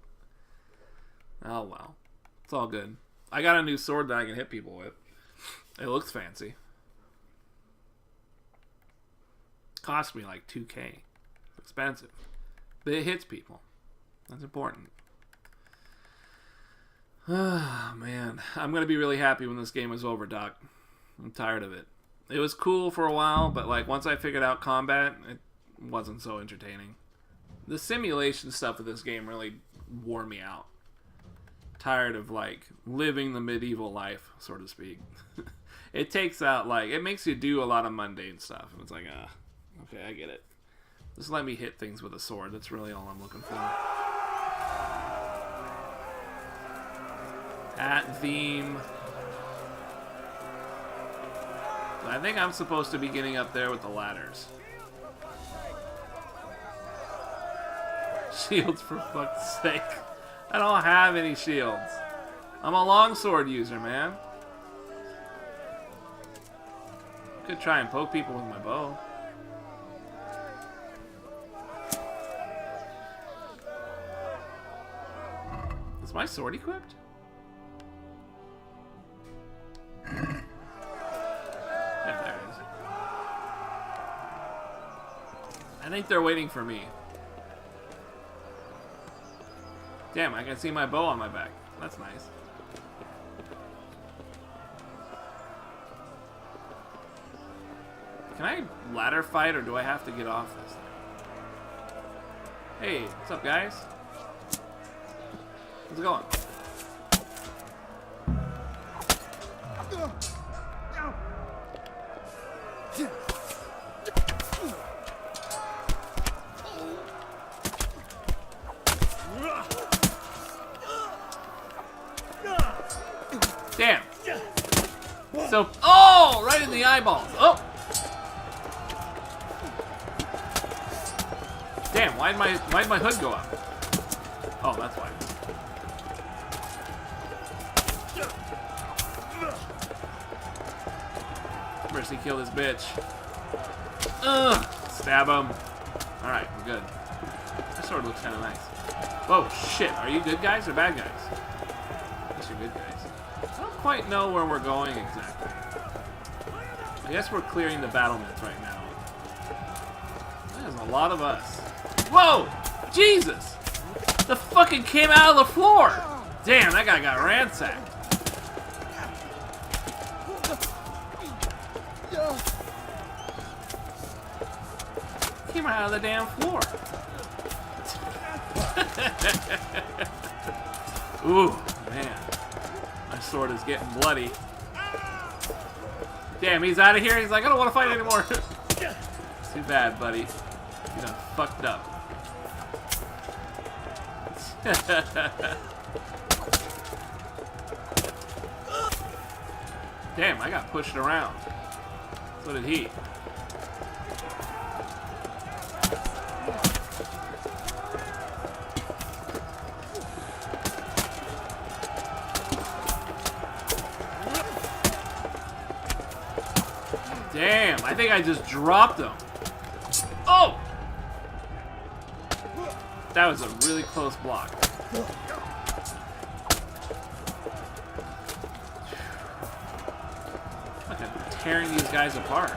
Oh well. It's all good. I got a new sword that I can hit people with. It looks fancy. Cost me like 2K. It's expensive. But it hits people. That's important. Ah, man. I'm going to be really happy when this game is over, Doc. I'm tired of it. It was cool for a while, but like once I figured out combat, it wasn't so entertaining. The simulation stuff of this game really wore me out. Tired of like living the medieval life, so to speak. It takes out like, it makes you do a lot of mundane stuff. And it's like, okay, I get it. Just let me hit things with a sword. That's really all I'm looking for. Hat theme. I think I'm supposed to be getting up there with the ladders. Shields, for fuck's sake. I don't have any shields. I'm a longsword user, man. Could try and poke people with my bow. Is my sword equipped? Yeah, there it is. I think they're waiting for me. Damn, I can see my bow on my back. That's nice. Can I ladder fight or do I have to get off this thing? Hey, what's up, guys? How's it going? Damn. So, oh, right in the eyeballs. Oh. Damn, why'd my hood go up? Oh, that's why. Mercy kill this bitch. Ugh! Stab him. Alright, we're good. That sword looks kind of nice. Whoa, shit. Are you good guys or bad guys? I guess you're good guys. I don't quite know where we're going exactly. I guess we're clearing the battlements right now. There's a lot of us. Whoa! Jesus! The fucking came out of the floor! Damn, that guy got ransacked. Came out of the damn floor. Ooh, man. My sword is getting bloody. Damn, he's out of here. He's like, I don't want to fight anymore. Too bad, buddy. You done fucked up. Damn, I got pushed around. So did he. Damn, I think I just dropped him. Oh! That was a really close block. Fucking tearing these guys apart.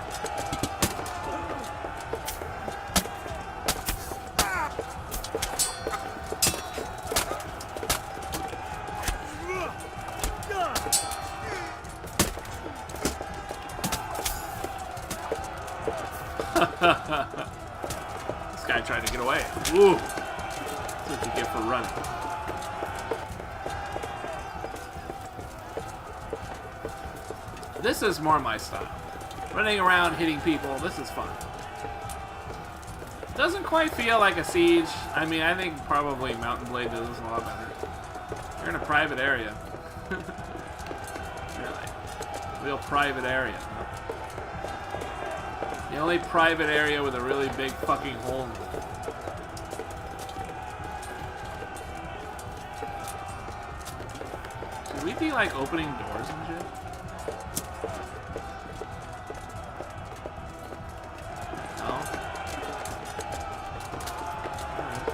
This guy tried to get away. Ooh. That's what you get for running. This is more my style. Running around, hitting people, this is fun. Doesn't quite feel like a siege. I mean, I think probably Mountain Blade does this a lot better. You're in a private area. Really. Real private area. The only private area with a really big fucking hole in it. Should we be like opening doors and shit? No? Alright.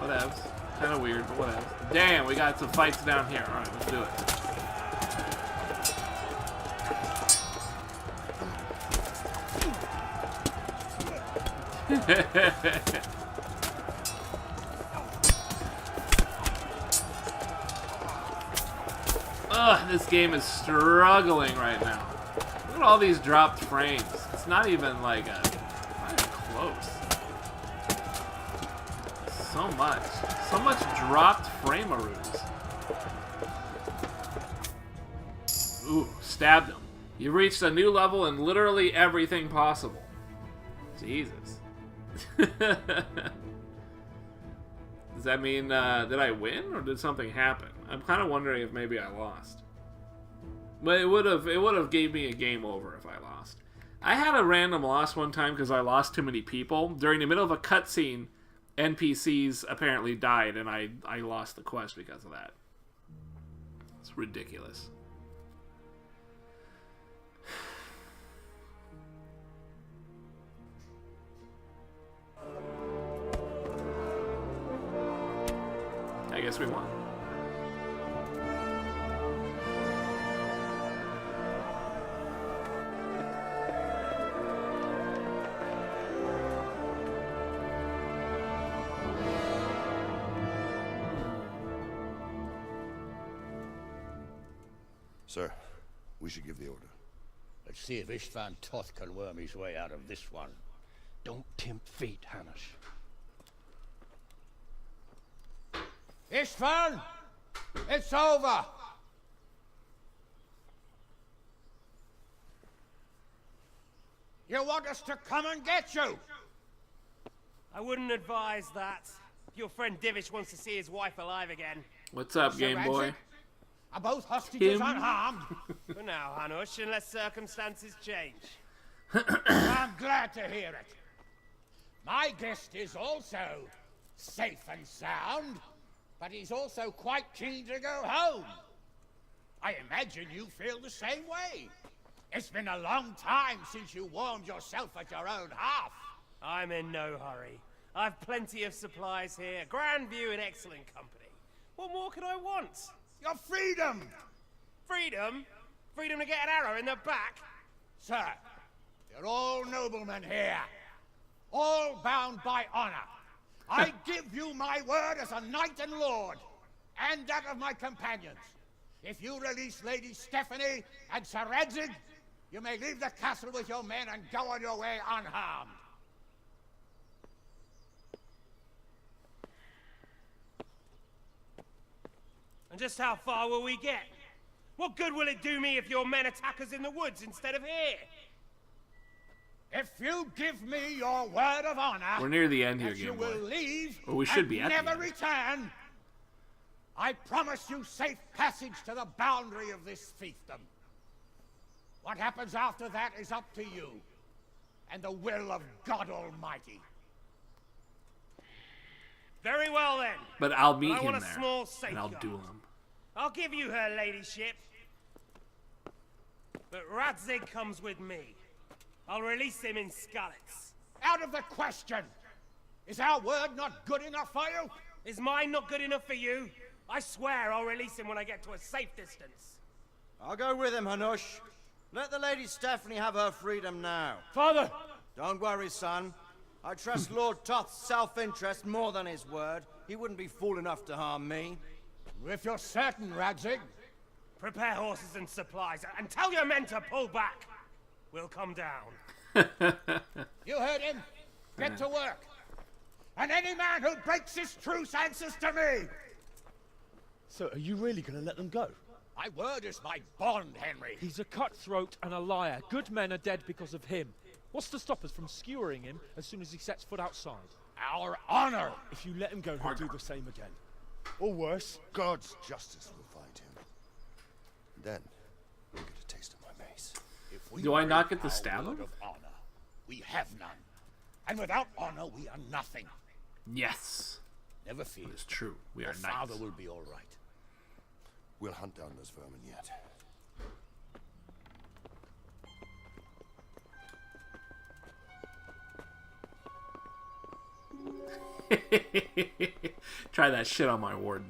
Whatevs. Kinda weird, but whatevs. Damn, we got some fights down here. Alright, let's do it. Ugh, this game is struggling right now. Look at all these dropped frames. It's not even like not even close. So much dropped frame-aroos. Ooh, stabbed him. You reached a new level in literally everything possible. Jesus. Does that mean, did I win, or did something happen? I'm kind of wondering if maybe I lost. But it would have gave me a game over if I lost. I had a random loss one time because I lost too many people. During the middle of a cutscene, NPCs apparently died, and I lost the quest because of that. It's ridiculous. I guess we won. Sir, we should give the order. Let's see if Istvan Toth can worm his way out of this one. Don't tempt fate, Hanush. Istvan! It's over! You want us to come and get you? I wouldn't advise that. Your friend Divish wants to see his wife alive again. What's up, Game Boy? Are both hostages Tim? unharmed? For now, Hanush, unless circumstances change. I'm glad to hear it. My guest is also safe and sound, but he's also quite keen to go home. I imagine you feel the same way. It's been a long time since you warmed yourself at your own hearth. I'm in no hurry. I've plenty of supplies here, grand view and excellent company. What more could I want? Your freedom! Freedom? Freedom to get an arrow in the back? Sir, you're all noblemen here. All bound by honor. I give you my word as a knight and lord, and that of my companions. If you release Lady Stephanie and Sir Radzig, you may leave the castle with your men and go on your way unharmed. And just how far will we get? What good will it do me if your men attack us in the woods instead of here? If you give me your word of honor, We're near the end here, that you Game Boy. will leave Or we should and be at the never end. return, I promise you safe passage to the boundary of this fiefdom. What happens after that is up to you and the will of God Almighty. Very well then. But I'll meet I him want a there, small and I'll safeguard. duel him. I'll give you her ladyship. But Radzig comes with me. I'll release him in Skalitz. Out of the question! Is our word not good enough for you? Is mine not good enough for you? I swear I'll release him when I get to a safe distance. I'll go with him, Hanush. Let the Lady Stephanie have her freedom now. Father! Don't worry, son. I trust Lord Toth's self-interest more than his word. He wouldn't be fool enough to harm me. If you're certain, Radzig. Prepare horses and supplies, and tell your men to pull back. We'll come down. You heard him. Get to work. And any man who breaks this truce answers to me. So, are you really going to let them go? My word is my bond, Henry. He's a cutthroat and a liar. Good men are dead because of him. What's to stop us from skewering him as soon as he sets foot outside? Our honor! If you let him go, he'll do the same again. Or worse. God's justice will find him. Then, we'll get a taste of my mace. If we Do I not break get to our stab word him? of honor, we have none. And without honor, we are nothing. Yes. Never fear. It's true. We are Your knights. father will be all right. We'll hunt down those vermin yet. Try that shit on my warden.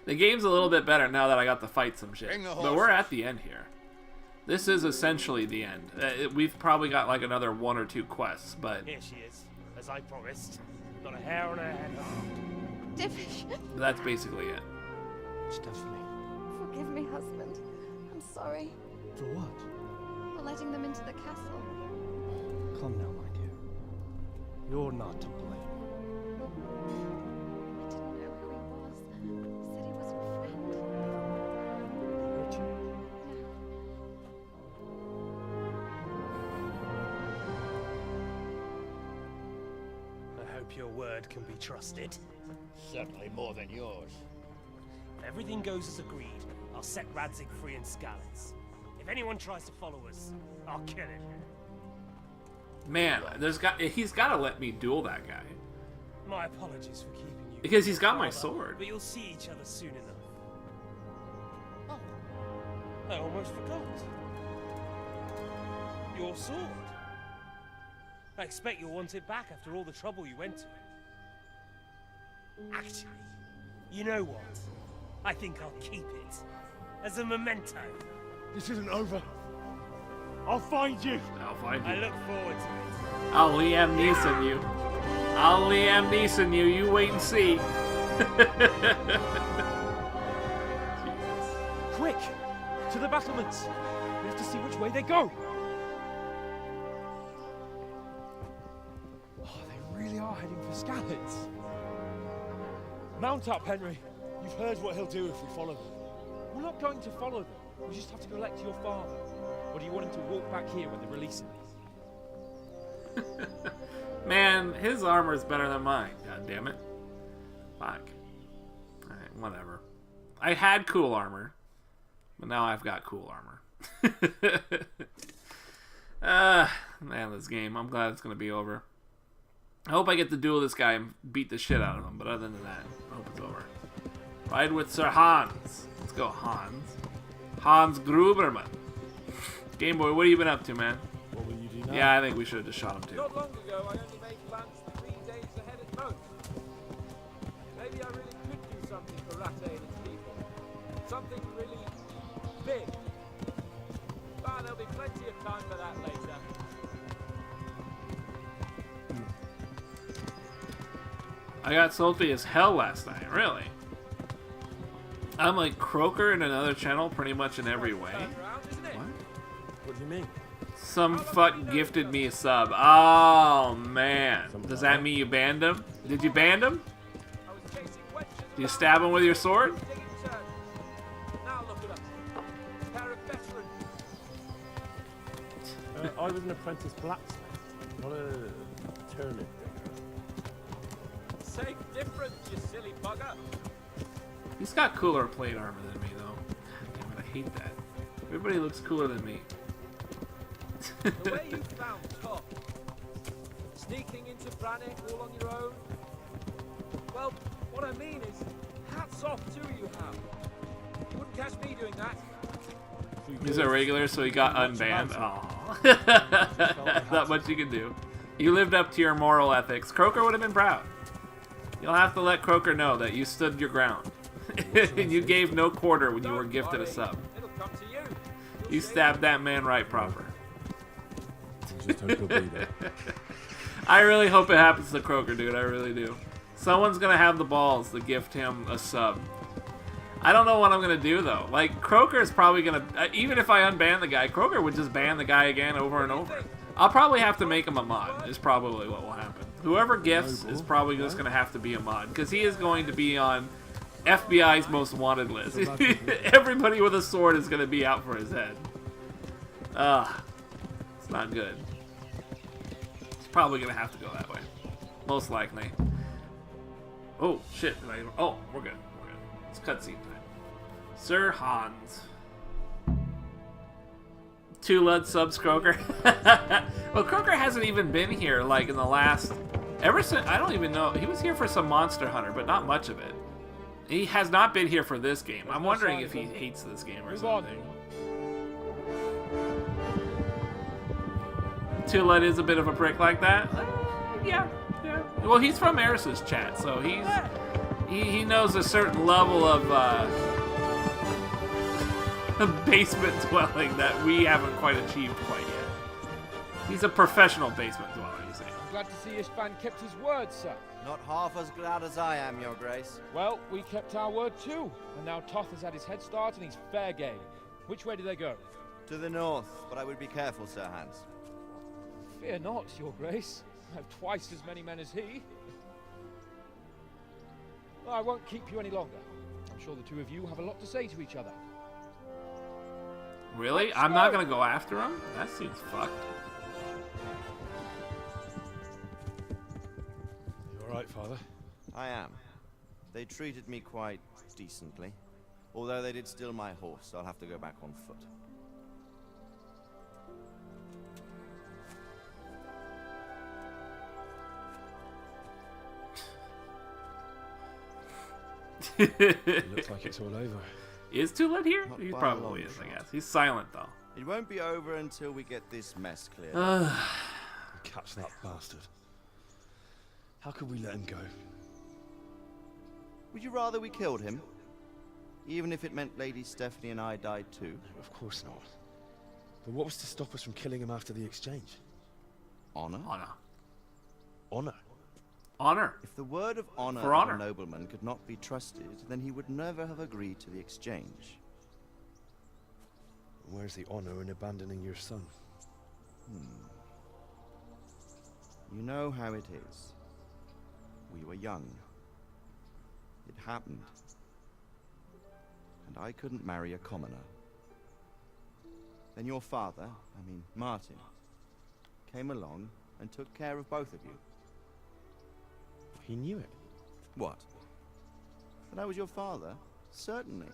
The game's a little bit better now that I got to fight some shit. Bring the But we're at the end here. This is essentially the end. We've probably got like another 1 or 2 quests, but Here she is, as I promised. Not a hair on her head. Divish, that's basically it. Stephanie. forgive me, husband. I'm sorry For what? for letting them into the castle. Come now, my dear. You're not to blame. I didn't know who he was. Said he was your friend. Hurt you? I hope your word can be trusted. Certainly more than yours. If everything goes as agreed, I'll set Radzig free in Skalitz. If anyone tries to follow us, I'll kill him. Man, he's got to let me duel that guy. My apologies for keeping you. Because he's got my Father, sword. But you'll see each other soon enough. Oh, I almost forgot. Your sword. I expect you'll want it back after all the trouble you went to. Actually, you know what? I think I'll keep it. As a memento. This isn't over. I'll find you. I'll find I you. look forward to it. I'll Liam Neeson you. I'll Liam Neeson you. You wait and see. Quick! To the battlements! We have to see which way they go! Oh, they really are heading for Skalitz. Mount up, Henry. You've heard what he'll do if we follow them. We're not going to follow them. We just have to collect your father. Or do you want him to walk back here when they're releasing me? Man, his armor is better than mine. God damn it. Fuck. Alright, whatever. I had cool armor, but now I've got cool armor. Man, this game. I'm glad it's gonna be over. I hope I get to duel this guy and beat the shit out of him, but other than that, I hope it's over. Ride with Sir Hans. Let's go, Hans. Hans Gruberman. Game Boy, what have you been up to, man? What will you do now? Yeah, I think we should have just shot him too. Not long ago, I only made plans 3 days ahead at most. Maybe I really could do something for Rattay and its people. Something really big. But there'll be plenty of time for that later. I got salty as hell last night, really. I'm like Croaker in another channel pretty much in every way. What? What do you mean? Some fuck gifted me a sub. Oh, man. Does that mean you banned him? Did you ban him? Do you stab him with your sword? I was an apprentice blacksmith, not a turnip digger. Same difference, you silly bugger. He's got cooler plate armor than me, though. God damn it, I hate that. Everybody looks cooler than me. The way you found Top, sneaking into Brannick all on your own. Well, what I mean is, hats off to you, Hal. You wouldn't catch me doing that. He's a regular, so he got unbanned. Aww. Not much you can do. You lived up to your moral ethics. Croaker would have been proud. You'll have to let Croaker know that you stood your ground. And you gave no quarter when you were gifted a sub. You stabbed that man right proper. I really hope it happens to Croaker, dude. I really do. Someone's gonna have the balls to gift him a sub. I don't know what I'm gonna do though. Like, Croaker is probably gonna, even if I unban the guy, Croaker would just ban the guy again over and over. I'll probably have to make him a mod, is probably what will happen. Whoever gifts is probably just gonna have to be a mod, because he is going to be on FBI's most wanted list. Everybody with a sword is gonna be out for his head. It's not good. It's probably gonna have to go that way. Most likely. Oh, shit. Oh, we're good. It's cutscene time. Sir Hans. 2 Lud subs Croaker. Well, Croaker hasn't even been here, like, in the last... Ever since... I don't even know. He was here for some Monster Hunter, but not much of it. He has not been here for this game. I'm wondering if he hates this game or something. 2 Lud is a bit of a prick like that. Yeah. Well, he's from Eris's chat, so he knows a certain level of basement dwelling that we haven't quite achieved quite yet. He's a professional basement dweller, you see. I'm glad to see Ishvan kept his word, sir. Not half as glad as I am, Your Grace. Well, we kept our word too, and now Toth has had his head start and he's fair game. Which way do they go? To the north, but I would be careful, Sir Hans. Fear not, Your Grace. I have twice as many men as he. Well, I won't keep you any longer. I'm sure the two of you have a lot to say to each other. Really? I'm not gonna go after him? That seems fucked. You alright, Father? I am. They treated me quite decently. Although they did steal my horse, so I'll have to go back on foot. It looks like it's all over. Is 2 Lud here? Not He by a probably long is, I shot. guess. He's silent, though. It won't be over until we get this mess cleared. Catch that bastard. How could we let him go? Would you rather we killed him? Even if it meant Lady Stephanie and I died too? Of course not. But what was to stop us from killing him after the exchange? Honor? Honor? Honor. If the word of honor For of honor. a nobleman could not be trusted, then he would never have agreed to the exchange. Where's the honor in abandoning your son? You know how it is. We were young. It happened. And I couldn't marry a commoner. Then your father, I mean Martin, came along and took care of both of you. He knew it. What? That I was your father? Certainly.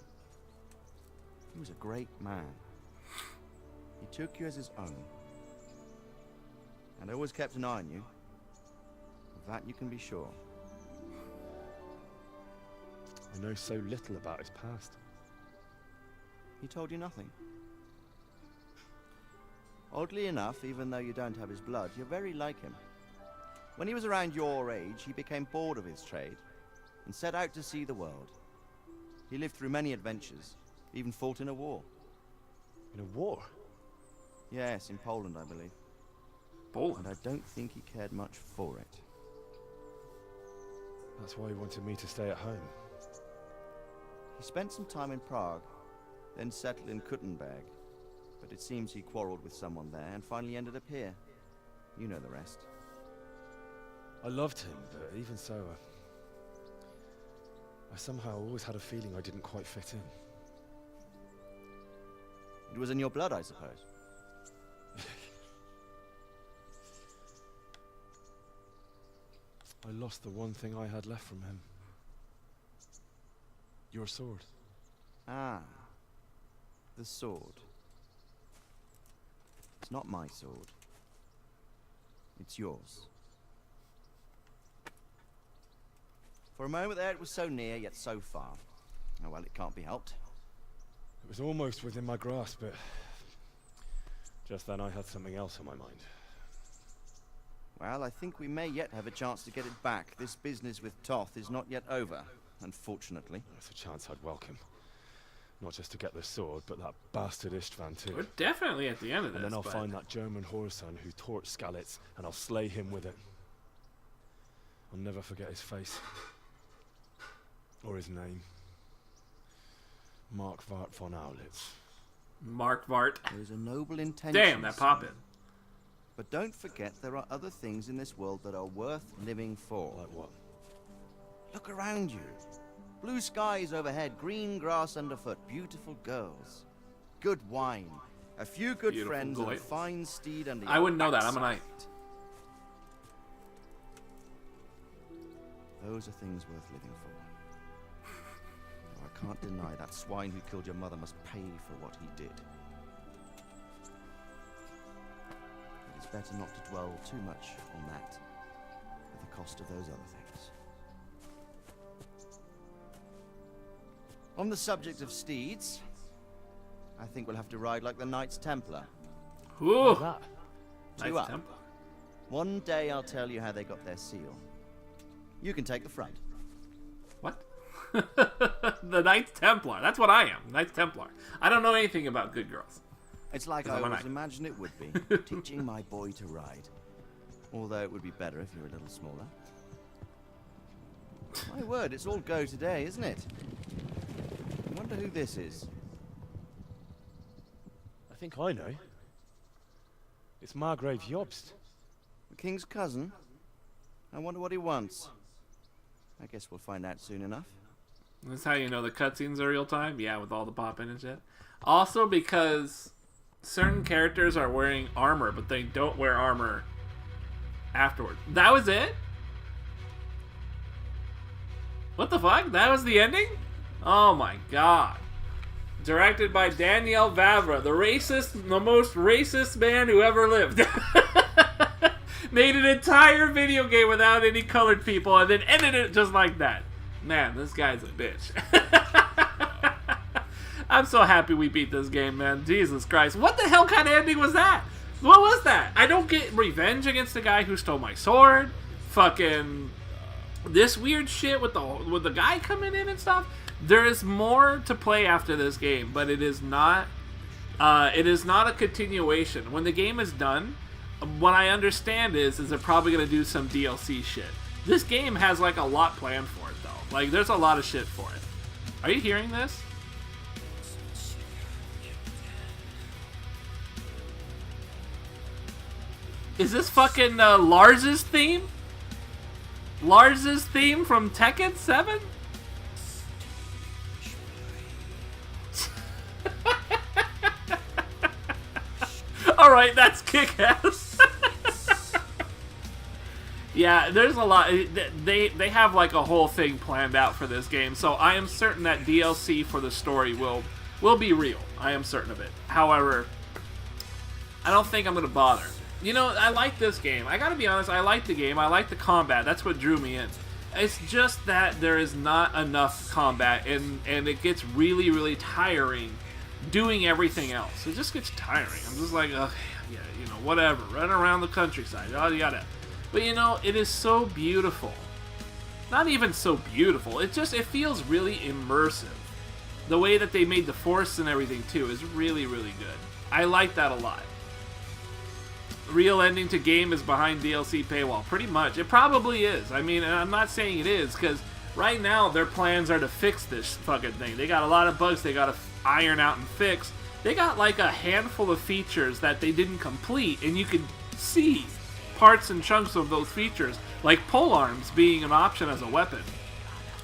He was a great man. He took you as his own, and always kept an eye on you. Of that you can be sure. I know so little about his past. He told you nothing. Oddly enough, even though you don't have his blood, you're very like him. When he was around your age, he became bored of his trade and set out to see the world. He lived through many adventures, even fought in a war. In a war? Yes, in Poland, I believe. Poland? And I don't think he cared much for it. That's why he wanted me to stay at home. He spent some time in Prague, then settled in Kuttenberg. But it seems he quarreled with someone there and finally ended up here. You know the rest. I loved him, but even so, I somehow always had a feeling I didn't quite fit in. It was in your blood, I suppose. I lost the one thing I had left from him. Your sword. Ah. The sword. It's not my sword. It's yours. For a moment there it was so near, yet so far. Oh well, it can't be helped. It was almost within my grasp, but just then I had something else on my mind. Well, I think we may yet have a chance to get it back. This business with Toth is not yet over, unfortunately. That's a chance I'd welcome. Not just to get the sword, but that bastard Istvan too. We're definitely at the end of this. And then I'll find that German whoreson who torched Skalitz, and I'll slay him with it. I'll never forget his face. Or his name. Mark Vart von Aulitz. Mark Vart. There's a noble intention. Damn, that poppin'. But don't forget there are other things in this world that are worth living for. Like what? Look around you. Blue skies overhead, green grass underfoot, beautiful girls, good wine, a few good Beautiful friends, goy. and a fine steed under I wouldn't know that. I'm a knight. Those are things worth living for. Though I can't deny that swine who killed your mother must pay for what he did. It's better not to dwell too much on that, at the cost of those other things. On the subject of steeds, I think we'll have to ride like the Knights Templar. Ooh. Two up. Templar. One day I'll tell you how they got their seal. You can take the front. What? The Knights Templar. That's what I am. Knights Templar. I don't know anything about good girls. It's like I always imagined it would be, teaching my boy to ride. Although it would be better if you were a little smaller. My word, it's all go today, isn't it? I wonder who this is. I think I know. It's Margrave Jobst. The king's cousin? I wonder what he wants. I guess we'll find out soon enough. That's how you know the cutscenes are real time? Yeah, with all the pop-in and shit. Also because certain characters are wearing armor, but they don't wear armor afterward. That was it? What the fuck? That was the ending? Oh my god. Directed by Daniel Vavra, the most racist man who ever lived. Made an entire video game without any colored people and then ended it just like that. Man, this guy's a bitch. I'm so happy we beat this game, man. Jesus Christ. What the hell kind of ending was that? What was that? I don't get revenge against the guy who stole my sword. Fucking this weird shit with the guy coming in and stuff. There is more to play after this game, but it is not a continuation. When the game is done, what I understand is they're probably going to do some DLC shit. This game has like a lot planned for it though. Like there's a lot of shit for it. Are you hearing this? Is this fucking Lars's theme? Lars's theme from Tekken 7? Alright, that's kick-ass. Yeah, there's a lot. They have like a whole thing planned out for this game, so I am certain that DLC for the story will be real. I am certain of it. However, I don't think I'm going to bother. You know, I like this game. I gotta be honest, I like the game. I like the combat. That's what drew me in. It's just that there is not enough combat, and it gets really, really tiring doing everything else. It just gets tiring. I'm just like, okay, yeah, you know, whatever. Run around the countryside, yada yada. But you know, it is so beautiful. Not even so beautiful. It feels really immersive. The way that they made the forests and everything too is really, really good. I like that a lot. Real ending to game is behind DLC paywall. Pretty much. It probably is. I mean, and I'm not saying it is, because right now their plans are to fix this fucking thing. They got a lot of bugs they got to iron out and fix. They got like a handful of features that they didn't complete, and you could see parts and chunks of those features, like polearms being an option as a weapon.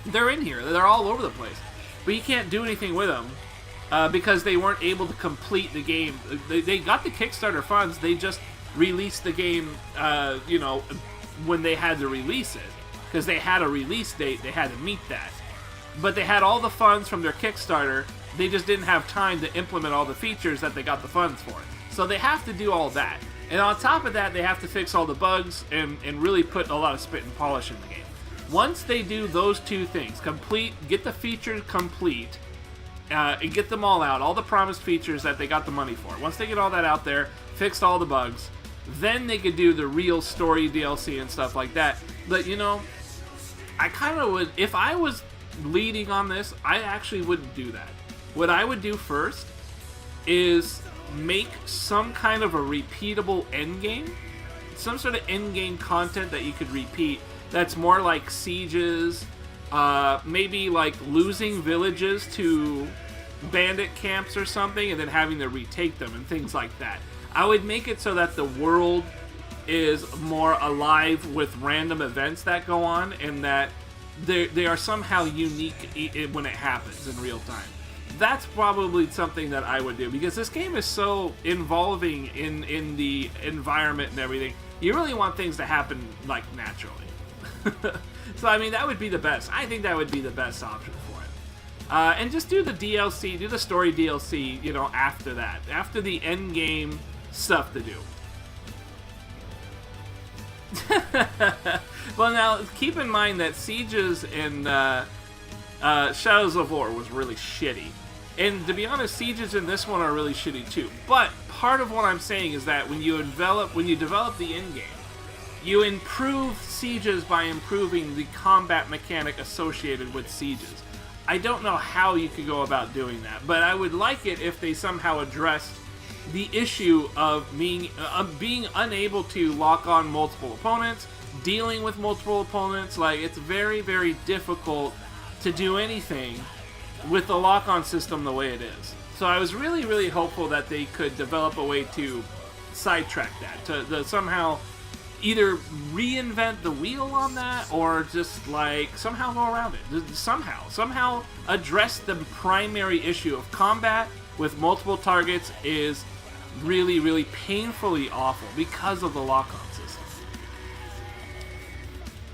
They're in here. They're all over the place. But you can't do anything with them because they weren't able to complete the game. They got the Kickstarter funds. They just released the game, you know, when they had to release it. Because they had a release date. They had to meet that. But they had all the funds from their Kickstarter. They just didn't have time to implement all the features that they got the funds for. So they have to do all that. And on top of that, they have to fix all the bugs and really put a lot of spit and polish in the game. Once they do those two things, get the features complete, and get them all out, all the promised features that they got the money for. Once they get all that out there, fixed all the bugs, then they could do the real story DLC and stuff like that. But, you know, I kind of would, if I was leading on this, I actually wouldn't do that. What I would do first is make some kind of a repeatable endgame, some sort of endgame content that you could repeat that's more like sieges, maybe like losing villages to bandit camps or something and then having to retake them and things like that. I would make it so that the world is more alive with random events that go on and that they are somehow unique when it happens in real time. That's probably something that I would do, because this game is so involving in the environment and everything. You really want things to happen, like, naturally. So, I mean, that would be the best. I think that would be the best option for it. And just do the DLC, do the story DLC, you know, after that. After the end game stuff to do. Well, now, keep in mind that Sieges in Shadows of War was really shitty. And to be honest, Sieges in this one are really shitty too. But part of what I'm saying is that when you develop the end game, you improve Sieges by improving the combat mechanic associated with Sieges. I don't know how you could go about doing that, but I would like it if they somehow addressed the issue of being unable to lock on multiple opponents, dealing with multiple opponents. Like, it's very, very difficult to do anything with the lock-on system the way it is. So I was really, really hopeful that they could develop a way to sidetrack that, to somehow either reinvent the wheel on that, or just like somehow go around it. Somehow address the primary issue of combat with multiple targets is really, really painfully awful because of the lock-on system.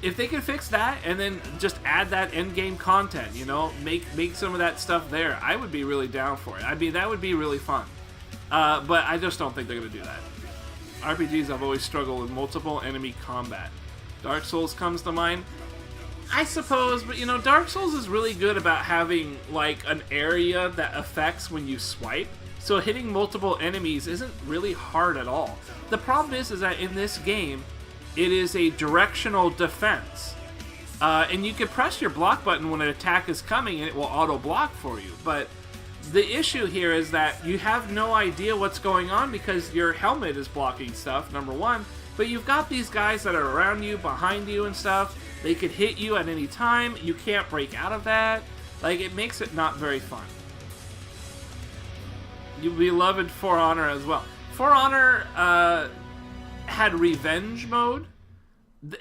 If they could fix that and then just add that end-game content, you know, make some of that stuff there, I would be really down for it. I mean, that would be really fun. But I just don't think they're going to do that. RPGs have always struggled with multiple enemy combat. Dark Souls comes to mind. I suppose, but you know, Dark Souls is really good about having like an area that affects when you swipe. So hitting multiple enemies isn't really hard at all. The problem is that in this game, it is a directional defense. And you can press your block button when an attack is coming and it will auto-block for you. But the issue here is that you have no idea what's going on because your helmet is blocking stuff, number one. But you've got these guys that are around you, behind you and stuff. They could hit you at any time. You can't break out of that. Like, it makes it not very fun. You beloved For Honor as well. For Honor had revenge mode,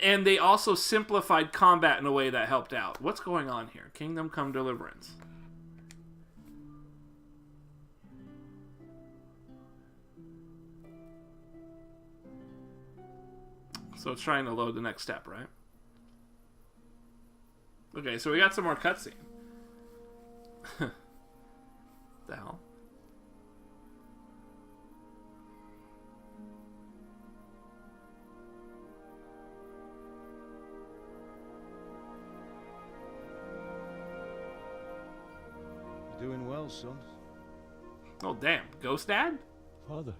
and they also simplified combat in a way that helped out. What's going on here? Kingdom Come Deliverance. So it's trying to load the next step, right? Okay, so we got some more cutscene. The hell? well, son. Oh, damn. Ghost Dad? Father.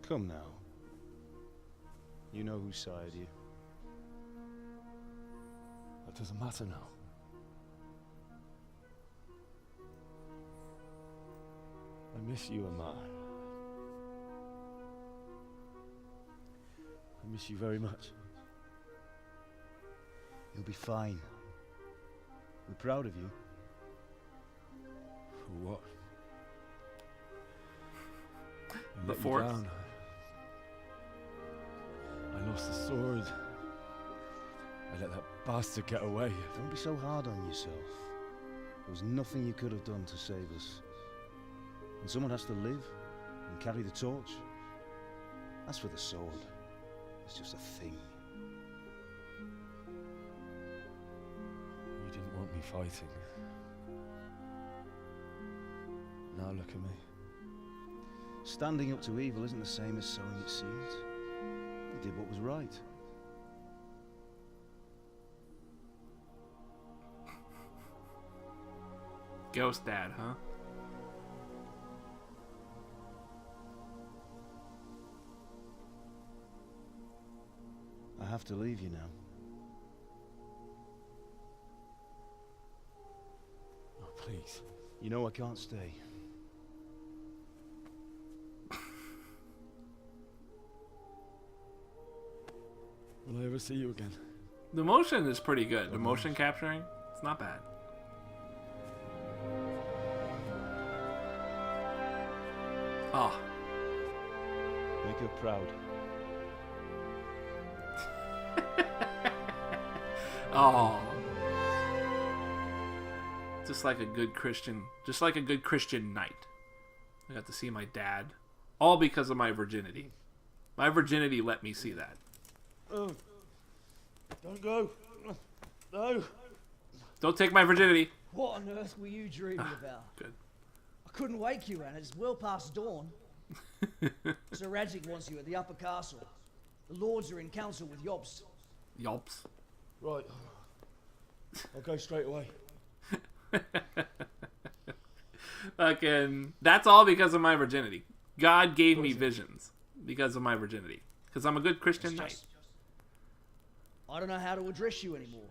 Come now. You know who sired you. That doesn't matter now. I miss you, Amar. I miss you very much. You'll be fine. We're proud of you. For what? I The let you Force. down. I lost the sword. I let that bastard get away. Don't be so hard on yourself. There was nothing you could have done to save us. And someone has to live and carry the torch. As for the sword, it's just a thing. You didn't want me fighting. Now look at me. Standing up to evil isn't the same as sowing its seeds. You did what was right. Ghost Dad, huh? I have to leave you now. Oh, please. You know I can't stay. Will I ever see you again? The motion is pretty good. The motion capturing, it's not bad. Oh. Make her proud. Oh. Just like a good Christian knight. I got to see my dad. All because of my virginity. My virginity let me see that. Oh. Don't go. No. Don't take my virginity. What on earth were you dreaming about? Good. I couldn't wake you, Anna. It's well past dawn. Sir Radzig wants you at the upper castle. The lords are in council with Yobst. Yobst? Right. I'll go straight away. Fucking, that's all because of my virginity. God gave me visions because of my virginity. Because I'm a good Christian knight. I don't know how to address you anymore.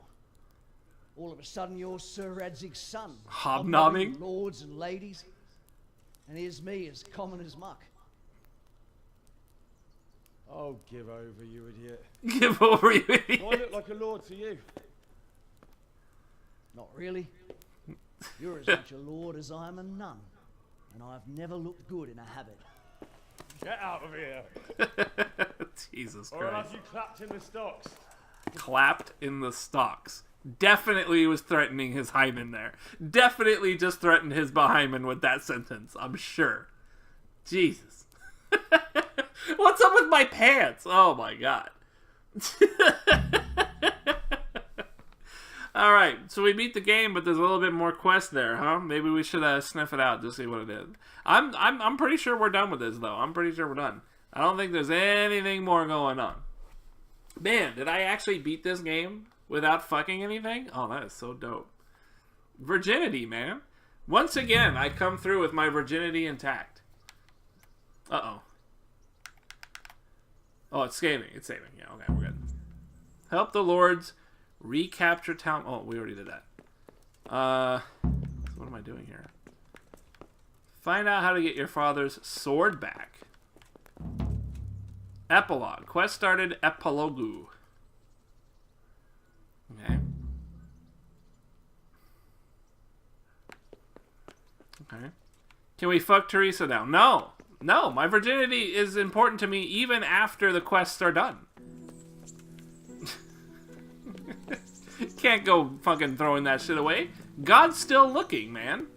All of a sudden, you're Sir Radzig's son. Hobnobbing? with lords and ladies. And here's me, as common as muck. Oh, give over, you idiot. Give over, you idiot. Do I look like a lord to you? Not really. You're as much a lord as I am a nun. And I've never looked good in a habit. Get out of here. Jesus Or Christ. have you clapped in the stocks? Clapped in the stocks. Definitely was threatening his hymen there. Definitely just threatened his behymen with that sentence, I'm sure. Jesus. What's up with my pants? Oh my god. Alright, so we beat the game, but there's a little bit more quest there, huh? Maybe we should sniff it out to see what it is. I'm pretty sure we're done with this, though. I'm pretty sure we're done. I don't think there's anything more going on. Man, did I actually beat this game without fucking anything? Oh, that is so dope. Virginity, man. Once again, I come through with my virginity intact. Uh-oh. Oh, it's saving. It's saving. Yeah, okay, we're good. Help the lords recapture town. Oh, we already did that. What am I doing here? Find out how to get your father's sword back. Epilogue. Quest started epilogu. Okay. Okay. Can we fuck Teresa now? No. No, my virginity is important to me even after the quests are done. Can't go fucking throwing that shit away. God's still looking, man.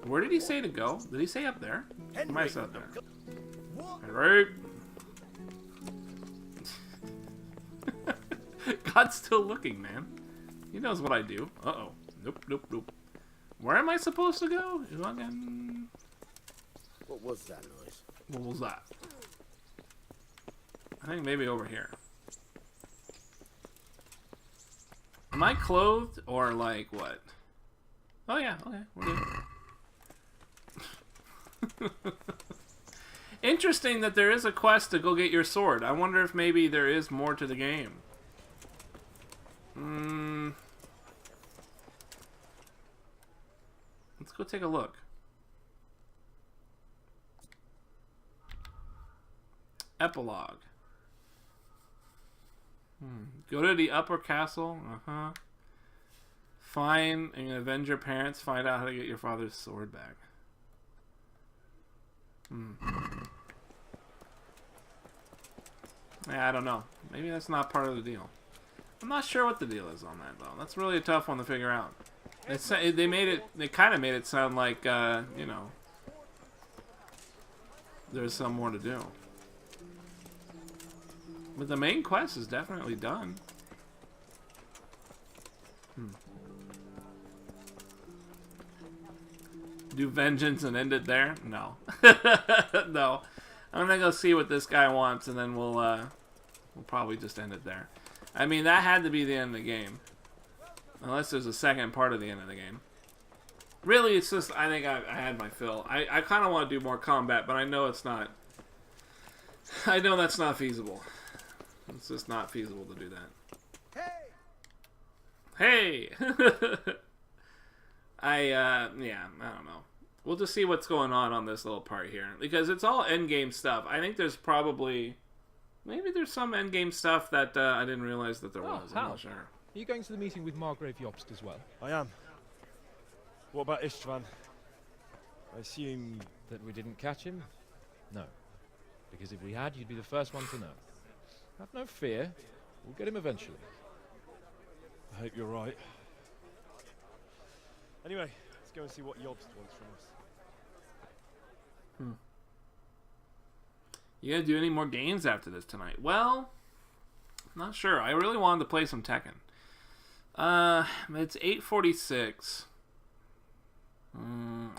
Where did he say to go? Did he say up there? Or might have said up there. Henry. God's still looking, man. He knows what I do. Uh-oh. Nope, nope, nope. Where am I supposed to go? Fucking... What was that noise? What was that? I think maybe over here. Am I clothed or like what? Oh yeah, okay, we're good. Interesting that there is a quest to go get your sword. I wonder if maybe there is more to the game. Let's go take a look. Epilogue. Go to the upper castle. Find and avenge your parents. Find out how to get your father's sword back. Yeah, I don't know. Maybe that's not part of the deal. I'm not sure what the deal is on that though. That's really a tough one to figure out. They made it. They kind of made it sound like you know, there's some more to do. But the main quest is definitely done. Do vengeance and end it there? No. No. I'm gonna go see what this guy wants, and then we'll probably just end it there. I mean, that had to be the end of the game. Unless there's a second part of the end of the game. Really, it's just, I think I had my fill. I kind of want to do more combat, but I know it's not... I know that's not feasible. It's just not feasible to do that. Hey! Yeah, I don't know. We'll just see what's going on this little part here. Because it's all endgame stuff. I think there's probably... Maybe there's some endgame stuff that I didn't realize that there was. I'm not sure. Are you going to the meeting with Margrave Jobst as well? I am. What about Istvan? I assume... That we didn't catch him? No. Because if we had, you'd be the first one to know. Have no fear. We'll get him eventually. I hope you're right. Anyway, let's go and see what Jobst wants from us. You gonna do any more games after this tonight? Well, not sure. I really wanted to play some Tekken. It's 8:46.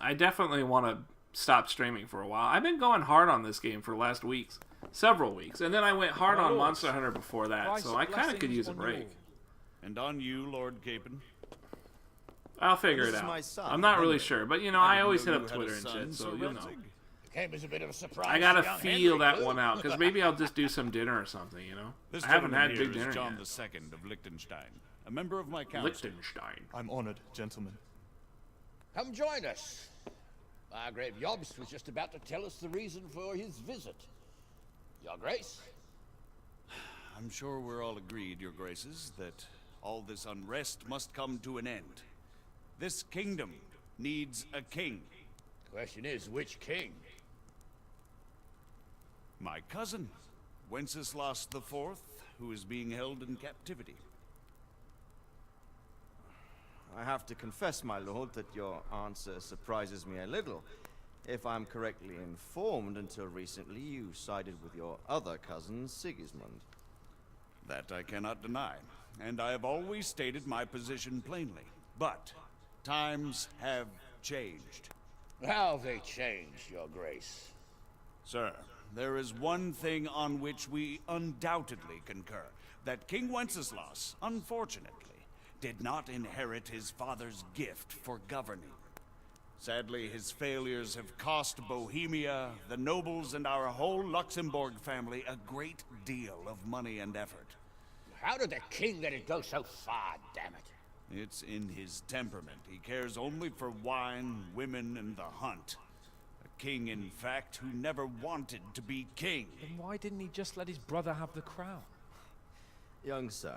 I definitely want to stop streaming for a while. I've been going hard on this game for the last several weeks, and then I went hard on Monster Hunter before that, so I kind of could use a break. And on you, Lord Capon. I'll figure it out. I'm not really sure, but you know, I always hit up Twitter and shit, so you'll know. Came as a bit of a surprise. I gotta feel that one out, because maybe I'll just do some dinner or something, you know? This I haven't had gentleman big here dinner is John yet. II of Liechtenstein, a member of my council. Liechtenstein. I'm honored, gentlemen. Come join us. Margrave Jobst was just about to tell us the reason for his visit. Your Grace? I'm sure we're all agreed, Your Graces, that all this unrest must come to an end. This kingdom needs a king. Question is, which king? My cousin, Wenceslas IV, who is being held in captivity. I have to confess, my lord, that your answer surprises me a little. If I'm correctly informed, until recently you sided with your other cousin, Sigismund. That I cannot deny, and I have always stated my position plainly. But times have changed. How have they changed, Your Grace? Sir, there is one thing on which we undoubtedly concur. That King Wenceslas, unfortunately, did not inherit his father's gift for governing. Sadly, his failures have cost Bohemia, the nobles, and our whole Luxembourg family a great deal of money and effort. How did the king let it go so far, damn it? It's in his temperament. He cares only for wine, women, and the hunt. A king, in fact, who never wanted to be king. Then why didn't he just let his brother have the crown? Young sir,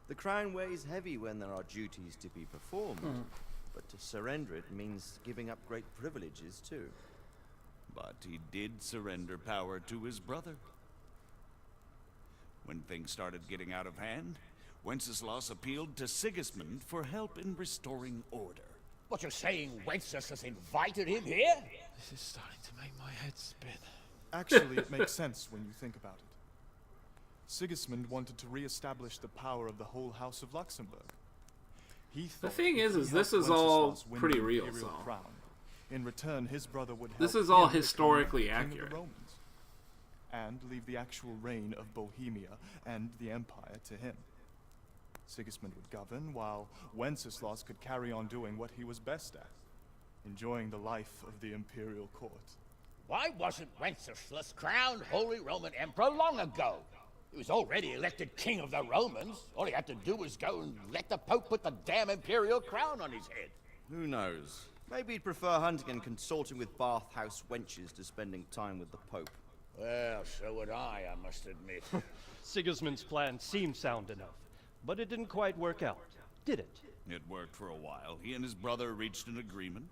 the crown weighs heavy when there are duties to be performed. But to surrender it means giving up great privileges, too. But he did surrender power to his brother. When things started getting out of hand, Wenceslas appealed to Sigismund for help in restoring order. What you're saying, Wenceslas invited him here? This is starting to make my head spin. Actually, it makes sense when you think about it. Sigismund wanted to re-establish the power of the whole House of Luxembourg. The thing is this is all pretty real, so... Crown. In return, his brother would help this is all him historically become king accurate. of the Romans, and leave the actual reign of Bohemia and the Empire to him. Sigismund would govern, while Wenceslas could carry on doing what he was best at, enjoying the life of the imperial court. Why wasn't Wenceslas crowned Holy Roman Emperor long ago? He was already elected King of the Romans. All he had to do was go and let the Pope put the damn imperial crown on his head. Who knows? Maybe he'd prefer hunting and consorting with bathhouse wenches to spending time with the Pope. Well, so would I must admit. Sigismund's plan seemed sound enough, but it didn't quite work out, did it? It worked for a while. He and his brother reached an agreement.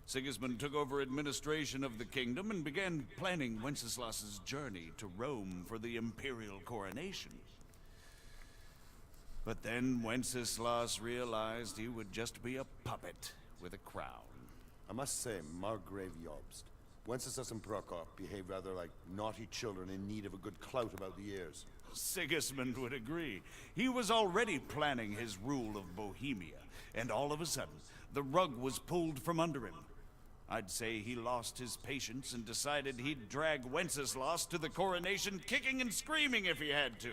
Sigismund took over administration of the kingdom and began planning Wenceslas's journey to Rome for the imperial coronation. But then Wenceslas realized he would just be a puppet with a crown. I must say, Margrave Jobst, Wenceslas and Prokop behave rather like naughty children in need of a good clout about the ears. Sigismund would agree. He was already planning his rule of Bohemia, and all of a sudden, the rug was pulled from under him. I'd say he lost his patience and decided he'd drag Wenceslas to the coronation kicking and screaming if he had to.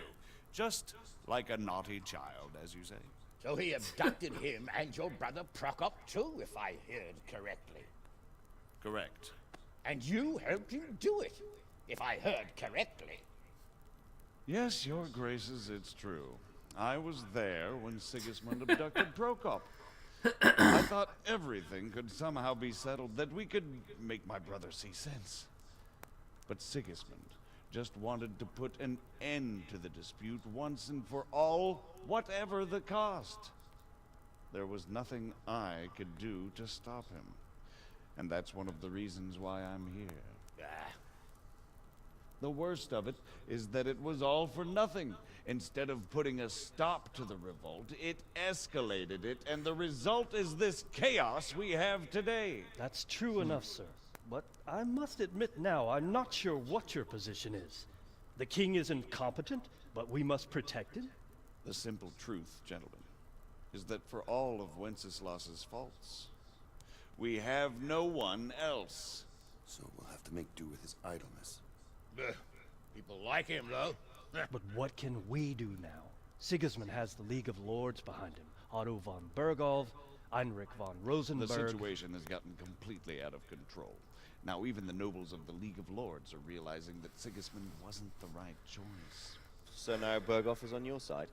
Just like a naughty child, as you say. So he abducted him and your brother Prokop too, if I heard correctly. Correct. And you helped him do it, if I heard correctly. Yes, your graces, it's true. I was there when Sigismund abducted Prokop. I thought everything could somehow be settled, that we could make my brother see sense. But Sigismund just wanted to put an end to the dispute once and for all, whatever the cost. There was nothing I could do to stop him. And that's one of the reasons why I'm here. The worst of it is that it was all for nothing. Instead of putting a stop to the revolt, it escalated it, and the result is this chaos we have today. That's true enough, sir. But I must admit now, I'm not sure what your position is. The king is incompetent, but we must protect him? The simple truth, gentlemen, is that for all of Wenceslas's faults, we have no one else. So we'll have to make do with his idleness. People like him, though. But what can we do now? Sigismund has the League of Lords behind him. Otto von Bergolf, Heinrich von Rosenberg. The situation has gotten completely out of control. Now even the nobles of the League of Lords are realizing that Sigismund wasn't the right choice. So now Bergolf is on your side?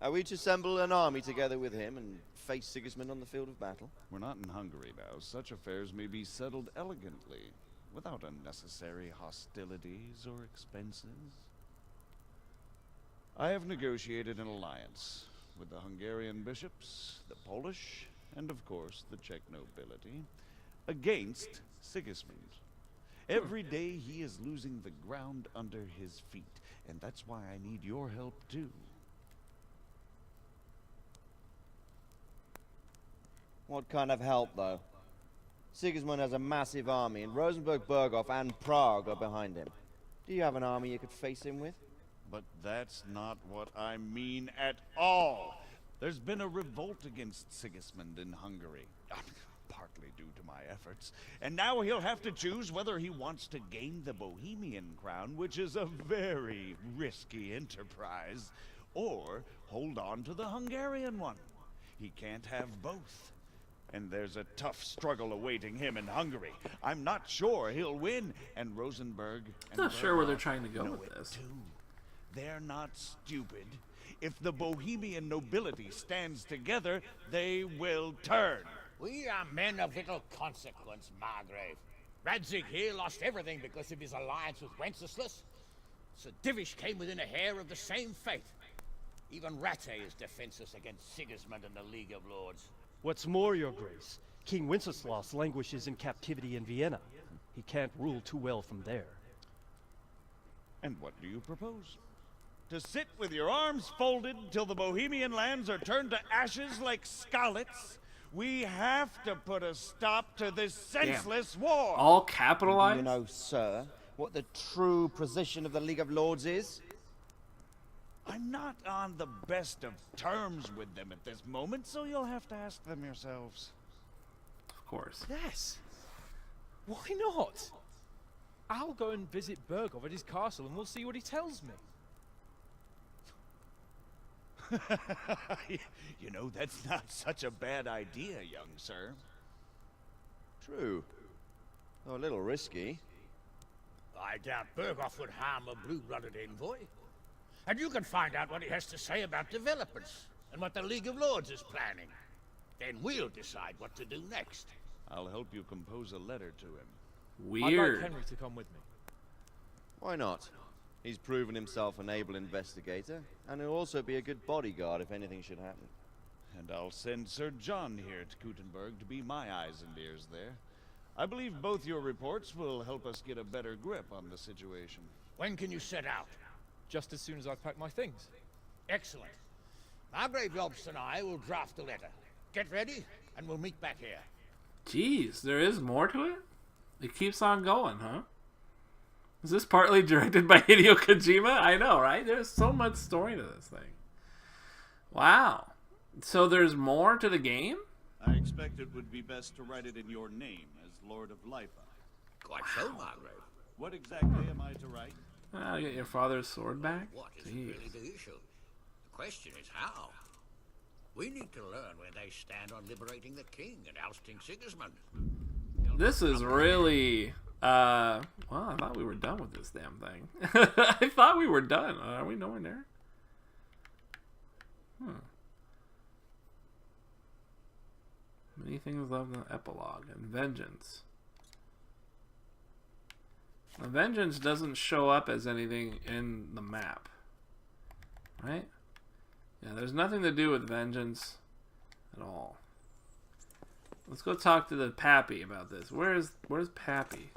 Are we to assemble an army together with him and face Sigismund on the field of battle? We're not in Hungary now. Such affairs may be settled elegantly, without unnecessary hostilities or expenses. I have negotiated an alliance with the Hungarian bishops, the Polish, and of course the Czech nobility, against Sigismund. Every day he is losing the ground under his feet, and that's why I need your help too. What kind of help, though? Sigismund has a massive army, and Rosenberg, Berghof, and Prague are behind him. Do you have an army you could face him with? But that's not what I mean at all. There's been a revolt against Sigismund in Hungary, partly due to my efforts, and now he'll have to choose whether he wants to gain the Bohemian crown, which is a very risky enterprise, or hold on to the Hungarian one. He can't have both. And there's a tough struggle awaiting him in Hungary. I'm not sure he'll win, and Rosenberg and Not sure where they're Berghof trying to go know with it this. too. They're not stupid. If the Bohemian nobility stands together, they will turn. We are men of little consequence, Margrave. Radzig here lost everything because of his alliance with Wenceslas. Sir Divish came within a hair of the same fate. Even Rattay is defenseless against Sigismund and the League of Lords. What's more, your grace, King Wenceslas languishes in captivity in Vienna. He can't rule too well from there. And what do you propose? To sit with your arms folded till the Bohemian lands are turned to ashes like Skalitz? We have to put a stop to this senseless war. All capitalized? Do you know, sir, what the true position of the League of Lords is? I'm not on the best of terms with them at this moment, so you'll have to ask them yourselves. Of course. Yes. Why not? I'll go and visit Bergov at his castle and we'll see what he tells me. You know, that's not such a bad idea, young sir. True. Though a little risky. I doubt Bergoff would harm a blue-blooded envoy. And you can find out what he has to say about developments and what the League of Lords is planning. Then we'll decide what to do next. I'll help you compose a letter to him. I'd like Henry to come with me. Why not? He's proven himself an able investigator, and he'll also be a good bodyguard if anything should happen. And I'll send Sir John here to Kuttenberg to be my eyes and ears there. I believe both your reports will help us get a better grip on the situation. When can you set out? Just as soon as I've packed my things. Excellent. Margrave Jobst and I will draft a letter. Get ready, and we'll meet back here. Jeez, there is more to it? It keeps on going, huh? Is this partly directed by Hideo Kojima? I know, right? There's so much story to this thing. Wow. So there's more to the game? I expect it would be best to write it in your name as Lord of Lipa. Quite so, Margrave. What exactly am I to write? Get your father's sword back? What is Jeez. really the issue? The question is how. We need to learn where they stand on liberating the king and ousting Sigismund. This is really... well, I thought we were done with this damn thing. I thought we were done. Are we nowhere near? Many things left in the epilogue. And vengeance. Now, vengeance doesn't show up as anything in the map. Right? Yeah, there's nothing to do with vengeance at all. Let's go talk to the Pappy about this. Where's Pappy?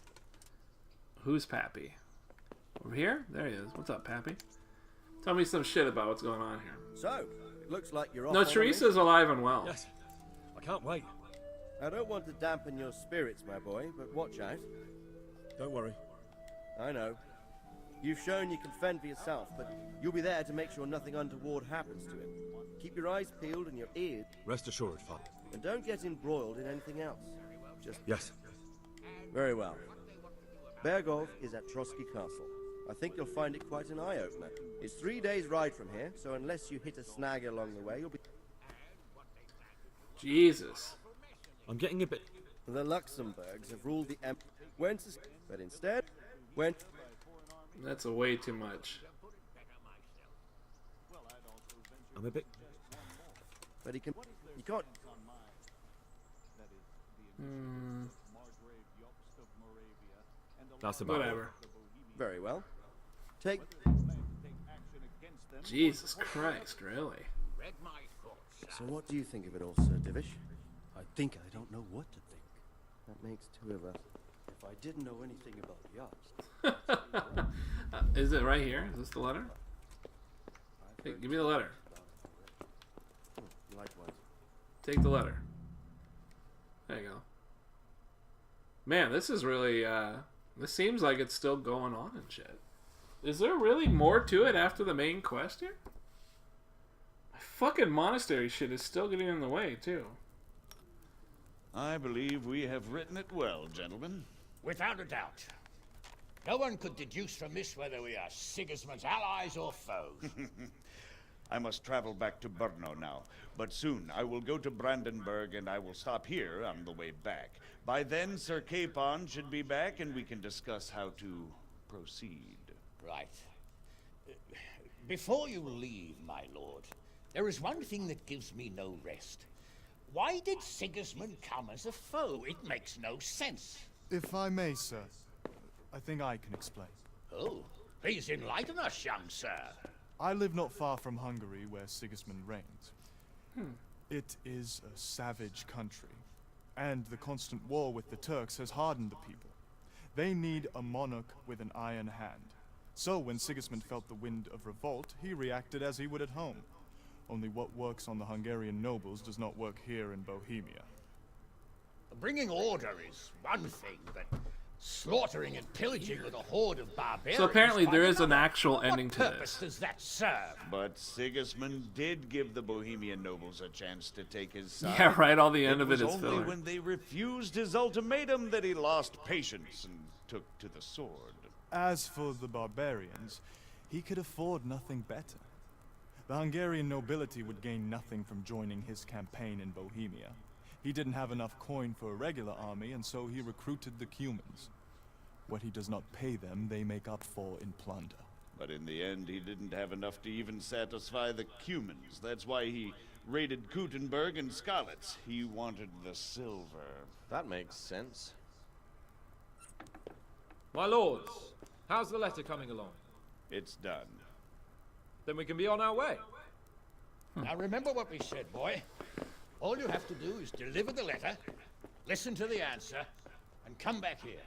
Who's Pappy? Over here? There he is. What's up, Pappy? Tell me some shit about what's going on here. So, it looks like you're off. No, Teresa's alive and well. Yes. I can't wait. I don't want to dampen your spirits, my boy, but watch out. Don't worry. I know. You've shown you can fend for yourself, but you'll be there to make sure nothing untoward happens to him. Keep your eyes peeled and your ears... Rest assured, Father. And don't get embroiled in anything else. Just... Yes. Very well. Bergov is at Trotsky Castle. I think you'll find it quite an eye-opener. It's 3 days' ride from here, so unless you hit a snag along the way, you'll be... Jesus. I'm getting a bit... The Luxembourgs have ruled the Wences, but instead, went... That's a way too much. I'm a bit... But he can... You can't... That's about Whatever. it. Very well. Take... Jesus Christ, really? So what do you think of it all, Sir Divish? I think I don't know what to think. That makes two of us. If I didn't know anything about yachts... Is it right here? Is this the letter? Hey, give me the letter. Likewise. Take the letter. There you go. Man, this is really, this seems like it's still going on and shit. Is there really more to it after the main quest here? Fucking monastery shit is still getting in the way, too. I believe we have written it well, gentlemen. Without a doubt. No one could deduce from this whether we are Sigismund's allies or foes. I must travel back to Brno now, but soon I will go to Brandenburg and I will stop here on the way back. By then, Sir Capon should be back and we can discuss how to proceed. Right. Before you leave, my lord, there is one thing that gives me no rest. Why did Sigismund come as a foe? It makes no sense. If I may, sir, I think I can explain. Oh, please enlighten us, young sir. I live not far from Hungary, where Sigismund reigns. It is a savage country, and the constant war with the Turks has hardened the people. They need a monarch with an iron hand. So when Sigismund felt the wind of revolt, he reacted as he would at home. Only what works on the Hungarian nobles does not work here in Bohemia. Bringing order is one thing, but slaughtering and pillaging with a horde of barbarians... So apparently there is an another. actual ending to What purpose this. does that serve? But Sigismund did give the Bohemian nobles a chance to take his side. Yeah, right, all the end of it is was only filler. when they refused his ultimatum that he lost patience and took to the sword. As for the barbarians, he could afford nothing better. The Hungarian nobility would gain nothing from joining his campaign in Bohemia. He didn't have enough coin for a regular army, and so he recruited the Cumans. What he does not pay them, they make up for in plunder. But in the end, he didn't have enough to even satisfy the Cumans. That's why he raided Gutenberg and Skalitz. He wanted the silver. That makes sense. My lords, how's the letter coming along? It's done. Then we can be on our way. Now remember what we said, boy. All you have to do is deliver the letter, listen to the answer, and come back here.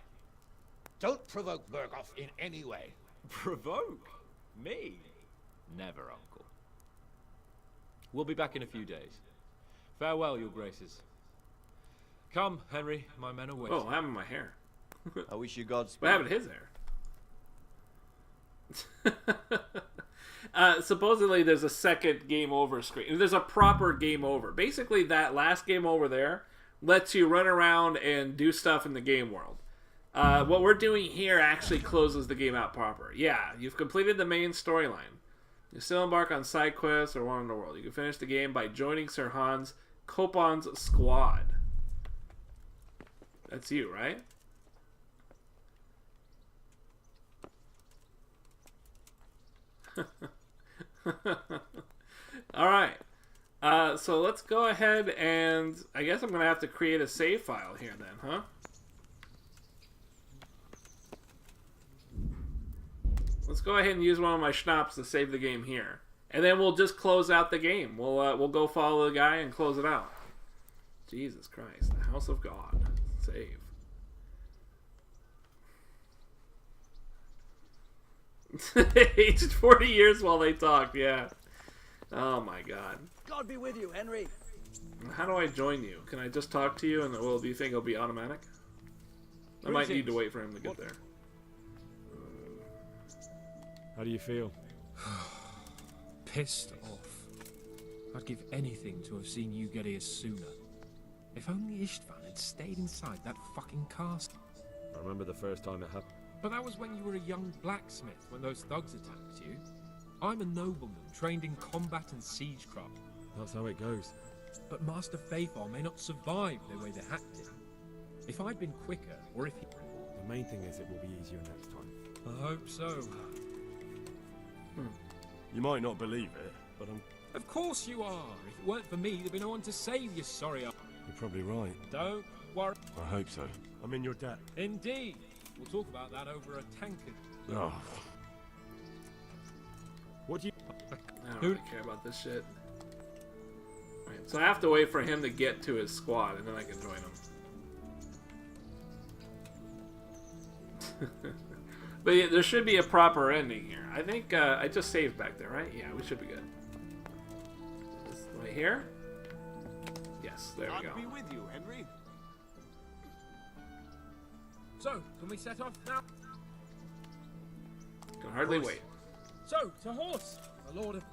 Don't provoke Berghoff in any way. Provoke? Me? Never, Uncle. We'll be back in a few days. Farewell, your graces. Come, Henry, my men are waiting. Oh, what happened to my hair? I wish you Godspeed. What happened to his hair? Supposedly there's a second game over screen. There's a proper game over. Basically, that last game over there lets you run around and do stuff in the game world. What we're doing here actually closes the game out proper. Yeah, you've completed the main storyline. You still embark on side quests or wander the world. You can finish the game by joining Sir Hans Kopon's squad. That's you, right? Alright. So let's go ahead and I guess I'm going to have to create a save file here then, huh? Let's go ahead and use one of my schnapps to save the game here. And then we'll just close out the game. We'll go follow the guy and close it out. Jesus Christ. The House of God. Save. Aged 40 years while they talk, yeah. Oh my god. God be with you, Henry. How do I join you? Can I just talk to you and do you think it'll be automatic? I might need to wait for him to get there. How do you feel? Pissed off. I'd give anything to have seen you get here sooner. If only Istvan had stayed inside that fucking castle. I remember the first time it happened. But that was when you were a young blacksmith, when those thugs attacked you. I'm a nobleman, trained in combat and siegecraft. That's how it goes. But Master Faithar may not survive the way they hacked him. If I'd been quicker, or if he... The main thing is it will be easier next time. I hope so. You might not believe it, but I'm... Of course you are. If it weren't for me, there'd be no one to save you, sorry. You're probably right. Don't worry. I hope so. I'm in your debt. Indeed. We'll talk about that over a tankard. Oh. What do you... I don't really care about this shit. Right, so I have to wait for him to get to his squad, and then I can join him. But yeah, there should be a proper ending here. I think I just saved back there, right? Yeah, we should be good. This right here? Yes, there we go. I'll be with you, Henry. So, can we set off now? Can hardly wait. So, to horse, my lord of...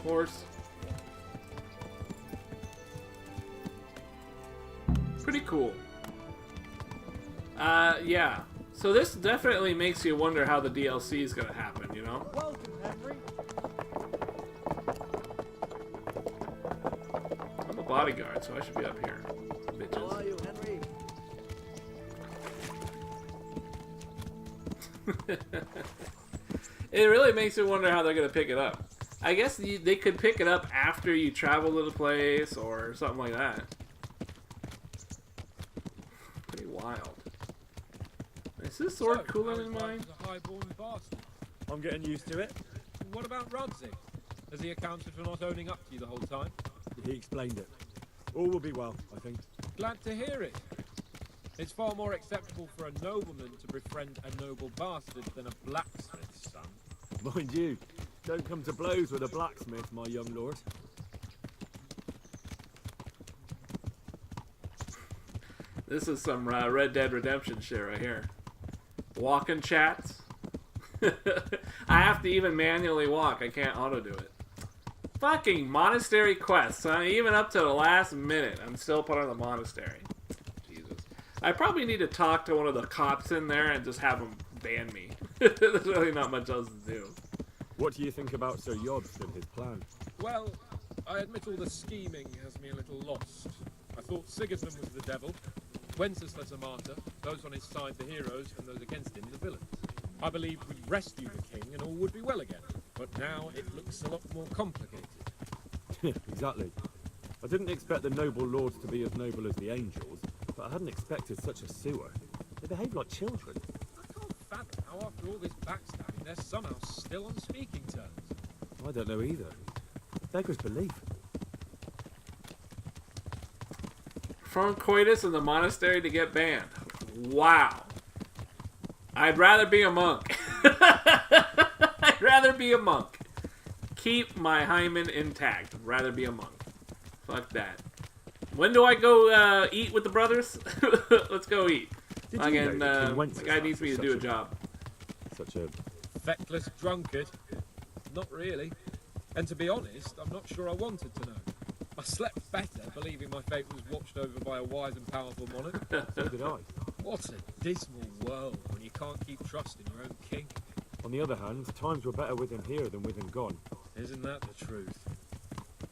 Horse. Pretty cool. Yeah. So this definitely makes you wonder how the DLC is gonna happen, you know? Welcome, Henry. I'm a bodyguard, so I should be up here. Bitches. How are you, Henry? It really makes you wonder how they're gonna pick it up. I guess they could pick it up after you travel to the place or something like that. Pretty wild. Is this sword cooler than mine? I'm getting used to it. What about Radzig? Has he accounted for not owning up to you the whole time? He explained it. All will be well, I think. Glad to hear it. It's far more acceptable for a nobleman to befriend a noble bastard than a blacksmith's son. Mind you, don't come to blows with a blacksmith, my young lord. This is some Red Dead Redemption shit right here. Walking chats. I have to even manually walk. I can't auto do it. Fucking monastery quests, huh? Even up to the last minute, I'm still part of the monastery. Jesus. I probably need to talk to one of the cops in there and just have them ban me. There's really not much else to do. What do you think about Sir Yobst and his plan? Well, I admit all the scheming has me a little lost. I thought Sigismund was the devil, Wenceslas a martyr, those on his side the heroes, and those against him the villains. I believed we'd rescue the king and all would be well again, but now it looks a lot more complicated. Exactly. I didn't expect the noble lords to be as noble as the angels, but I hadn't expected such a sewer. They behave like children. I can't fathom how after all this backstabbing they're somehow still on speaking terms. I don't know either. Beggars belief. From coitus in the monastery to get banned. Wow. I'd rather be a monk. I'd rather be a monk. Keep my hymen intact. I'd rather be a monk. Fuck that. When do I go eat with the brothers? Let's go eat. Again, the guy needs me to do a job. Such a feckless drunkard. Not really. And to be honest, I'm not sure I wanted to know. I slept better believing my fate was watched over by a wise and powerful monarch. So did I. What a dismal world when you can't keep trusting your own king. On the other hand, times were better with him here than with him gone. Isn't that the truth?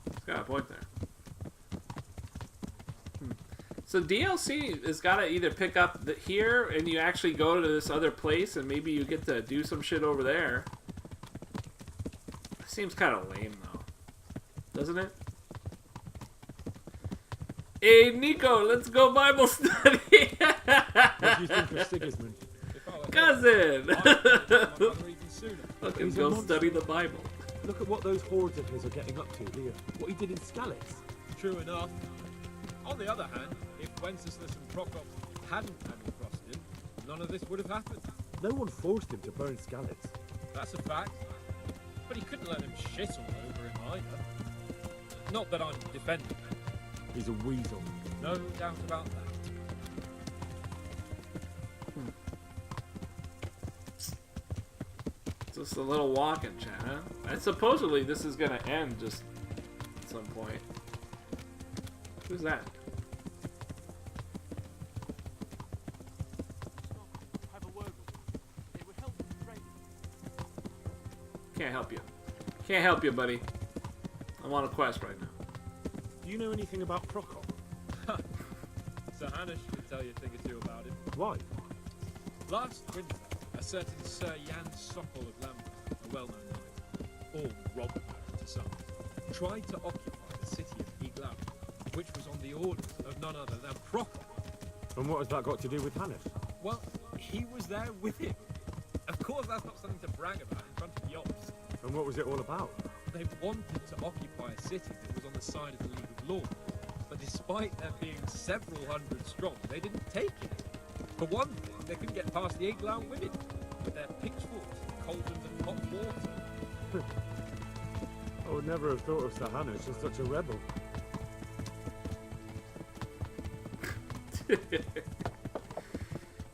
He's got a point there. So DLC has got to either pick up here and you actually go to this other place and maybe you get to do some shit over there. Seems kind of lame though, doesn't it? Hey Nico, let's go Bible study. What do you think of Sigismund? Cousin! Fucking go study the Bible. Look at what those hordes of his are getting up to here. What he did in Skalitz. True enough. On the other hand, if Wenceslas and Prokop hadn't double-crossed him, none of this would have happened. No one forced him to burn Skalitz. That's a fact. But he couldn't let him shit all over him either. Not that I'm defending him. He's a weasel. No doubt about that. Just a little walk in chat, huh? And supposedly this is gonna end just at some point. Who's that? Can't help you. Can't help you, buddy. I'm on a quest right now. Do you know anything about Prokop? Sir Hanish can tell you a thing or two about him. Why? Last winter, a certain Sir Jan Sokol of Lambeth, a well-known knight, all Robert to some, tried to occupy the city of Iglau, which was on the orders of none other than Prokop. And what has that got to do with Hanish? Well, he was there with him. Of course, that's not something to brag about in front of Yops. And what was it all about? They wanted to occupy a city that was on the side of the League of Lords, but despite there being several hundred strong, they didn't take it. For one thing, they couldn't get past the Iglau women with their pitchforks and cauldrons of hot water. I would never have thought of Sir Hanish as such a rebel.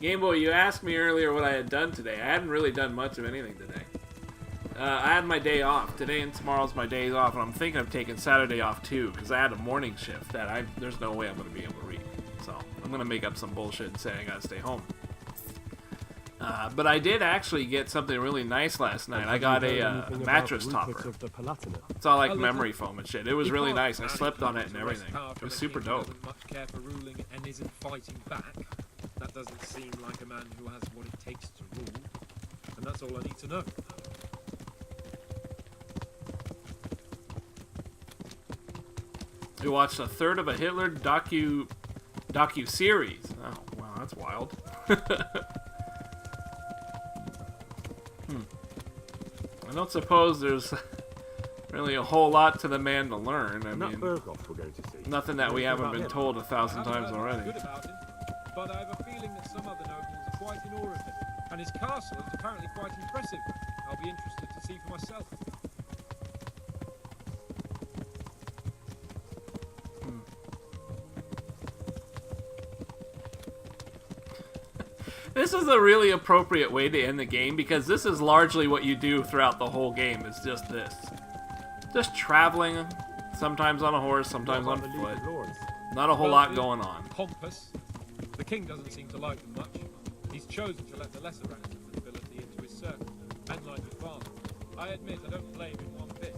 Game Boy, you asked me earlier what I had done today. I hadn't really done much of anything today. I had my day off. Today and tomorrow's my days off, and I'm thinking of taking Saturday off too, because I had a morning shift that there's no way I'm going to be able to read. So I'm going to make up some bullshit and say I got to stay home. But I did actually get something really nice last night. I got a mattress topper. It's all like memory foam and shit. It was really nice. I slept on it and everything. It was super dope. Much care for ruling and isn't fighting back. That doesn't seem like a man who has what it takes to rule. And that's all I need to know. We watched a third of a Hitler docu-series. Oh, wow, that's wild. I don't suppose there's really a whole lot to the man to learn. I mean, Berghoff we're going to see. Nothing that we haven't been told 1,000 times already. Good about him, but I have a feeling that some other nobles are quite in awe of him, and his castle is apparently quite impressive. I'll be interested to see for myself. This is a really appropriate way to end the game, because this is largely what you do throughout the whole game, is just this. Just traveling, sometimes on a horse, sometimes on foot. Not a whole lot going on. Pompous, The king doesn't seem to like them much. He's chosen to let the lesser ranks of the nobility into his circle, men like your father. I admit I don't blame him one bit,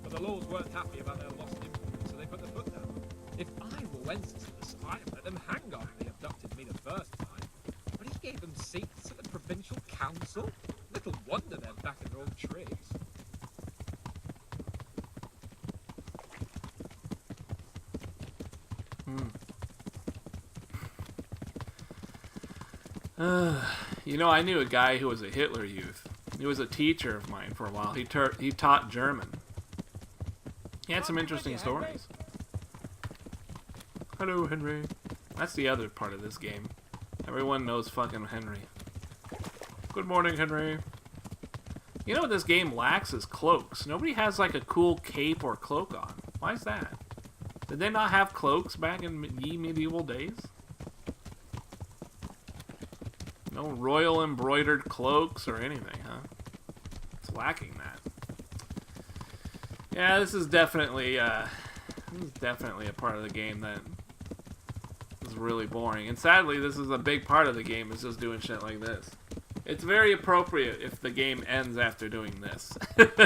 but the lords weren't happy about their lost influence, so they put their foot down. If I were Wenceslas, I'd let them hang after they abducted me the first time. But he gave them seats at the provincial council? Little wonder they're back in their old tricks. You know, I knew a guy who was a Hitler Youth. He was a teacher of mine for a while. He taught German. He had some interesting stories. Hello, Henry. That's the other part of this game. Everyone knows fucking Henry. Good morning, Henry. You know what this game lacks is cloaks. Nobody has like a cool cape or cloak on. Why is that? Did they not have cloaks back in ye medieval days? No royal embroidered cloaks or anything, huh? It's lacking that. Yeah, this is definitely a part of the game that is really boring. And sadly, this is a big part of the game, is just doing shit like this. It's very appropriate if the game ends after doing this.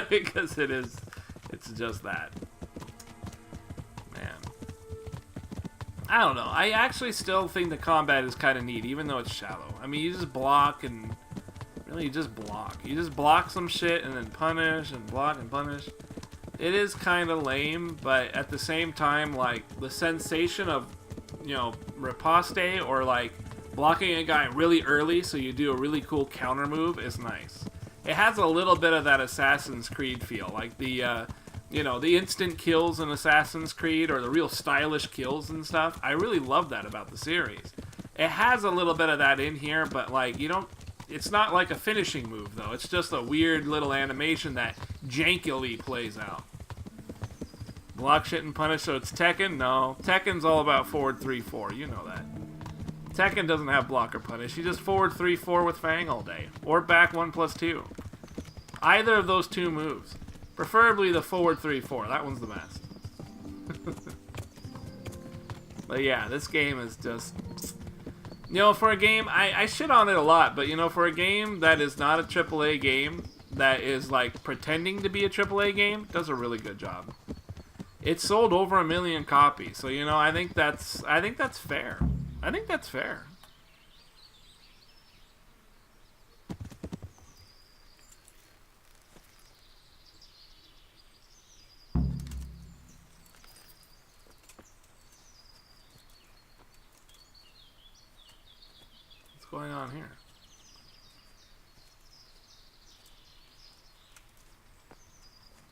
Because it's just that. Man. I don't know. I actually still think the combat is kind of neat, even though it's shallow. I mean, you just block and... Really, you just block. You just block some shit and then punish and block and punish. It is kind of lame, but at the same time, like, the sensation of, you know, riposte or, like, blocking a guy really early so you do a really cool counter move is nice. It has a little bit of that Assassin's Creed feel, like the, you know, the instant kills in Assassin's Creed or the real stylish kills and stuff. I really love that about the series. It has a little bit of that in here, but, like, you don't... It's not like a finishing move, though. It's just a weird little animation that jankily plays out. Block shit and punish, so it's Tekken? No. Tekken's all about forward 3-4. You know that. Tekken doesn't have block or punish. You just forward 3-4 with Fang all day. Or back 1+2. Either of those two moves. Preferably the forward 3-4. That one's the best. But yeah, this game is just... You know, for a game, I shit on it a lot, but you know, for a game that is not a AAA game, that is like pretending to be a AAA game, it does a really good job. It sold over 1 million copies, so you know, I think that's fair. I think that's fair. What's going on here?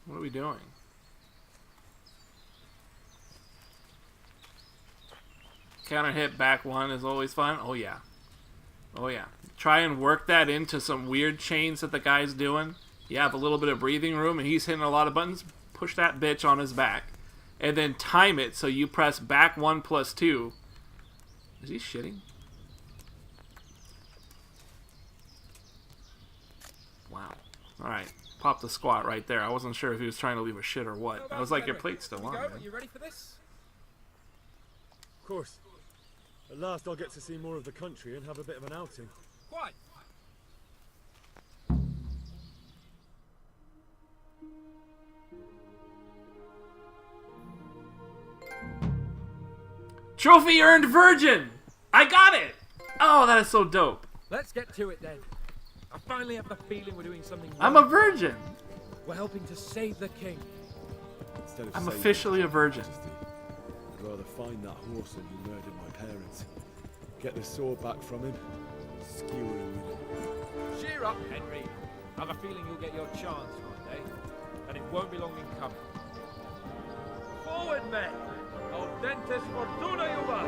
What are we doing? Counter hit back 1 is always fun. Oh yeah. Oh yeah. Try and work that into some weird chains that the guy's doing. You have a little bit of breathing room and he's hitting a lot of buttons. Push that bitch on his back. And then time it so you press back 1+2. Is he shitting? Wow. Alright. Pop the squat right there. I wasn't sure if he was trying to leave a shit or what. I was like, your plate's still on, man. Are you ready for this? Of course. At last I'll get to see more of the country and have a bit of an outing. Quite. Trophy earned virgin! I got it! Oh, that is so dope. Let's get to it then. I finally have the feeling we're doing something right. I'm a virgin. We're helping to save the king. Instead of I'm saving officially His a virgin. Majesty, I'd rather find that horse who murdered my parents, get the sword back from him, skewer him with it. Cheer up, Henry. I have a feeling you'll get your chance one day, and it won't be long in coming. Forward, men! Audentes fortuna iubat!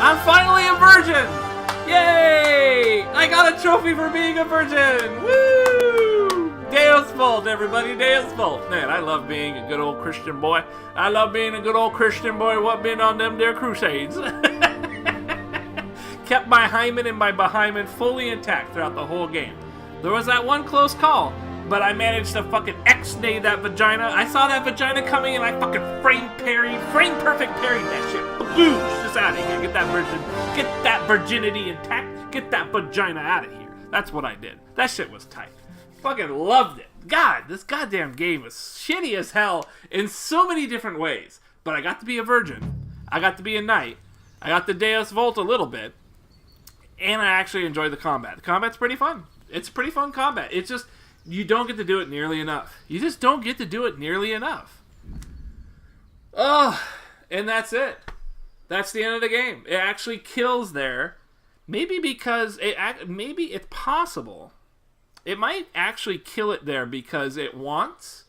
I'm finally a virgin! Yay! I got a trophy for being a virgin! Woo! Deus Vult, everybody, Deus Vult. Man, I love being a good old Christian boy. I love being a good old Christian boy what been on them there crusades. Kept my hymen and my behymen fully intact throughout the whole game. There was that one close call. but I managed to fucking X-nay that vagina. I saw that vagina coming and I fucking frame perfect parried that shit. Boosh, just out of here. Get that virginity intact. Get that vagina out of here. That's what I did. That shit was tight. Fucking loved it. God, this goddamn game was shitty as hell in so many different ways. But I got to be a virgin. I got to be a knight. I got the Deus Vult a little bit. And I actually enjoyed the combat. The combat's pretty fun. It's pretty fun combat. It's just, you don't get to do it nearly enough. You just don't get to do it nearly enough. Oh, and that's it. That's the end of the game. It actually kills there. Maybe because maybe it's possible. It might actually kill it there because it wants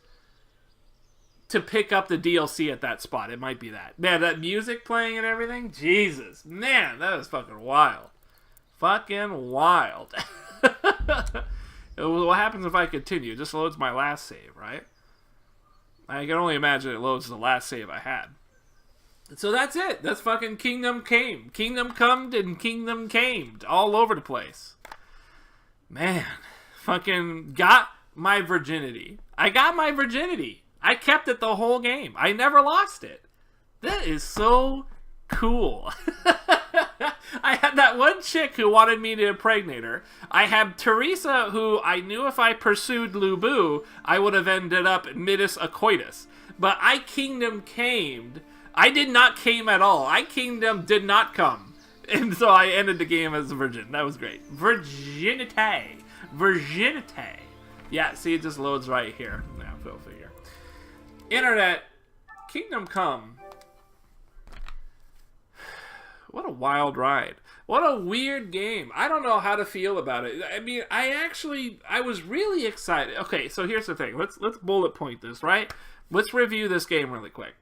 to pick up the DLC at that spot. It might be that. Man, that music playing and everything. Jesus. Man, that was fucking wild. Fucking wild. What happens if I continue? It just loads my last save, right? I can only imagine it loads the last save I had. So that's it. That's fucking Kingdom Came. Kingdom Comed and Kingdom Camed. All over the place. Man. Fucking got my virginity. I got my virginity. I kept it the whole game. I never lost it. That is so cool. I had that one chick who wanted me to impregnate her. I had Teresa, who I knew if I pursued Lubu, I would have ended up midis a coitus. But I Kingdom Camed. I did not came at all. I Kingdom did not come. And so I ended the game as a virgin. That was great. Virginity. Yeah, see, it just loads right here. Yeah, go figure. Internet. Kingdom Come. What a wild ride. What a weird game. I don't know how to feel about it. I mean, I was really excited. Okay, so here's the thing. Let's bullet point this, right? Let's review this game really quick.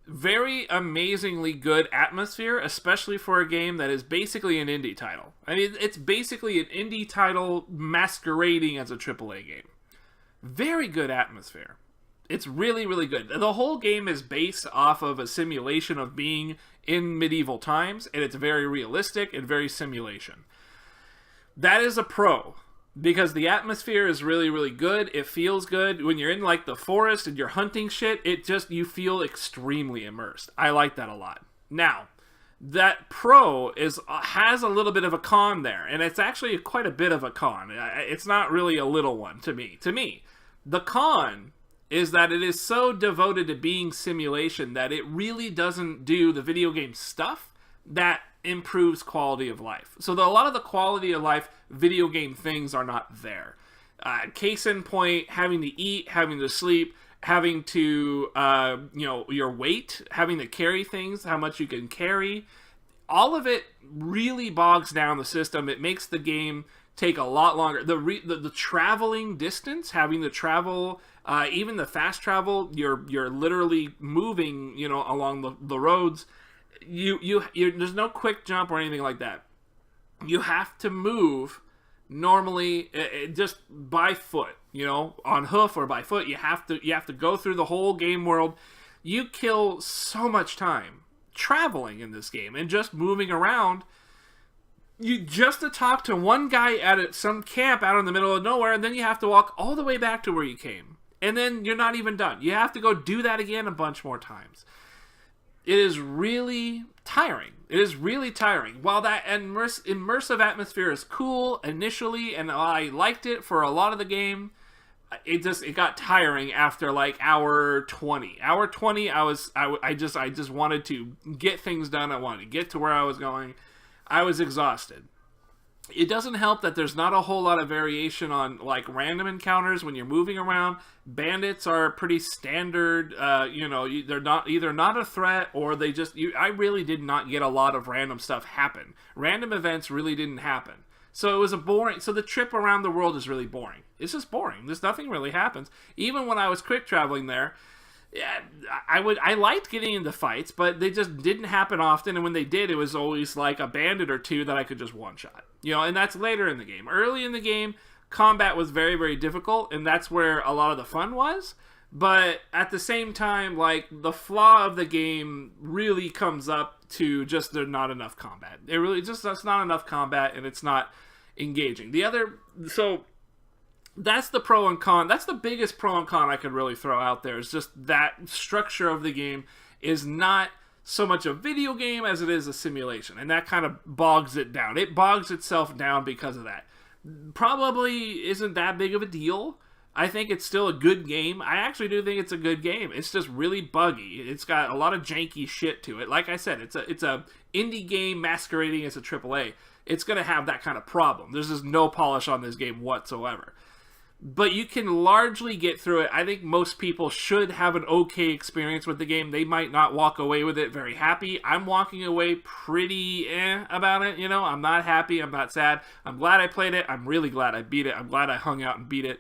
Very amazingly good atmosphere, especially for a game that is basically an indie title. I mean, it's basically an indie title masquerading as a AAA game. Very good atmosphere. It's really, really good. The whole game is based off of a simulation of being in medieval times, and it's very realistic and very simulation. That is a pro. Because the atmosphere is really, really good. It feels good. When you're in, like, the forest and you're hunting shit, you feel extremely immersed. I like that a lot. Now, that pro has a little bit of a con there. And it's actually quite a bit of a con. It's not really a little one to me. The con is that it is so devoted to being simulation that it really doesn't do the video game stuff that improves quality of life. So a lot of the quality of life video game things are not there. Case in point, having to eat, having to sleep, having to, your weight, having to carry things, how much you can carry. All of it really bogs down the system. It makes the game take a lot longer. The traveling distance, having to travel, even the fast travel, you're literally moving, along the roads. There's no quick jump or anything like that. You have to move normally just by foot, on hoof or by foot. You have to go through the whole game world. You kill so much time traveling in this game and just moving around. You just to talk to one guy at some camp out in the middle of nowhere, and then you have to walk all the way back to where you came. And then you're not even done. You have to go do that again a bunch more times. It is really tiring. While that immersive atmosphere is cool initially, and I liked it for a lot of the game, it got tiring after like hour 20. Hour 20, I just wanted to get things done. I wanted to get to where I was going. I was exhausted. It doesn't help that there's not a whole lot of variation on like random encounters when you're moving around. Bandits are pretty standard. They're not a threat, or they just. I really did not get a lot of random stuff happen. Random events really didn't happen. So it was a boring. So the trip around the world is really boring. It's just boring. There's nothing really happens. Even when I was quick traveling there, yeah, I liked getting into fights, but they just didn't happen often. And when they did, it was always like a bandit or two that I could just one shot. And that's later in the game. Early in the game, combat was very, very difficult, and that's where a lot of the fun was. But at the same time, like, the flaw of the game really comes up to just there's not enough combat. That's not enough combat, and it's not engaging. So That's the pro and con. That's the biggest pro and con I could really throw out there, is just that structure of the game is not so much a video game as it is a simulation, and that kind of bogs it down. It bogs itself down because of that. Probably isn't that big of a deal. I think it's still a good game. I actually do think it's a good game. It's just really buggy. It's got a lot of janky shit to it. Like I said, it's a indie game masquerading as a AAA. It's going to have that kind of problem. There's just no polish on this game whatsoever. But you can largely get through it. I think most people should have an okay experience with the game. They might not walk away with it very happy. I'm walking away pretty about it, you know. I'm not happy. I'm not sad. I'm glad I played it. I'm really glad I beat it. I'm glad I hung out and beat it.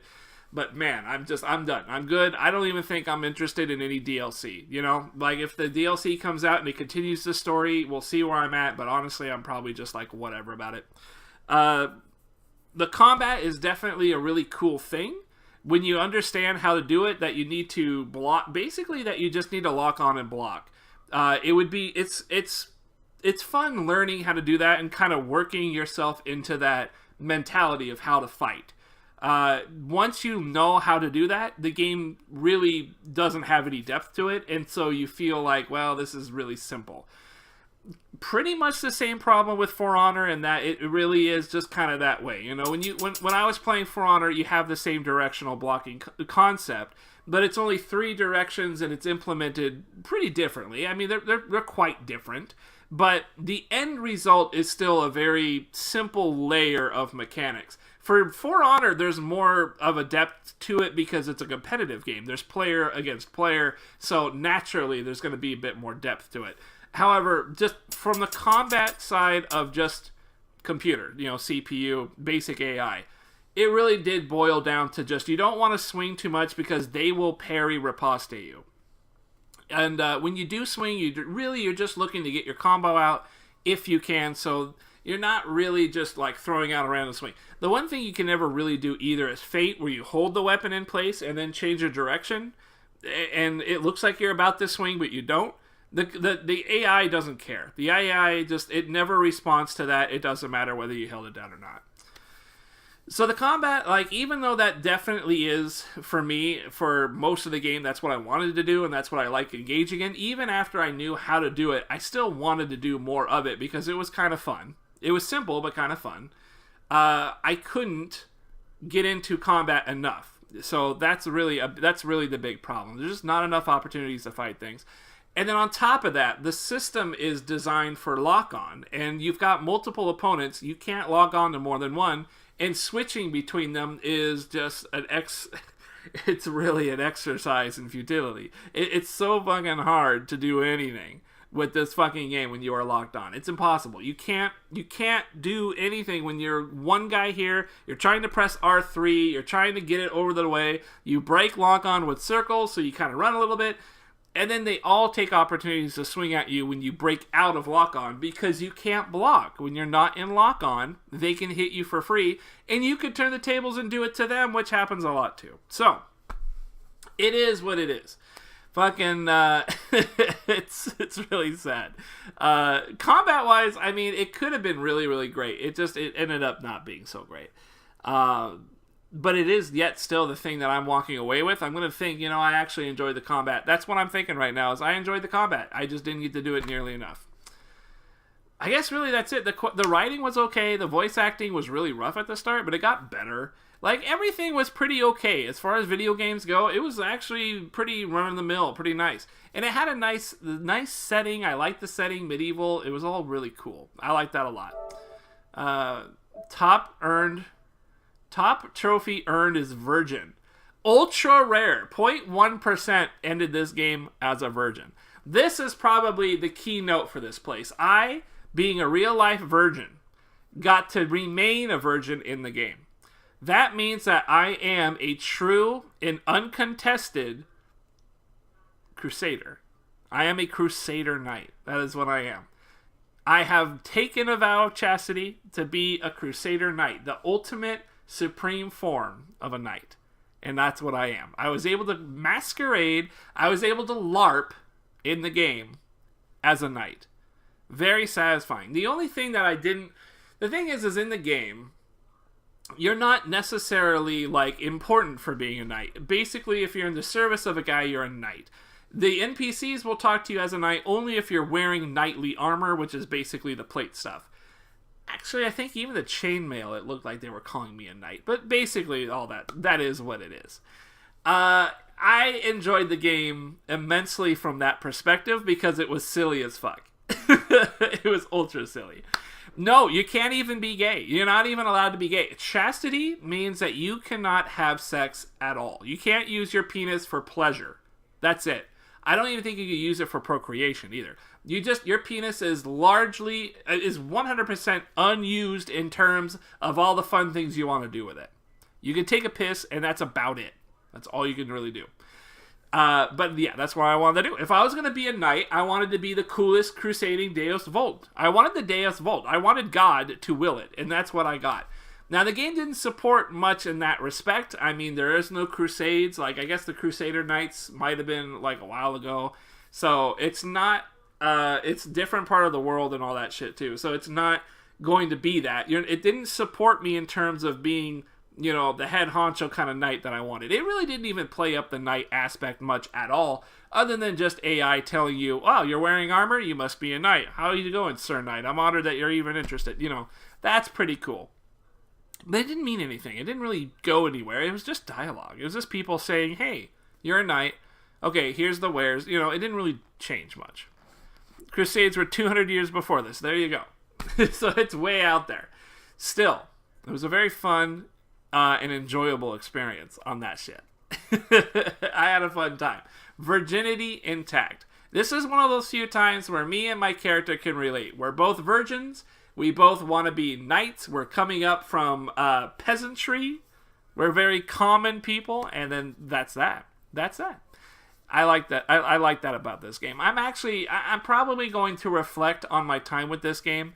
But man, I'm done. I'm good. I don't even think I'm interested in any DLC, you know? Like, if the DLC comes out and it continues the story, we'll see where I'm at. But honestly, I'm probably just like, whatever about it. The combat is definitely a really cool thing. When you understand how to do it, that you need to block, basically that you just need to lock on and block. It's fun learning how to do that and kind of working yourself into that mentality of how to fight. Once you know how to do that, the game really doesn't have any depth to it, and so you feel like, well, this is really simple. Pretty much the same problem with For Honor, in that it really is just kind of that way. You know, when I was playing For Honor, you have the same directional blocking concept, but it's only 3 directions and it's implemented pretty differently. I mean, they're quite different, but the end result is still a very simple layer of mechanics. For Honor, there's more of a depth to it because it's a competitive game. There's player against player, so naturally there's going to be a bit more depth to it. However, just from the combat side of just computer, you know, CPU, basic AI, it really did boil down to just, you don't want to swing too much because they will parry riposte you. And when you do swing, you're just looking to get your combo out if you can, so you're not really just like throwing out a random swing. The one thing you can never really do either is feint, where you hold the weapon in place and then change your direction, and it looks like you're about to swing, but you don't. The AI doesn't care. The AI it never responds to that. It doesn't matter whether you held it down or not. So the combat, like, even though that definitely is, for me, for most of the game, that's what I wanted to do, and that's what I like engaging in, even after I knew how to do it, I still wanted to do more of it because it was kind of fun. It was simple, but kind of fun. I couldn't get into combat enough. So that's really the big problem. There's just not enough opportunities to fight things. And then on top of that, the system is designed for lock-on, and you've got multiple opponents. You can't log on to more than one, and switching between them is just it's really an exercise in futility. It's so fucking hard to do anything with this fucking game when you are locked on. It's impossible. You can't do anything when you're one guy here. You're trying to press R3. You're trying to get it over the way. You break lock-on with circles, so you kind of run a little bit. And then they all take opportunities to swing at you when you break out of lock-on because you can't block. When you're not in lock-on, they can hit you for free, and you could turn the tables and do it to them, which happens a lot too. So, it is what it is. Fucking, it's really sad. Combat-wise, I mean, it could have been really, really great. It ended up not being so great. But it is yet still the thing that I'm walking away with. I'm going to think, I actually enjoyed the combat. That's what I'm thinking right now, is I enjoyed the combat. I just didn't get to do it nearly enough. I guess really that's it. The writing was okay. The voice acting was really rough at the start, but it got better. Like, everything was pretty okay. As far as video games go, it was actually pretty run-of-the-mill, pretty nice. And it had a nice setting. I liked the setting, medieval. It was all really cool. I liked that a lot. Top trophy earned is Virgin. Ultra rare. 0.1% ended this game as a virgin. This is probably the keynote for this place. I, being a real-life virgin, got to remain a virgin in the game. That means that I am a true and uncontested crusader. I am a crusader knight. That is what I am. I have taken a vow of chastity to be a crusader knight, the ultimate supreme form of a knight. And that's what I am. I was able to masquerade, I was able to LARP in the game as a knight. Very satisfying. The only thing that I didn't... The thing is in the game, you're not necessarily, like, important for being a knight. Basically, if you're in the service of a guy, you're a knight. The NPCs will talk to you as a knight only if you're wearing knightly armor, which is basically the plate stuff. Actually, I think even the chainmail, it looked like they were calling me a knight. But basically, all that is what it is. I enjoyed the game immensely from that perspective because it was silly as fuck. It was ultra silly. No, you can't even be gay. You're not even allowed to be gay. Chastity means that you cannot have sex at all. You can't use your penis for pleasure. That's it. I don't even think you can use it for procreation either. Your penis is 100% unused in terms of all the fun things you want to do with it. You can take a piss and that's about it. That's all you can really do. But yeah, that's what I wanted to do. If I was going to be a knight, I wanted to be the coolest crusading Deus Vult. I wanted the Deus Vult. I wanted God to will it, and that's what I got. Now, the game didn't support much in that respect. I mean, there is no crusades. Like, I guess the Crusader Knights might have been, like, a while ago. So, it's not, it's a different part of the world and all that shit, too. So, it's not going to be that. It didn't support me in terms of being, you know, the head honcho kind of knight that I wanted. It really didn't even play up the knight aspect much at all, other than just AI telling you, oh, you're wearing armor? You must be a knight. How are you going, Sir Knight? I'm honored that you're even interested. You know, that's pretty cool. But it didn't mean anything. It didn't really go anywhere. It was just dialogue. It was just people saying, hey, you're a knight. Okay, here's the wares. You know, it didn't really change much. Crusades were 200 years before this. There you go. So it's way out there. Still, it was a very fun and enjoyable experience on that shit. I had a fun time. Virginity intact. This is one of those few times where me and my character can relate. We're both virgins. We both want to be knights. We're coming up from peasantry. We're very common people, and then that's that. That's that. I like that. I like that about this game. I'm probably going to reflect on my time with this game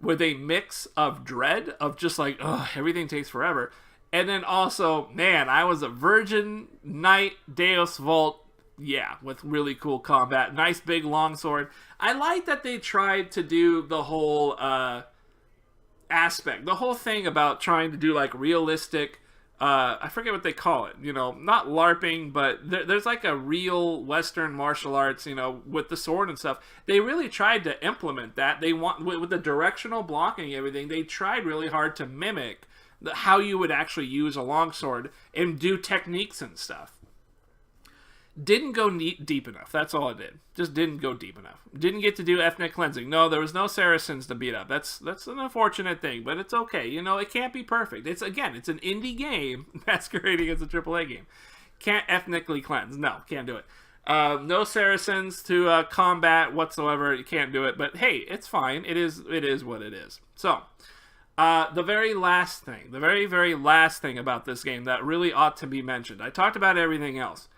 with a mix of dread, of just like, ugh, everything takes forever. And then also, man, I was a virgin knight Deus Vult. Yeah, with really cool combat. Nice big longsword. I like that they tried to do the whole aspect. The whole thing about trying to do like realistic, I forget what they call it. You know, not LARPing, but there's like a real Western martial arts, you know, with the sword and stuff. They really tried to implement that. They want, with the directional blocking and everything, they tried really hard to mimic how you would actually use a longsword and do techniques and stuff. Didn't go deep enough. That's all it did. Just didn't go deep enough. Didn't get to do ethnic cleansing. No, there was no Saracens to beat up. That's an unfortunate thing, but it's okay. You know, it can't be perfect. It's an indie game masquerading as a AAA game. Can't ethnically cleanse. No, can't do it. No Saracens to combat whatsoever. You can't do it. But hey, it's fine. It is what it is. So, the very last thing, the very, very last thing about this game that really ought to be mentioned. I talked about everything else.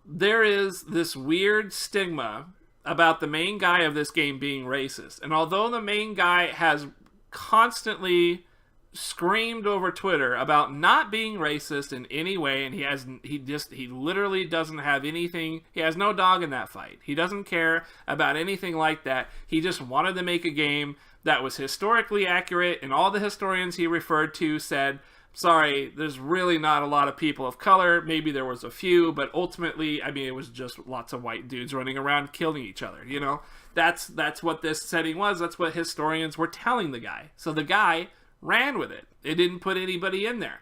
There is this weird stigma about the main guy of this game being racist. And although the main guy has constantly screamed over Twitter about not being racist in any way, and he literally doesn't have anything, he has no dog in that fight. He doesn't care about anything like that. He just wanted to make a game that was historically accurate, and all the historians he referred to said, sorry, there's really not a lot of people of color. Maybe there was a few, but ultimately, I mean, it was just lots of white dudes running around killing each other, you know? That's what this setting was. That's what historians were telling the guy. So the guy ran with it. It didn't put anybody in there.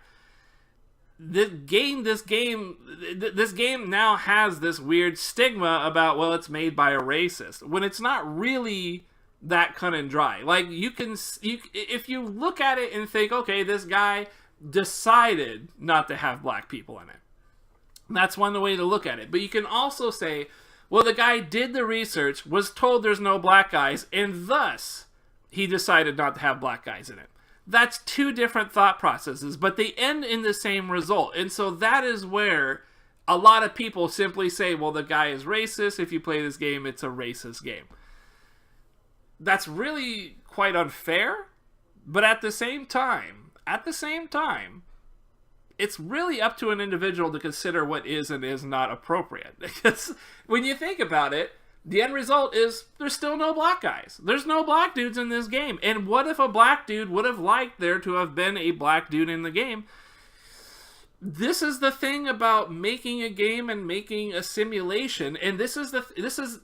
This game now has this weird stigma about, well, it's made by a racist, when it's not really that cut and dry. Like, if you look at it and think, okay, this guy decided not to have black people in it. That's one way to look at it. But you can also say, well, the guy did the research, was told there's no black guys, and thus he decided not to have black guys in it. That's two different thought processes, but they end in the same result. And so that is where a lot of people simply say, well, the guy is racist. If you play this game, it's a racist game. That's really quite unfair, but at the same time, it's really up to an individual to consider what is and is not appropriate. Because when you think about it, The end result is there's still no black guys. There's no black dudes in this game. And what if a black dude would have liked there to have been a black dude in the game? This is the thing about making a game and making a simulation, and this is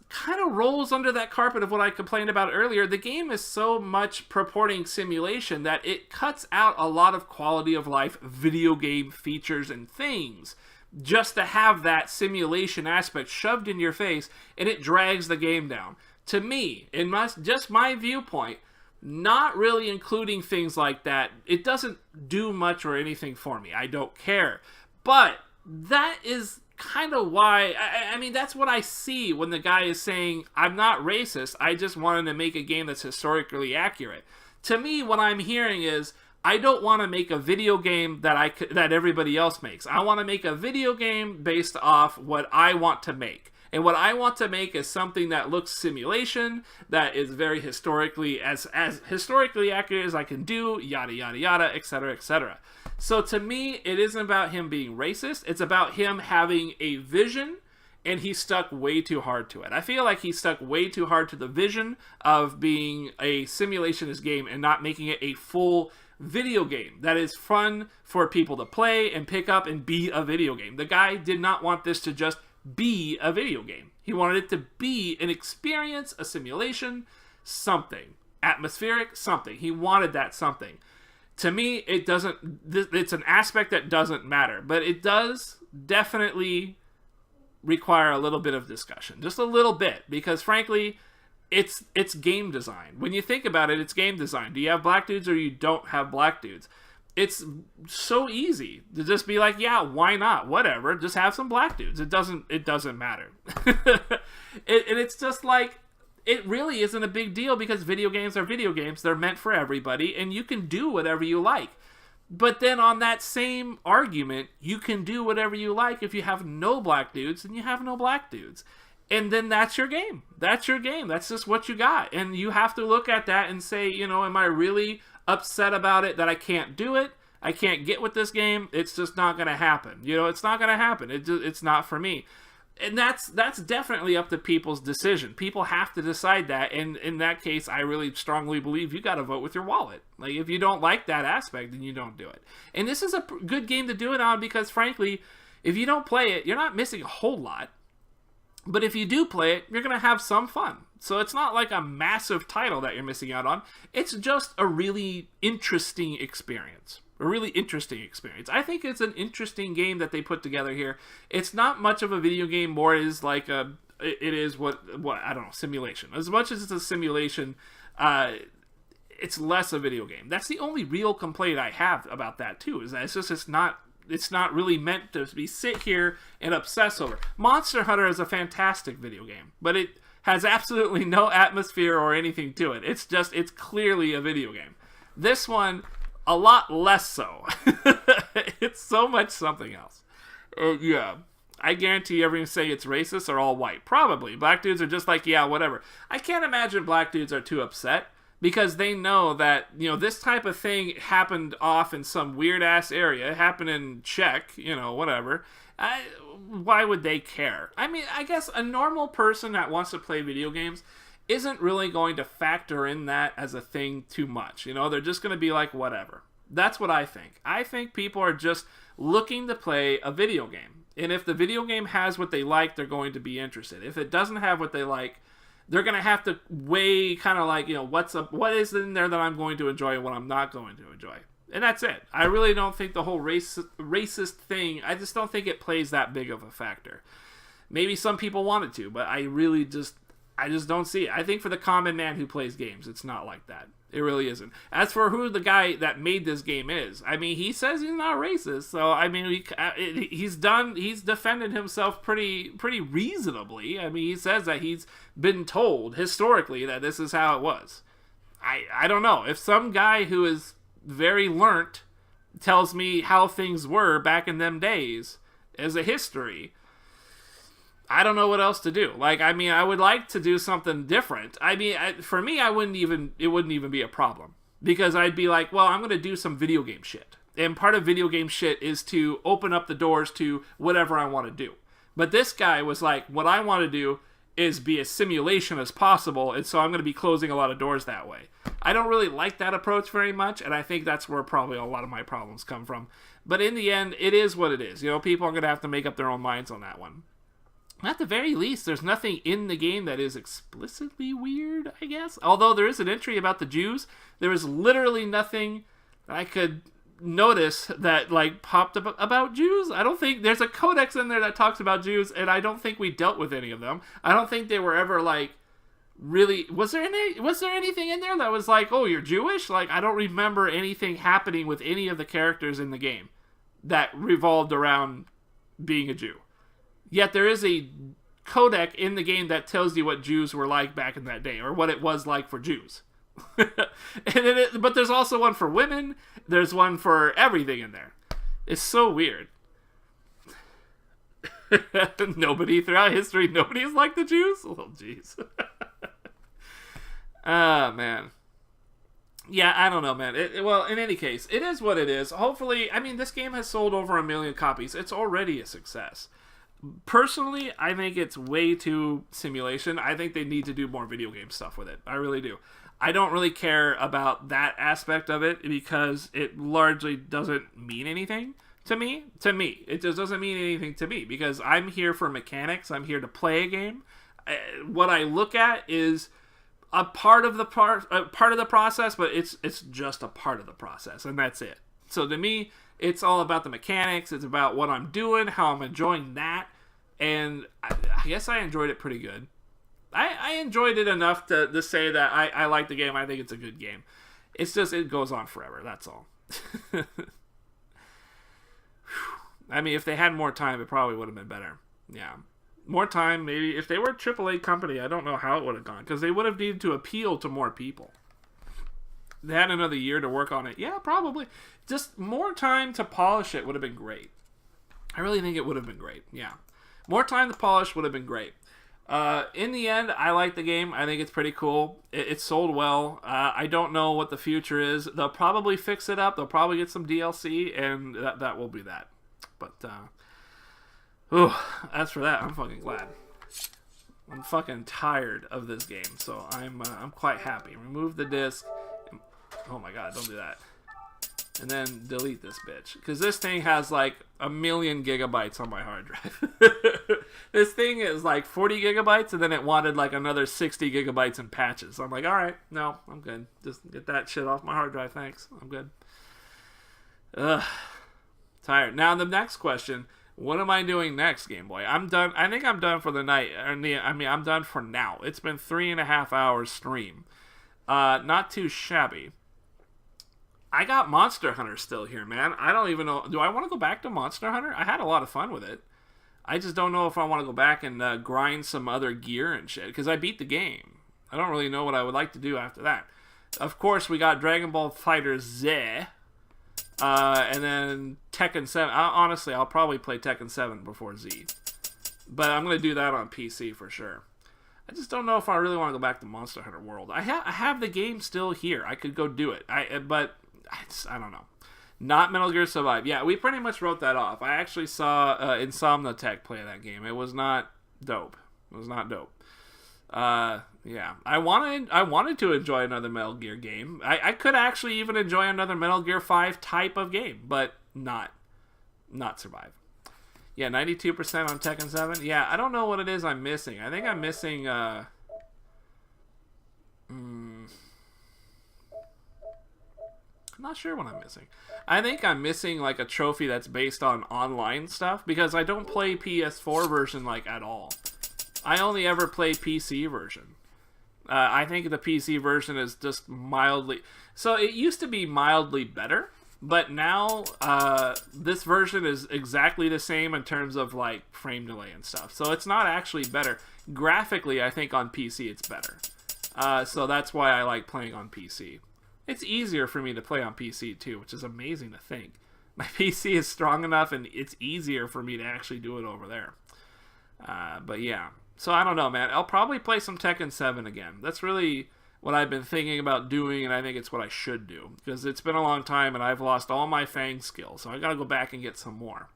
kind of rolls under that carpet of what I complained about earlier. The game is so much purporting simulation that it cuts out a lot of quality of life video game features and things just to have that simulation aspect shoved in your face, and it drags the game down. To me, in just my viewpoint, not really including things like that, it doesn't do much or anything for me. I don't care. But that is kind of why, I mean, that's what I see when the guy is saying, I'm not racist, I just wanted to make a game that's historically accurate. To me, what I'm hearing is, I don't want to make a video game that everybody else makes. I want to make a video game based off what I want to make. And what I want to make is something that looks simulation, that is very historically, as historically accurate as I can do, yada, yada, yada, etc., etc. So to me, it isn't about him being racist. It's about him having a vision, and he stuck way too hard to it. I feel like he stuck way too hard to the vision of being a simulationist game and not making it a full video game that is fun for people to play and pick up and be a video game. The guy did not want this to just be a video game. He wanted it to be an experience, a simulation, something. Atmospheric, something. He wanted that something. To me, it's an aspect that doesn't matter, but it does definitely require a little bit of discussion. Just a little bit, because frankly, it's game design. When you think about it, it's game design. Do you have black dudes or you don't have black dudes? It's so easy to just be like, yeah, why not? Whatever, just have some black dudes. It doesn't matter. And it's just like, it really isn't a big deal because video games are video games. They're meant for everybody, and you can do whatever you like. But then on that same argument, you can do whatever you like if you have no black dudes, and you have no black dudes. And then that's your game. That's your game. That's just what you got. And you have to look at that and say, am I really upset about it that I can't do it? I can't get with this game. It's just not going to happen. It's not going to happen. It's not for me. And that's definitely up to people's decision. People have to decide that. And in that case, I really strongly believe you got to vote with your wallet. Like, if you don't like that aspect, then you don't do it. And this is a good game to do it on because, frankly, if you don't play it, you're not missing a whole lot. But if you do play it, you're going to have some fun. So it's not like a massive title that you're missing out on. It's just a really interesting experience. A really interesting experience. I think it's an interesting game that they put together here. It's not much of a video game, more is like it is what I don't know, simulation. As much as it's a simulation, it's less a video game. That's the only real complaint I have about that too, is that it's not really meant to be sit here and obsess over. Monster Hunter is a fantastic video game, but it has absolutely no atmosphere or anything to it. It's clearly a video game. This one, a lot less so. It's so much something else. Yeah. I guarantee everyone say it's racist are all white. Probably. Black dudes are just like, yeah, whatever. I can't imagine black dudes are too upset because they know that, this type of thing happened off in some weird-ass area. It happened in Czech, whatever. Why would they care? I mean, I guess a normal person that wants to play video games isn't really going to factor in that as a thing too much. They're just going to be like, whatever. That's what I think. I think people are just looking to play a video game. And if the video game has what they like, they're going to be interested. If it doesn't have what they like, they're going to have to weigh kind of like, what is in there that I'm going to enjoy and what I'm not going to enjoy. And that's it. I really don't think the whole racist thing, I just don't think it plays that big of a factor. Maybe some people want it to, but I just don't see it. I think for the common man who plays games, it's not like that. It really isn't. As for who the guy that made this game is, I mean, he says he's not racist. So, I mean, he's defended himself pretty reasonably. I mean, he says that he's been told historically that this is how it was. I don't know. If some guy who is very learnt tells me how things were back in them days as a history, I don't know what else to do. Like, I mean, I would like to do something different. I mean, for me, it wouldn't even be a problem. Because I'd be like, well, I'm going to do some video game shit. And part of video game shit is to open up the doors to whatever I want to do. But this guy was like, what I want to do is be as simulation as possible, and so I'm going to be closing a lot of doors that way. I don't really like that approach very much, and I think that's where probably a lot of my problems come from. But in the end, it is what it is. You know, people are going to have to make up their own minds on that one. At the very least, there's nothing in the game that is explicitly weird, I guess. Although there is an entry about the Jews, there is literally nothing that I could notice that like popped up about Jews. I don't think there's a codex in there that talks about Jews, and I don't think we dealt with any of them. I don't think they were ever like really. Was there anything in there that was like, oh, you're Jewish? Like, I don't remember anything happening with any of the characters in the game that revolved around being a Jew. Yet there is a codec in the game that tells you what Jews were like back in that day, or what it was like for Jews. But there's also one for women. There's one for everything in there. It's so weird. Nobody throughout history, nobody is like the Jews. Oh, jeez. Ah, man. Yeah, I don't know, man. Well, in any case, it is what it is. Hopefully, I mean, this game has sold over 1 million copies. It's already a success. Personally, I think it's way too simulation. I think they need to do more video game stuff with it. I really do. I don't really care about that aspect of it because it largely doesn't mean anything to me. It just doesn't mean anything to me because I'm here for mechanics. I'm here to play a game. What I look at is a part of the process, but it's just a part of the process, and that's it. So to me, it's all about the mechanics. It's about what I'm doing, how I'm enjoying that, and I guess I enjoyed it pretty good. I enjoyed it enough to say that I like the game. I think it's a good game. It's just, it goes on forever. That's all. I mean, if they had more time, it probably would have been better. Yeah. More time, maybe. If they were a AAA company, I don't know how it would have gone. Because they would have needed to appeal to more people. They had another year to work on it. Yeah, probably. Just more time to polish it would have been great. I really think it would have been great. Yeah. More time to polish would have been great. In the end, I like the game. I think it's pretty cool. It sold well. I don't know what the future is. They'll probably fix it up. They'll probably get some DLC, and that will be that. But, as for that, I'm fucking glad. I'm fucking tired of this game, so I'm quite happy. Remove the disc. Oh my god, don't do that. And then delete this bitch. Because this thing has like 1 million gigabytes on my hard drive. This thing is like 40 gigabytes, and then it wanted like another 60 gigabytes in patches. So I'm like, alright, no, I'm good. Just get that shit off my hard drive, thanks. I'm good. Ugh. Tired. Now the next question, what am I doing next, Game Boy? I'm done. I think I'm done for the night. I mean, I'm done for now. It's been 3.5 hours stream. Not too shabby. I got Monster Hunter still here, man. I don't even know. Do I want to go back to Monster Hunter? I had a lot of fun with it. I just don't know if I want to go back and grind some other gear and shit, because I beat the game. I don't really know what I would like to do after that. Of course, we got Dragon Ball Fighter Z, and then Tekken 7. Honestly, I'll probably play Tekken 7 before Z. But I'm going to do that on PC for sure. I just don't know if I really want to go back to Monster Hunter World. I have the game still here. I could go do it. But I don't know. Not Metal Gear Survive. Yeah, we pretty much wrote that off. I actually saw Insomniac play that game. It was not dope. It was not dope. Yeah. I wanted to enjoy another Metal Gear game. I could actually even enjoy another Metal Gear 5 type of game, but not Survive. Yeah, 92% on Tekken 7. Yeah, I don't know what it is I'm missing. I think I'm missing I'm not sure what I'm missing. I think I'm missing like a trophy that's based on online stuff, because I don't play PS4 version like at all. I only ever play PC version. I think the PC version is just mildly... So it used to be mildly better, but now this version is exactly the same in terms of like frame delay and stuff. So it's not actually better. Graphically, I think on PC it's better. So that's why I like playing on PC. It's easier for me to play on PC too, which is amazing to think. My PC is strong enough and it's easier for me to actually do it over there. But yeah. So I don't know, man. I'll probably play some Tekken 7 again. That's really what I've been thinking about doing, and I think it's what I should do. Because it's been a long time and I've lost all my Fang skills, so I gotta go back and get some more.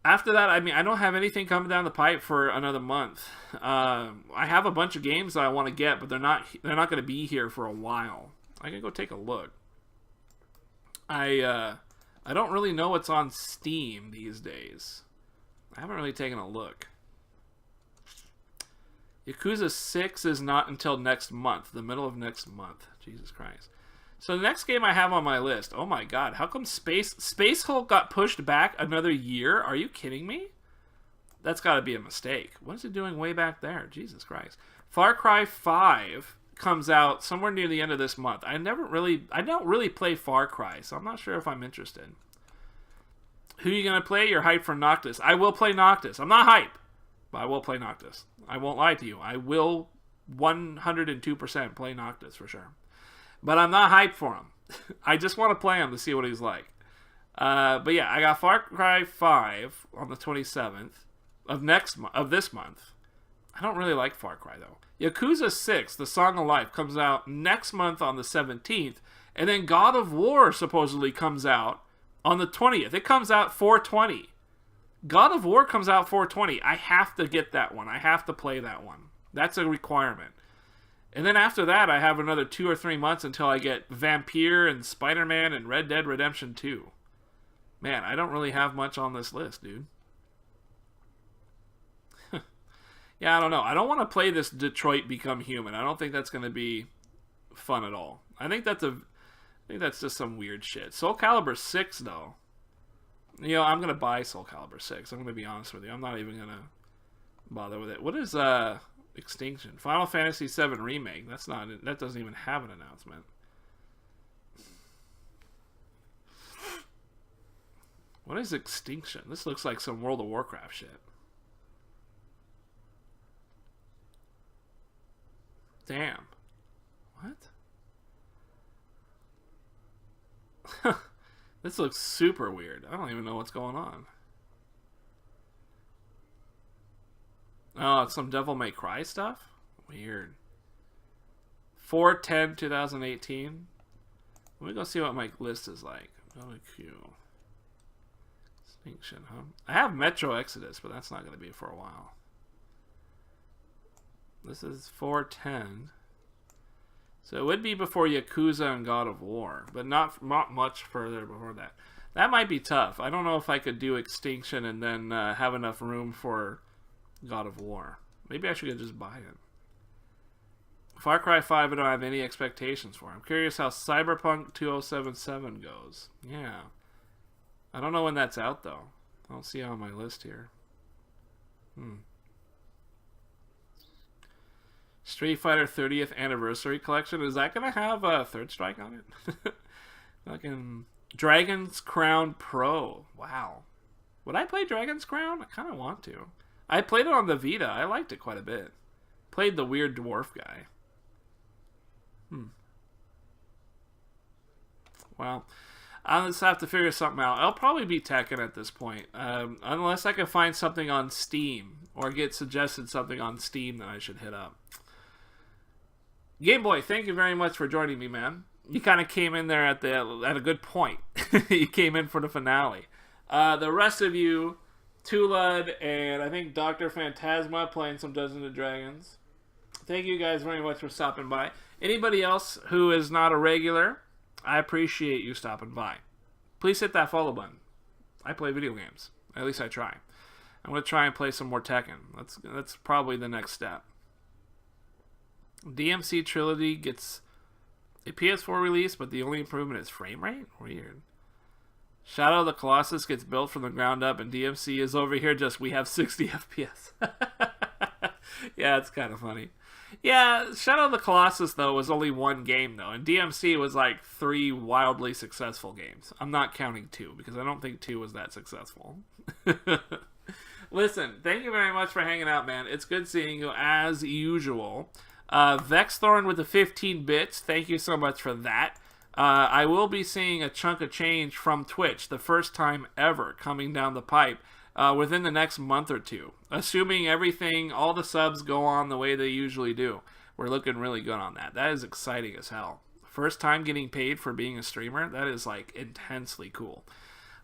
After that, I mean, I don't have anything coming down the pipe for another month. I have a bunch of games that I want to get, but they're not going to be here for a while. I can go take a look. I don't really know what's on Steam these days. I haven't really taken a look. Yakuza 6 is not until next month, the middle of next month. Jesus Christ. So the next game I have on my list, oh my god, how come Space Hulk got pushed back another year? Are you kidding me? That's got to be a mistake. What is it doing way back there? Jesus Christ. Far Cry 5 comes out somewhere near the end of this month. I don't really play Far Cry, so I'm not sure if I'm interested. Who are you going to play? You're hyped for Noctis. I will play Noctis. I'm not hyped, but I will play Noctis. I won't lie to you. I will 102% play Noctis for sure. But I'm not hyped for him. I just want to play him to see what he's like. But yeah, I got Far Cry 5 on the 27th of this month. I don't really like Far Cry though. Yakuza 6, The Song of Life, comes out next month on the 17th. And then God of War supposedly comes out on the 20th. It comes out 4/20. God of War comes out 4/20. I have to get that one. I have to play that one. That's a requirement. And then after that, I have another 2 or 3 months until I get Vampire and Spider-Man and Red Dead Redemption 2. Man, I don't really have much on this list, dude. Yeah, I don't know. I don't want to play this Detroit Become Human. I don't think that's going to be fun at all. I think that's just some weird shit. Soul Calibur 6, though. You know, I'm going to buy Soul Calibur 6. I'm going to be honest with you. I'm not even going to bother with it. What is Extinction? Final Fantasy VII Remake. That doesn't even have an announcement. What is Extinction? This looks like some World of Warcraft shit. Damn. What? This looks super weird. I don't even know what's going on. Oh, it's some Devil May Cry stuff? Weird. 4/10/2018. Let me go see what my list is like. Go to Q. Extinction, huh? I have Metro Exodus, but that's not going to be for a while. This is 4/10. So it would be before Yakuza and God of War, but not much further before that. That might be tough. I don't know if I could do Extinction and then have enough room for God of War. Maybe I should just buy it. Far Cry 5 I don't have any expectations for. I'm curious how Cyberpunk 2077 goes. Yeah. I don't know when that's out, though. I don't see it on my list here. Street Fighter 30th Anniversary Collection. Is that going to have a Third Strike on it? Fucking Dragon's Crown Pro. Wow. Would I play Dragon's Crown? I kind of want to. I played it on the Vita. I liked it quite a bit. Played the weird dwarf guy. Well, I'll just have to figure something out. I'll probably be Tekken at this point. Unless I can find something on Steam. Or get suggested something on Steam that I should hit up. Game Boy, thank you very much for joining me, man. You kind of came in there at a good point. You came in for the finale. The rest of you, Tulud and I think Dr. Phantasma playing some Dungeons and Dragons. Thank you guys very much for stopping by. Anybody else who is not a regular, I appreciate you stopping by. Please hit that follow button. I play video games. At least I try. I'm going to try and play some more Tekken. That's probably the next step. DMC Trilogy gets a PS4 release, but the only improvement is frame rate? Weird. Shadow of the Colossus gets built from the ground up, and DMC is over here just, we have 60 FPS. Yeah, it's kind of funny. Yeah, Shadow of the Colossus, though, was only one game, though, and DMC was like 3 wildly successful games. I'm not counting 2, because I don't think 2 was that successful. Listen, thank you very much for hanging out, man. It's good seeing you, as usual. Vexthorn with the 15 bits, thank you so much for that. I will be seeing a chunk of change from Twitch, the first time ever, coming down the pipe within the next month or two. Assuming everything, all the subs go on the way they usually do. We're looking really good on that. That is exciting as hell. First time getting paid for being a streamer, that is like intensely cool.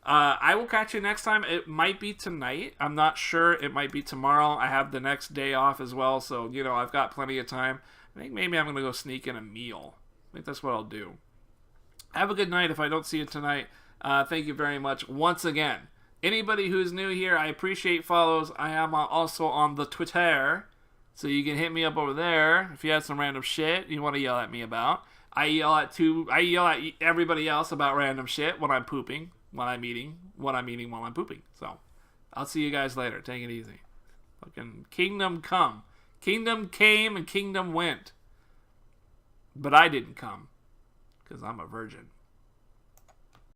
I will catch you next time. It might be tonight. I'm not sure. It might be tomorrow. I have the next day off as well, so, you know, I've got plenty of time. I think maybe I'm going to go sneak in a meal. I think that's what I'll do. Have a good night if I don't see you tonight. Thank you very much once again. Anybody who's new here, I appreciate follows. I am also on the Twitter, so you can hit me up over there if you have some random shit you want to yell at me about. I yell at everybody else about random shit when I'm pooping, when I'm eating, while I'm pooping. So, I'll see you guys later. Take it easy. Fucking kingdom come. Kingdom came and kingdom went. But I didn't come, because I'm a virgin.